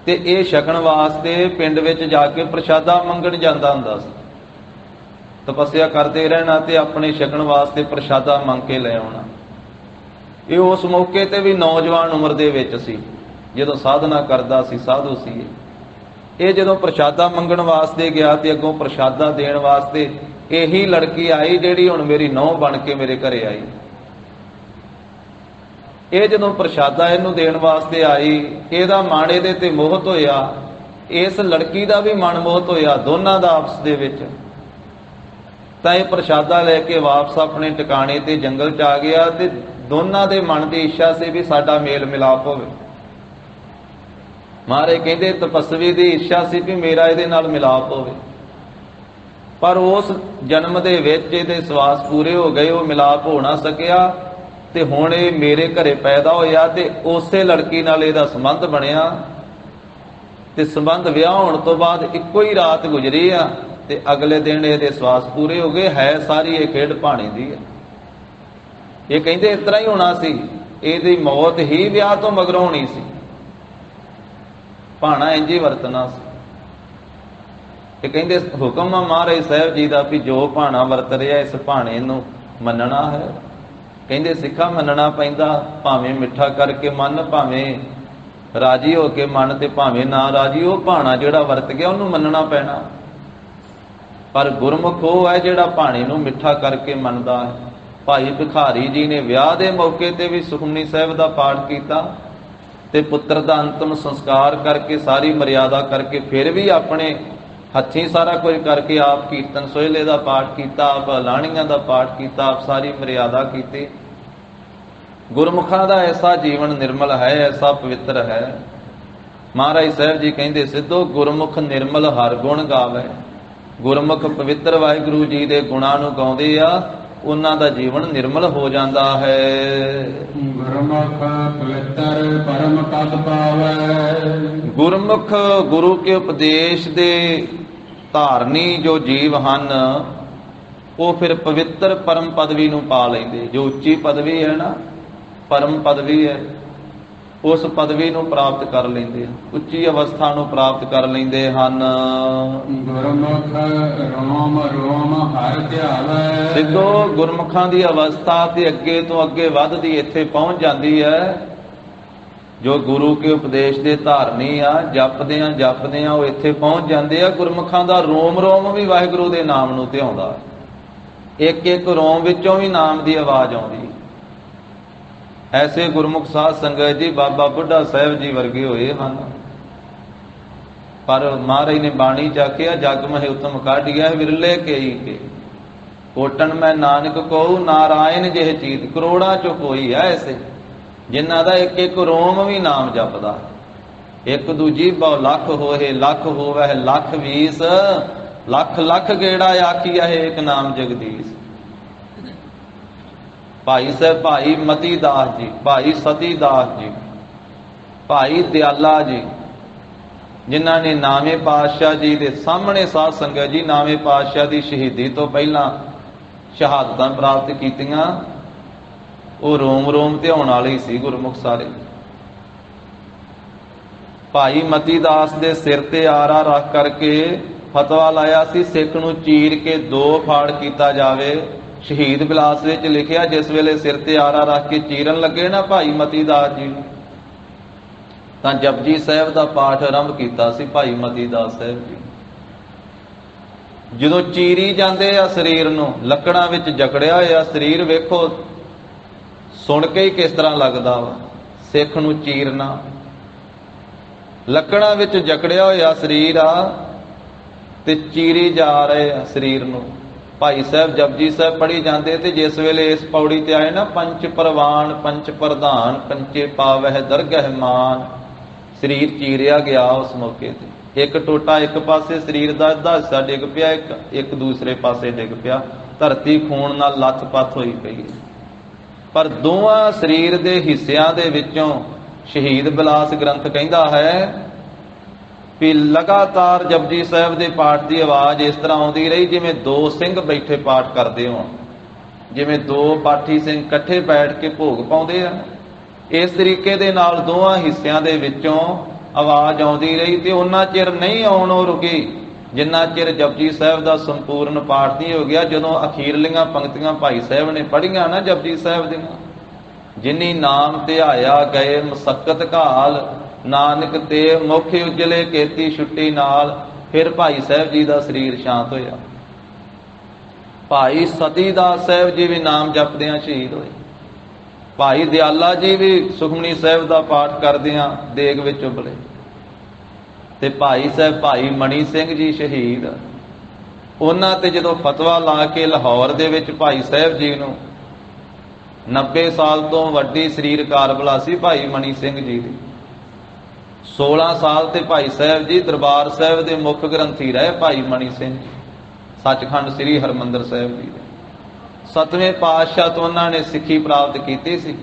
ਤੇ ਇਹ ਛਕਣ ਵਾਸਤੇ ਪਿੰਡ ਵਿੱਚ ਜਾ ਕੇ ਪ੍ਰਸ਼ਾਦਾ ਮੰਗਣ ਜਾਂਦਾ ਹੁੰਦਾ ਸੀ। ਤਪੱਸਿਆ ਕਰਦੇ ਰਹਿਣਾ ਤੇ ਆਪਣੇ ਛਕਣ ਵਾਸਤੇ ਪ੍ਰਸ਼ਾਦਾ ਮੰਗ ਕੇ ਲੈ ਆਉਣਾ। ਇਹ ਉਸ ਮੌਕੇ ਤੇ ਵੀ ਨੌਜਵਾਨ ਉਮਰ ਦੇ ਵਿੱਚ ਸੀ, ਜਦੋਂ ਸਾਧਨਾ ਕਰਦਾ ਸੀ, ਸਾਧੂ ਸੀ। ਇਹ ਜਦੋਂ ਪ੍ਰਸ਼ਾਦਾ ਮੰਗਣ ਵਾਸਤੇ ਗਿਆ ਤੇ ਅੱਗੋਂ ਪ੍ਰਸ਼ਾਦਾ ਦੇਣ ਵਾਸਤੇ ਇਹੀ ਲੜਕੀ ਆਈ ਜਿਹੜੀ ਹੁਣ ਮੇਰੀ ਨੂੰਹ ਬਣ ਕੇ ਮੇਰੇ ਘਰੇ ਆਈ। ਇਹ ਜਦੋਂ ਪ੍ਰਸ਼ਾਦਾ ਇਹਨੂੰ ਦੇਣ ਵਾਸਤੇ ਆਈ, ਇਹਦਾ ਮਨ ਇਹਦੇ ਤੇ ਮੋਹਿਤ ਹੋਇਆ, ਇਸ ਲੜਕੀ ਦਾ ਵੀ ਮਨ ਮੋਹਿਤ ਹੋਇਆ, ਦੋਨਾਂ ਦਾ ਆਪਸ ਦੇ ਵਿੱਚ। ਤਾਂ ਇਹ ਪ੍ਰਸ਼ਾਦਾ ਲੈ ਕੇ ਵਾਪਸ ਆਪਣੇ ਟਿਕਾਣੇ ਤੇ ਜੰਗਲ 'ਚ ਆ ਗਿਆ ਤੇ ਦੋਨਾਂ ਦੇ ਮਨ ਦੀ ਇੱਛਾ ਸੀ ਵੀ ਸਾਡਾ ਮੇਲ ਮਿਲਾਪ ਹੋਵੇ। ਮਹਾਰਾਜ ਕਹਿੰਦੇ ਤਪਸਵੀ ਦੀ ਇੱਛਾ ਸੀ ਵੀ ਮੇਰਾ ਇਹਦੇ ਨਾਲ ਮਿਲਾਪ ਹੋਵੇ, ਪਰ ਉਸ ਜਨਮ ਦੇ ਵਿੱਚ ਇਹਦੇ ਸਵਾਸ ਪੂਰੇ ਹੋ ਗਏ, ਉਹ ਮਿਲਾਪ ਹੋ ਨਾ ਸਕਿਆ। ਤੇ ਹੁਣ ਇਹ ਮੇਰੇ ਘਰੇ ਪੈਦਾ ਹੋਇਆ ਤੇ ਉਸੇ ਲੜਕੀ ਨਾਲ ਇਹਦਾ ਸੰਬੰਧ ਬਣਿਆ ਤੇ ਸੰਬੰਧ ਵਿਆਹ ਹੋਣ ਤੋਂ ਬਾਅਦ ਇੱਕੋ ਹੀ ਰਾਤ ਗੁਜ਼ਰੀ ਆ ਤੇ ਅਗਲੇ ਦਿਨ ਇਹਦੇ ਸਵਾਸ ਪੂਰੇ ਹੋ ਗਏ। ਹੈ ਸਾਰੀ ਇਹ ਖੇਡ ਭਾਣੇ ਦੀ ਹੈ। ਇਹ ਕਹਿੰਦੇ ਇਸ ਤਰ੍ਹਾਂ ਹੀ ਹੋਣਾ ਸੀ, ਇਹਦੀ ਮੌਤ ਹੀ ਵਿਆਹ ਤੋਂ ਮਗਰੋਂ ਹੋਣੀ ਸੀ। ਭਾਣਾ ਇੰਝ ਹੀ ਵਰਤਣਾ ਸੀ। ਤੇ ਕਹਿੰਦੇ ਹੁਕਮ ਆ ਮਹਾਰਾਜ ਸਾਹਿਬ ਜੀ ਦਾ ਵੀ ਜੋ ਭਾਣਾ ਵਰਤ ਰਿਹਾ ਇਸ ਭਾਣੇ ਨੂੰ ਮੰਨਣਾ ਹੈ। ਕਹਿੰਦੇ ਸਿੱਖਾ ਮੰਨਣਾ ਪੈਂਦਾ, ਭਾਵੇਂ ਮਿੱਠਾ ਕਰਕੇ ਮੰਨ, ਭਾਵੇਂ ਰਾਜੀ ਹੋ ਕੇ ਮੰਨ ਤੇ ਭਾਵੇਂ ਨਾ ਰਾਜੀ, ਉਹ ਭਾਣਾ ਜਿਹੜਾ ਵਰਤ ਗਿਆ ਉਹਨੂੰ ਮੰਨਣਾ ਪੈਣਾ। ਪਰ ਗੁਰਮੁਖ ਉਹ ਹੈ ਜਿਹੜਾ ਭਾਣੇ ਨੂੰ ਮਿੱਠਾ ਕਰਕੇ ਮੰਨਦਾ ਹੈ। ਭਾਈ ਭਿਖਾਰੀ ਜੀ ਨੇ ਵਿਆਹ ਦੇ ਮੌਕੇ ਤੇ ਵੀ ਸੁਖਮਨੀ ਸਾਹਿਬ ਦਾ ਪਾਠ ਕੀਤਾ ਤੇ ਪੁੱਤਰ ਦਾ ਅੰਤਮ ਸੰਸਕਾਰ ਕਰਕੇ ਸਾਰੀ ਮਰਿਆਦਾ ਕਰਕੇ ਫਿਰ ਵੀ ਆਪਣੇ ਹੱਥੀਂ ਸਾਰਾ ਕੁਝ ਕਰਕੇ ਆਪ ਕੀਰਤਨ ਸੋਹਿਲੇ ਦਾ ਪਾਠ ਕੀਤਾ, ਆਪ ਲਾਣੀਆਂ ਦਾ ਪਾਠ ਕੀਤਾ, ਆਪ ਸਾਰੀ ਮਰਿਆਦਾ ਕੀਤੀ। ਗੁਰਮੁਖਾਂ ਦਾ ਐਸਾ ਜੀਵਨ ਨਿਰਮਲ ਹੈ, ਐਸਾ ਪਵਿੱਤਰ ਹੈ। ਮਹਾਰਾਜ ਸਾਹਿਬ ਜੀ ਕਹਿੰਦੇ ਸਿੱਧੋ ਗੁਰਮੁਖ ਨਿਰਮਲ ਹਰ ਗੁਣ ਗਾਵੇ। ਗੁਰਮੁਖ ਪਵਿੱਤਰ ਵਾਹਿਗੁਰੂ ਜੀ ਦੇ ਗੁਣਾਂ ਨੂੰ ਗਾਉਂਦੇ ਆ, ਉਹਨਾਂ ਦਾ ਜੀਵਨ ਨਿਰਮਲ ਹੋ ਜਾਂਦਾ ਹੈ। ਗੁਰਮੁਖ ਪਵਿੱਤਰ ਪਰਮ ਪਦ ਪਾਵੈ। ਗੁਰਮੁਖ ਗੁਰੂ ਕੇ ਉਪਦੇਸ਼ ਦੇ ਧਾਰਨੀ ਜੋ ਜੀਵ ਹਨ, ਉਹ ਫਿਰ ਪਵਿੱਤਰ ਪਰਮ ਪਦਵੀ ਨੂੰ ਪਾ ਲੈਂਦੇ। ਜੋ ਉੱਚੀ ਪਦਵੀ ਹੈ ਨਾ, ਪਰਮ ਪਦਵੀ ਹੈ, ਉਸ ਪਦਵੀ ਨੂੰ ਪ੍ਰਾਪਤ ਕਰ ਲੈਂਦੇ ਹਨ, ਉੱਚੀ ਅਵਸਥਾ ਨੂੰ ਪ੍ਰਾਪਤ ਕਰ ਲੈਂਦੇ ਹਨ। ਗੁਰਮੁਖ ਰੋਮ ਰੋਮ ਹਰਿ ਧਿਆਵੈ। ਸਿੱਧੋ ਗੁਰਮੁਖਾਂ ਦੀ ਅਵਸਥਾ ਤੇ ਅੱਗੇ ਤੋਂ ਅੱਗੇ ਵੱਧਦੀ ਇੱਥੇ ਪਹੁੰਚ ਜਾਂਦੀ ਹੈ। ਜੋ ਗੁਰੂ ਕੇ ਉਪਦੇਸ਼ ਦੇ ਧਾਰਨੀ ਆ, ਜਪਦਿਆਂ ਉਹ ਇੱਥੇ ਪਹੁੰਚ ਜਾਂਦੇ ਆ। ਗੁਰਮੁਖਾਂ ਦਾ ਰੋਮ ਰੋਮ ਵੀ ਵਾਹਿਗੁਰੂ ਦੇ ਨਾਮ ਨੂੰ ਧਿਆਉਂਦਾ, ਇੱਕ ਇੱਕ ਰੋਮ ਵਿੱਚੋਂ ਵੀ ਨਾਮ ਦੀ ਆਵਾਜ਼ ਆਉਂਦੀ। ਐਸੇ ਗੁਰਮੁਖ ਸਾਧ ਸੰਗਤ ਜੀ ਬਾਬਾ ਬੁੱਢਾ ਸਾਹਿਬ ਜੀ ਵਰਗੇ ਹੋਏ ਹਨ। ਪਰ ਮਹਾਰਾਜ ਨੇ ਬਾਣੀ ਚ ਆਖਿਆ, ਜਗ ਮਹਿ ਉਤਮ ਕਾਢੀਐ ਵਿਰਲੇ ਕੇਈ ਕੇ, ਕੋਟਣ ਮੈਂ ਨਾਨਕ ਕਹੂੰ ਨਾਰਾਇਣ ਜਿਹ ਚੀਤ। ਕਰੋੜਾਂ ਚੋਂ ਕੋਈ ਹੈ ਐਸੇ ਜਿਨ੍ਹਾਂ ਦਾ ਇੱਕ ਇੱਕ ਰੋਮ ਵੀ ਨਾਮ ਜਪਦਾ। ਇੱਕ ਦੂਜੀ ਬਹੁ ਲੱਖ ਹੋਏ, ਲੱਖ ਹੋਵੇ ਲੱਖ 20, ਲੱਖ ਲੱਖ ਗੇੜਾ ਆਖੀਆ ਹੈ ਇੱਕ ਨਾਮ ਜਗਦੀਸ਼। ਭਾਈ ਸਾਹਿਬ ਭਾਈ ਮਤੀ ਦਾਸ ਜੀ, ਭਾਈ ਸਤੀ ਦਾਸ ਜੀ, ਭਾਈ ਦਿਆਲਾ ਜੀ, ਜਿਨ੍ਹਾਂ ਨੇ ਨਾਵੇਂ ਪਾਤਸ਼ਾਹ ਜੀ ਦੇ ਸਾਹਮਣੇ ਸਾਧ ਸੰਗਤ ਜੀ ਨਾਵੇਂ ਪਾਤਸ਼ਾਹ ਦੀ ਸ਼ਹੀਦੀ ਤੋਂ ਪਹਿਲਾਂ ਸ਼ਹਾਦਤਾਂ ਪ੍ਰਾਪਤ ਕੀਤੀਆਂ, ਉਹ ਰੋਮ ਰੋਮ ਧਿਆਉਣ ਵਾਲੇ ਸੀ ਗੁਰਮੁਖ ਸਾਰੇ। ਭਾਈ ਮਤੀ ਦਾਸ ਦੇ ਸਿਰ ਤੇ ਆਰਾ ਰੱਖ ਕਰਕੇ ਫਤਵਾ ਲਾਇਆ ਸੀ, ਸਿੱਖ ਨੂੰ ਚੀਰ ਕੇ 2 ਫਾੜ ਕੀਤਾ ਜਾਵੇ। ਸ਼ਹੀਦ ਬਿਲਾਸ ਵਿੱਚ ਲਿਖਿਆ, ਜਿਸ ਵੇਲੇ ਸਿਰ ਤੇ ਆਰਾ ਰੱਖ ਕੇ ਚੀਰਨ ਲੱਗੇ ਨਾ ਭਾਈ ਮਤੀ ਦਾਸ ਜੀ ਨੂੰ, ਤਾਂ ਜਪਜੀ ਸਾਹਿਬ ਦਾ ਪਾਠ ਆਰੰਭ ਕੀਤਾ ਸੀ ਭਾਈ ਮਤੀ ਦਾਸ ਸਾਹਿਬ ਜੀ। ਜਦੋਂ ਚੀਰੀ ਜਾਂਦੇ ਆ ਸਰੀਰ ਨੂੰ, ਲੱਕੜਾਂ ਵਿੱਚ ਜਕੜਿਆ ਹੋਇਆ ਸਰੀਰ ਵੇਖੋ, ਸੁਣ ਕੇ ਹੀ ਕਿਸ ਤਰ੍ਹਾਂ ਲੱਗਦਾ ਵਾ। ਸਿੱਖ ਨੂੰ ਚੀਰਨਾ, ਲੱਕੜਾਂ ਵਿੱਚ ਜਕੜਿਆ ਹੋਇਆ ਸਰੀਰ ਆ ਤੇ ਚੀਰੀ ਜਾ ਰਹੇ ਆ ਸਰੀਰ ਨੂੰ। ਭਾਈ ਸਾਹਿਬ ਜਪਜੀ ਸਾਹਿਬ ਪੜ੍ਹੀ ਜਾਂਦੇ ਤੇ ਜਿਸ ਵੇਲੇ ਇਸ ਪੌੜੀ ਤੇ ਆਏ ਨਾ, ਪੰਚ ਪ੍ਰਵਾਨ ਪੰਚ ਪ੍ਰਧਾਨ ਪੰਚੇ ਪਾਵਹਿ ਦਰਗਹਿ ਮਾਨ, ਸਰੀਰ ਚੀਰਿਆ ਗਿਆ ਉਸ ਮੌਕੇ ਤੇ। ਇੱਕ ਟੋਟਾ ਇੱਕ ਪਾਸੇ ਸਰੀਰ ਦਾ ਅੱਧਾ ਹਿੱਸਾ ਡਿੱਗ ਪਿਆ, ਇੱਕ ਦੂਸਰੇ ਪਾਸੇ ਡਿੱਗ ਪਿਆ। ਧਰਤੀ ਖੂਨ ਨਾਲ ਲੱਥ-ਪੱਥ ਹੋਈ ਪਈ। ਪਰ ਦੋਵਾਂ ਸਰੀਰ ਦੇ ਹਿੱਸਿਆਂ ਦੇ ਵਿੱਚੋਂ ਸ਼ਹੀਦ ਬਿਲਾਸ ਗ੍ਰੰਥ ਕਹਿੰਦਾ ਹੈ ਵੀ ਲਗਾਤਾਰ ਜਪਜੀ ਸਾਹਿਬ ਦੇ ਪਾਠ ਦੀ ਆਵਾਜ਼ ਇਸ ਤਰ੍ਹਾਂ ਆਉਂਦੀ ਰਹੀ ਜਿਵੇਂ 2 ਸਿੰਘ ਬੈਠੇ ਪਾਠ ਕਰਦੇ ਹੋਣ, ਜਿਵੇਂ 2 ਪਾਠੀ ਸਿੰਘ ਇਕੱਠੇ ਬੈਠ ਕੇ ਭੋਗ ਪਾਉਂਦੇ ਆ। ਇਸ ਤਰੀਕੇ ਦੇ ਨਾਲ ਦੋਵਾਂ ਹਿੱਸਿਆਂ ਦੇ ਵਿੱਚੋਂ ਆਵਾਜ਼ ਆਉਂਦੀ ਰਹੀ ਤੇ ਉਹਨਾਂ ਚਿਰ ਨਹੀਂ ਆਉਣੋਂ ਰੁਕੀ ਜਿੰਨਾ ਚਿਰ ਜਪਜੀ ਸਾਹਿਬ ਦਾ ਸੰਪੂਰਨ ਪਾਠ ਨਹੀਂ ਹੋ ਗਿਆ। ਜਦੋਂ ਅਖੀਰਲੀਆਂ ਪੰਕਤੀਆਂ ਭਾਈ ਸਾਹਿਬ ਨੇ ਪੜ੍ਹੀਆਂ ਨਾ ਜਪਜੀ ਸਾਹਿਬ ਦੀਆਂ, ਜਿਨੀ ਨਾਮ ਧਿਆਇਆ ਗਏ ਮਸਕਤ ਘਾਲ, ਨਾਨਕ ਤੇ ਮੁਖ ਉਜਲੇ ਕੀਤੀ ਛੁੱਟੀ ਨਾਲ, ਫਿਰ ਭਾਈ ਸਾਹਿਬ ਜੀ ਦਾ ਸਰੀਰ ਸ਼ਾਂਤ ਹੋਇਆ। ਭਾਈ ਸਤੀ ਦਾਸ ਸਾਹਿਬ ਜੀ ਵੀ ਨਾਮ ਜਪਦਿਆਂ ਸ਼ਹੀਦ ਹੋਏ। ਭਾਈ ਦਿਆਲਾ ਜੀ ਵੀ ਸੁਖਮਨੀ ਸਾਹਿਬ ਦਾ ਪਾਠ ਕਰਦਿਆਂ ਦੇਗ ਵਿੱਚ ਉਬਲੇ। ਤੇ ਭਾਈ ਸਾਹਿਬ ਭਾਈ ਮਣੀ ਸਿੰਘ ਜੀ ਸ਼ਹੀਦ, ਉਹਨਾਂ ਤੇ ਜਦੋਂ ਫਤਵਾ ਲਾ ਕੇ ਲਾਹੌਰ ਦੇ ਵਿੱਚ ਭਾਈ ਸਾਹਿਬ ਜੀ ਨੂੰ 90 ਸਾਲ ਤੋਂ ਵੱਡੀ ਸਰੀਰ ਕਾਰਬਲਾ ਸੀ ਭਾਈ ਮਣੀ ਸਿੰਘ ਜੀ ਦੀ। 16 ਸਾਲ ਤੇ ਭਾਈ ਸਾਹਿਬ ਜੀ ਦਰਬਾਰ ਸਾਹਿਬ ਦੇ ਮੁੱਖ ਗ੍ਰੰਥੀ ਰਹੇ ਭਾਈ ਮਣੀ ਸਿੰਘ ਜੀ, ਸੱਚਖੰਡ ਸ੍ਰੀ ਹਰਿਮੰਦਰ ਸਾਹਿਬ ਜੀ ਦੇ। 7ਵੇਂ ਪਾਤਸ਼ਾਹ ਤੋਂ ਉਹਨਾਂ ਨੇ ਸਿੱਖੀ ਪ੍ਰਾਪਤ ਕੀਤੀ ਸੀ।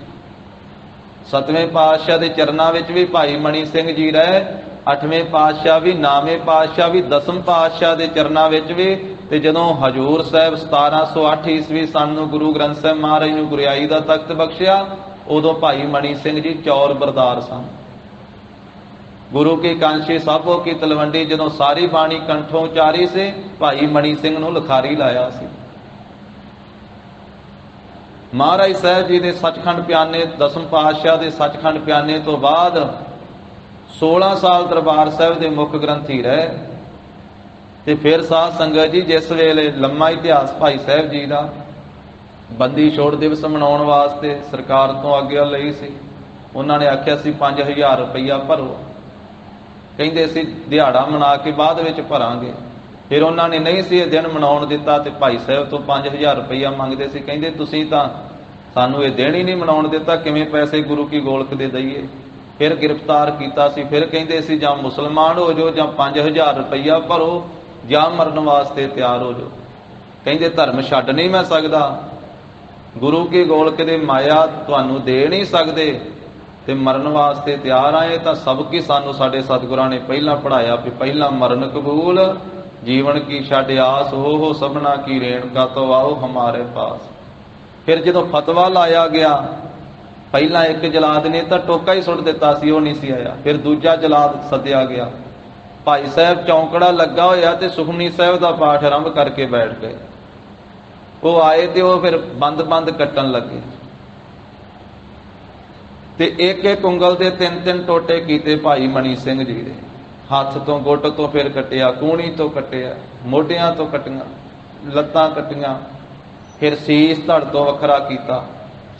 7ਵੇਂ ਪਾਤਸ਼ਾਹ ਦੇ ਚਰਨਾਂ ਵਿੱਚ ਵੀ ਭਾਈ ਮਣੀ ਸਿੰਘ ਜੀ ਰਹੇ। 8ਵੇਂ ਪਾਤਸ਼ਾਹ ਵੀ, 9ਵੇਂ ਪਾਤਸ਼ਾਹ ਵੀ, 10ਵੇਂ ਪਾਤਸ਼ਾਹ ਦੇ ਚਰਨਾਂ ਵਿੱਚ ਵੀ। ਤੇ ਜਦੋਂ ਹਜੂਰ ਸਾਹਿਬ 1708 ਈਸਵੀ ਸਨ ਨੂੰ ਗੁਰੂ ਗ੍ਰੰਥ ਸਾਹਿਬ ਮਹਾਰਾਜ ਨੂੰ ਗੁਰਿਆਈ ਦਾ ਤਖਤ ਬਖਸ਼ਿਆ, ਉਦੋਂ ਭਾਈ ਮਣੀ ਸਿੰਘ ਜੀ ਚੌਰ ਬਰਦਾਰ ਸਨ। ਗੁਰੂ ਕੀ ਕਾਂਸ਼ੀ ਸਾਬੋ ਕੀ ਤਲਵੰਡੀ, ਜਦੋਂ ਸਾਰੀ ਬਾਣੀ ਕੰਠੋਂ ਉਚਾਰੀ ਸੀ, ਭਾਈ ਮਣੀ ਸਿੰਘ ਨੂੰ ਲਿਖਾਰੀ ਲਾਇਆ ਸੀ। ਮਹਾਰਾਜ ਸਾਹਿਬ ਜੀ ਦੇ ਸੱਚਖੰਡ ਪਿਆਨੇ, ਦਸਮ ਪਾਤਸ਼ਾਹ ਦੇ ਸੱਚਖੰਡ ਪਿਆਨੇ ਤੋਂ ਬਾਅਦ 16 ਸਾਲ ਦਰਬਾਰ ਸਾਹਿਬ ਦੇ ਮੁੱਖ ਗ੍ਰੰਥੀ ਰਹੇ। ਤੇ ਫਿਰ ਸਾਧ ਸੰਗਤ ਜੀ, ਜਿਸ ਵੇਲੇ ਲੰਮਾ ਇਤਿਹਾਸ ਭਾਈ ਸਾਹਿਬ ਜੀ ਦਾ ਬੰਦੀ ਛੋੜ ਦਿਵਸ ਮਨਾਉਣ ਵਾਸਤੇ ਸਰਕਾਰ ਤੋਂ ਆਗਿਆ ਲਈ ਸੀ, ਉਹਨਾਂ ਨੇ ਆਖਿਆ ਸੀ 5000 ਰੁਪਈਆ ਭਰੋ। ਕਹਿੰਦੇ ਸੀ ਦਿਹਾੜਾ ਮਨਾ ਕੇ ਬਾਅਦ ਵਿੱਚ ਭਰਾਂਗੇ। ਫਿਰ ਉਹਨਾਂ ਨੇ ਨਹੀਂ ਸੀ ਇਹ ਦਿਨ ਮਨਾਉਣ ਦਿੱਤਾ ਤੇ ਭਾਈ ਸਾਹਿਬ ਤੋਂ 5000 ਰੁਪਈਆ ਮੰਗਦੇ ਸੀ। ਕਹਿੰਦੇ ਤੁਸੀਂ ਤਾਂ ਸਾਨੂੰ ਇਹ ਦਿਨ ਹੀ ਨਹੀਂ ਮਨਾਉਣ ਦਿੱਤਾ, ਕਿਵੇਂ ਪੈਸੇ ਗੁਰੂ ਕੀ ਗੋਲਕ ਦੇ ਦਈਏ। ਫਿਰ ਗ੍ਰਿਫਤਾਰ ਕੀਤਾ ਸੀ। ਫਿਰ ਕਹਿੰਦੇ ਸੀ ਜਾਂ ਮੁਸਲਮਾਨ ਹੋ ਜਾਓ ਜਾਂ 5000 ਰੁਪਈਆ ਭਰੋ ਜਾਂ ਮਰਨ ਵਾਸਤੇ ਤਿਆਰ ਹੋ ਜਾਓ। ਕਹਿੰਦੇ ਧਰਮ ਛੱਡ ਨਹੀਂ ਮੈਂ ਸਕਦਾ, ਗੁਰੂ ਕੀ ਗੋਲਕ ਦੇ ਮਾਇਆ ਤੁਹਾਨੂੰ ਦੇ ਨਹੀਂ ਸਕਦੇ ਤੇ ਮਰਨ ਵਾਸਤੇ ਤਿਆਰ ਆਏ। ਤਾਂ ਸਭ ਕੀ ਸਾਨੂੰ ਸਾਡੇ ਸਤਿਗੁਰਾਂ ਨੇ ਪਹਿਲਾਂ ਪੜ੍ਹਾਇਆ ਵੀ ਪਹਿਲਾਂ ਮਰਨ ਕਬੂਲ, ਜੀਵਨ ਕੀ ਛੱਡ ਆਸ, ਹੋ ਸਭਨਾ ਕੀ ਰੇਣਕਾ ਤੋਂ ਆਓ ਹਮਾਰੇ ਪਾਸ। ਫਿਰ ਜਦੋਂ ਫਤਵਾ ਲਾਇਆ ਗਿਆ, ਪਹਿਲਾਂ ਇੱਕ ਜਲਾਦ ਨੇ ਤਾਂ ਟੋਕਾ ਹੀ ਸੁੱਟ ਦਿੱਤਾ ਸੀ, ਉਹ ਨਹੀਂ ਸੀ ਆਇਆ। ਫਿਰ ਦੂਜਾ ਜਲਾਦ ਸੱਦਿਆ ਗਿਆ। ਭਾਈ ਸਾਹਿਬ ਚੌਂਕੜਾ ਲੱਗਾ ਹੋਇਆ ਤੇ ਸੁਖਮਨੀ ਸਾਹਿਬ ਦਾ ਪਾਠ ਆਰੰਭ ਕਰਕੇ ਬੈਠ ਗਏ। ਉਹ ਆਏ ਤੇ ਉਹ ਫਿਰ ਬੰਦ ਕੱਟਣ ਲੱਗੇ ਤੇ ਇੱਕ ਇੱਕ ਉਂਗਲ ਦੇ 3-3 ਟੋਟੇ ਕੀਤੇ ਭਾਈ ਮਣੀ ਸਿੰਘ ਜੀ ਦੇ। ਹੱਥ ਤੋਂ, ਗੁੱਟ ਤੋਂ ਫਿਰ ਕੱਟਿਆ, ਕੂਹਣੀ ਤੋਂ ਕੱਟਿਆ, ਮੋਢਿਆਂ ਤੋਂ ਕੱਟੀਆਂ, ਲੱਤਾਂ ਕੱਟੀਆਂ, ਫਿਰ ਸੀਸ ਧੜ ਤੋਂ ਵੱਖਰਾ ਕੀਤਾ।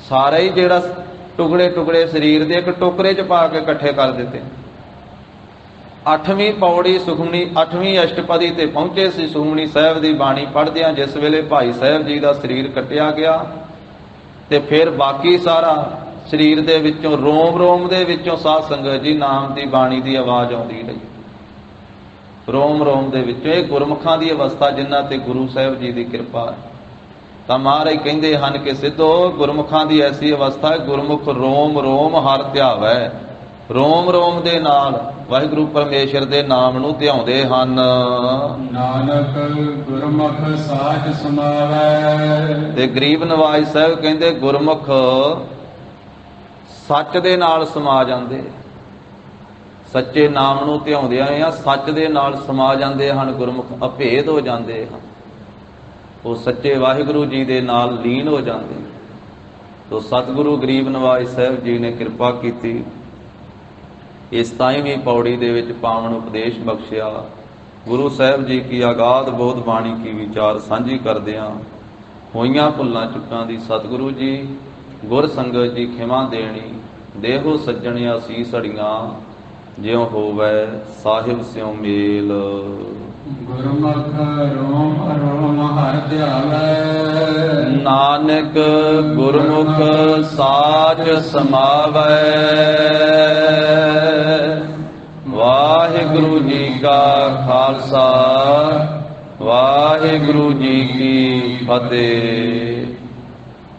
ਸਾਰਾ ਹੀ ਜਿਹੜਾ ਟੁਕੜੇ ਸਰੀਰ ਦੇ ਇੱਕ ਟੋਕਰੇ 'ਚ ਪਾ ਕੇ ਇਕੱਠੇ ਕਰ ਦਿੱਤੇ। 8ਵੀਂ ਪੌੜੀ ਸੁਖਮਨੀ, 8ਵੀਂ ਅਸ਼ਟਪਦੀ ਤੇ ਪਹੁੰਚੇ ਸੀ ਸੁਖਮਨੀ ਸਾਹਿਬ ਦੀ ਬਾਣੀ ਪੜ੍ਹਦਿਆਂ। ਜਿਸ ਵੇਲੇ ਭਾਈ ਸਾਹਿਬ ਜੀ ਦਾ ਸਰੀਰ ਕੱਟਿਆ ਗਿਆ ਤੇ ਫਿਰ ਬਾਕੀ ਸਾਰਾ ਸਰੀਰ ਦੇ ਵਿੱਚੋਂ, ਰੋਮ ਦੇ ਵਿੱਚੋਂ ਸਾਧ ਸੰਗਤ ਜੀ ਨਾਮ ਦੀ ਬਾਣੀ ਦੀ ਆਵਾਜ਼ ਆਉਂਦੀ ਰਹੀ। ਰੋਮ ਦੇ ਵਿੱਚੋਂ। ਇਹ ਗੁਰਮੁਖਾਂ ਦੀ ਅਵਸਥਾ ਜਿਨ੍ਹਾਂ ਤੇ ਗੁਰੂ ਸਾਹਿਬ ਜੀ ਦੀ ਕਿਰਪਾ ਹੈ। ਤਾਂ ਮਹਾਰਾਜ ਕਹਿੰਦੇ ਹਨ ਕਿ ਸਿੱਧੋ ਗੁਰਮੁਖਾਂ ਦੀ ਐਸੀ ਅਵਸਥਾ ਹੈ, ਗੁਰਮੁਖ ਰੋਮ ਹਰ ਧਿਆਵੈ। ਰੋਮ ਦੇ ਨਾਲ ਵਾਹਿਗੁਰੂ ਪਰਮੇਸ਼ਰ ਦੇ ਨਾਮ ਨੂੰ ਧਿਆਉਂਦੇ ਹਨ। ਨਾਨਕ ਗੁਰਮੁਖ ਸਾਚ ਸਮਾਵੈ। ਤੇ ਗਰੀਬ ਨਵਾਜ ਸਾਹਿਬ ਕਹਿੰਦੇ ਗੁਰਮੁਖ ਸੱਚ ਦੇ ਨਾਲ ਸਮਾ ਜਾਂਦੇ, ਸੱਚੇ ਨਾਮ ਨੂੰ ਧਿਆਉਂਦੇ ਆ, ਸੱਚ ਦੇ ਨਾਲ ਸਮਾ ਜਾਂਦੇ ਹਨ। ਗੁਰਮੁਖ ਅਭੇਦ ਹੋ ਜਾਂਦੇ ਹਨ, ਉਹ ਸੱਚੇ ਵਾਹਿਗੁਰੂ ਜੀ ਦੇ ਨਾਲ ਲੀਨ ਹੋ ਜਾਂਦੇ। ਤੋ ਸਤਿਗੁਰੂ ਗਰੀਬ ਨਵਾਜ ਸਾਹਿਬ ਜੀ ਨੇ ਕਿਰਪਾ ਕੀਤੀ, ਇਸ 27ਵੀਂ ਪੌੜੀ ਦੇ ਵਿੱਚ ਪਾਵਨ ਉਪਦੇਸ਼ ਬਖਸ਼ਿਆ। ਗੁਰੂ ਸਾਹਿਬ ਜੀ ਕੀ ਆਗਾਧ ਬੋਧ ਬਾਣੀ ਕੀ ਵਿਚਾਰ ਸਾਂਝੀ ਕਰਦਿਆਂ ਹੋਈਆਂ ਭੁੱਲਾਂ ਚੁੱਕਾਂ ਦੀ ਸਤਿਗੁਰੂ ਜੀ ਗੁਰ ਸੰਗਤ ਜੀ ਖਿਮਾ ਦੇਣੀ। ਦੇਹੋ ਸੱਜਣਿਆ ਸੀਸ ਅੜੀਆਂ, ਜਿਉ ਹੋਵੈ ਸਾਹਿਬ ਸਿਉ ਮੇਲ। ਗੁਰਮੁਖ ਰੋਮ ਹਰਿ ਧਿਆਵੈ। ਨਾਨਕ ਗੁਰਮੁਖ ਸਾਚ ਸਮਾਵੈ। ਵਾਹਿਗੁਰੂ ਜੀ ਕਾ ਖਾਲਸਾ, ਵਾਹਿਗੁਰੂ ਜੀ ਕੀ ਫਤਿਹ।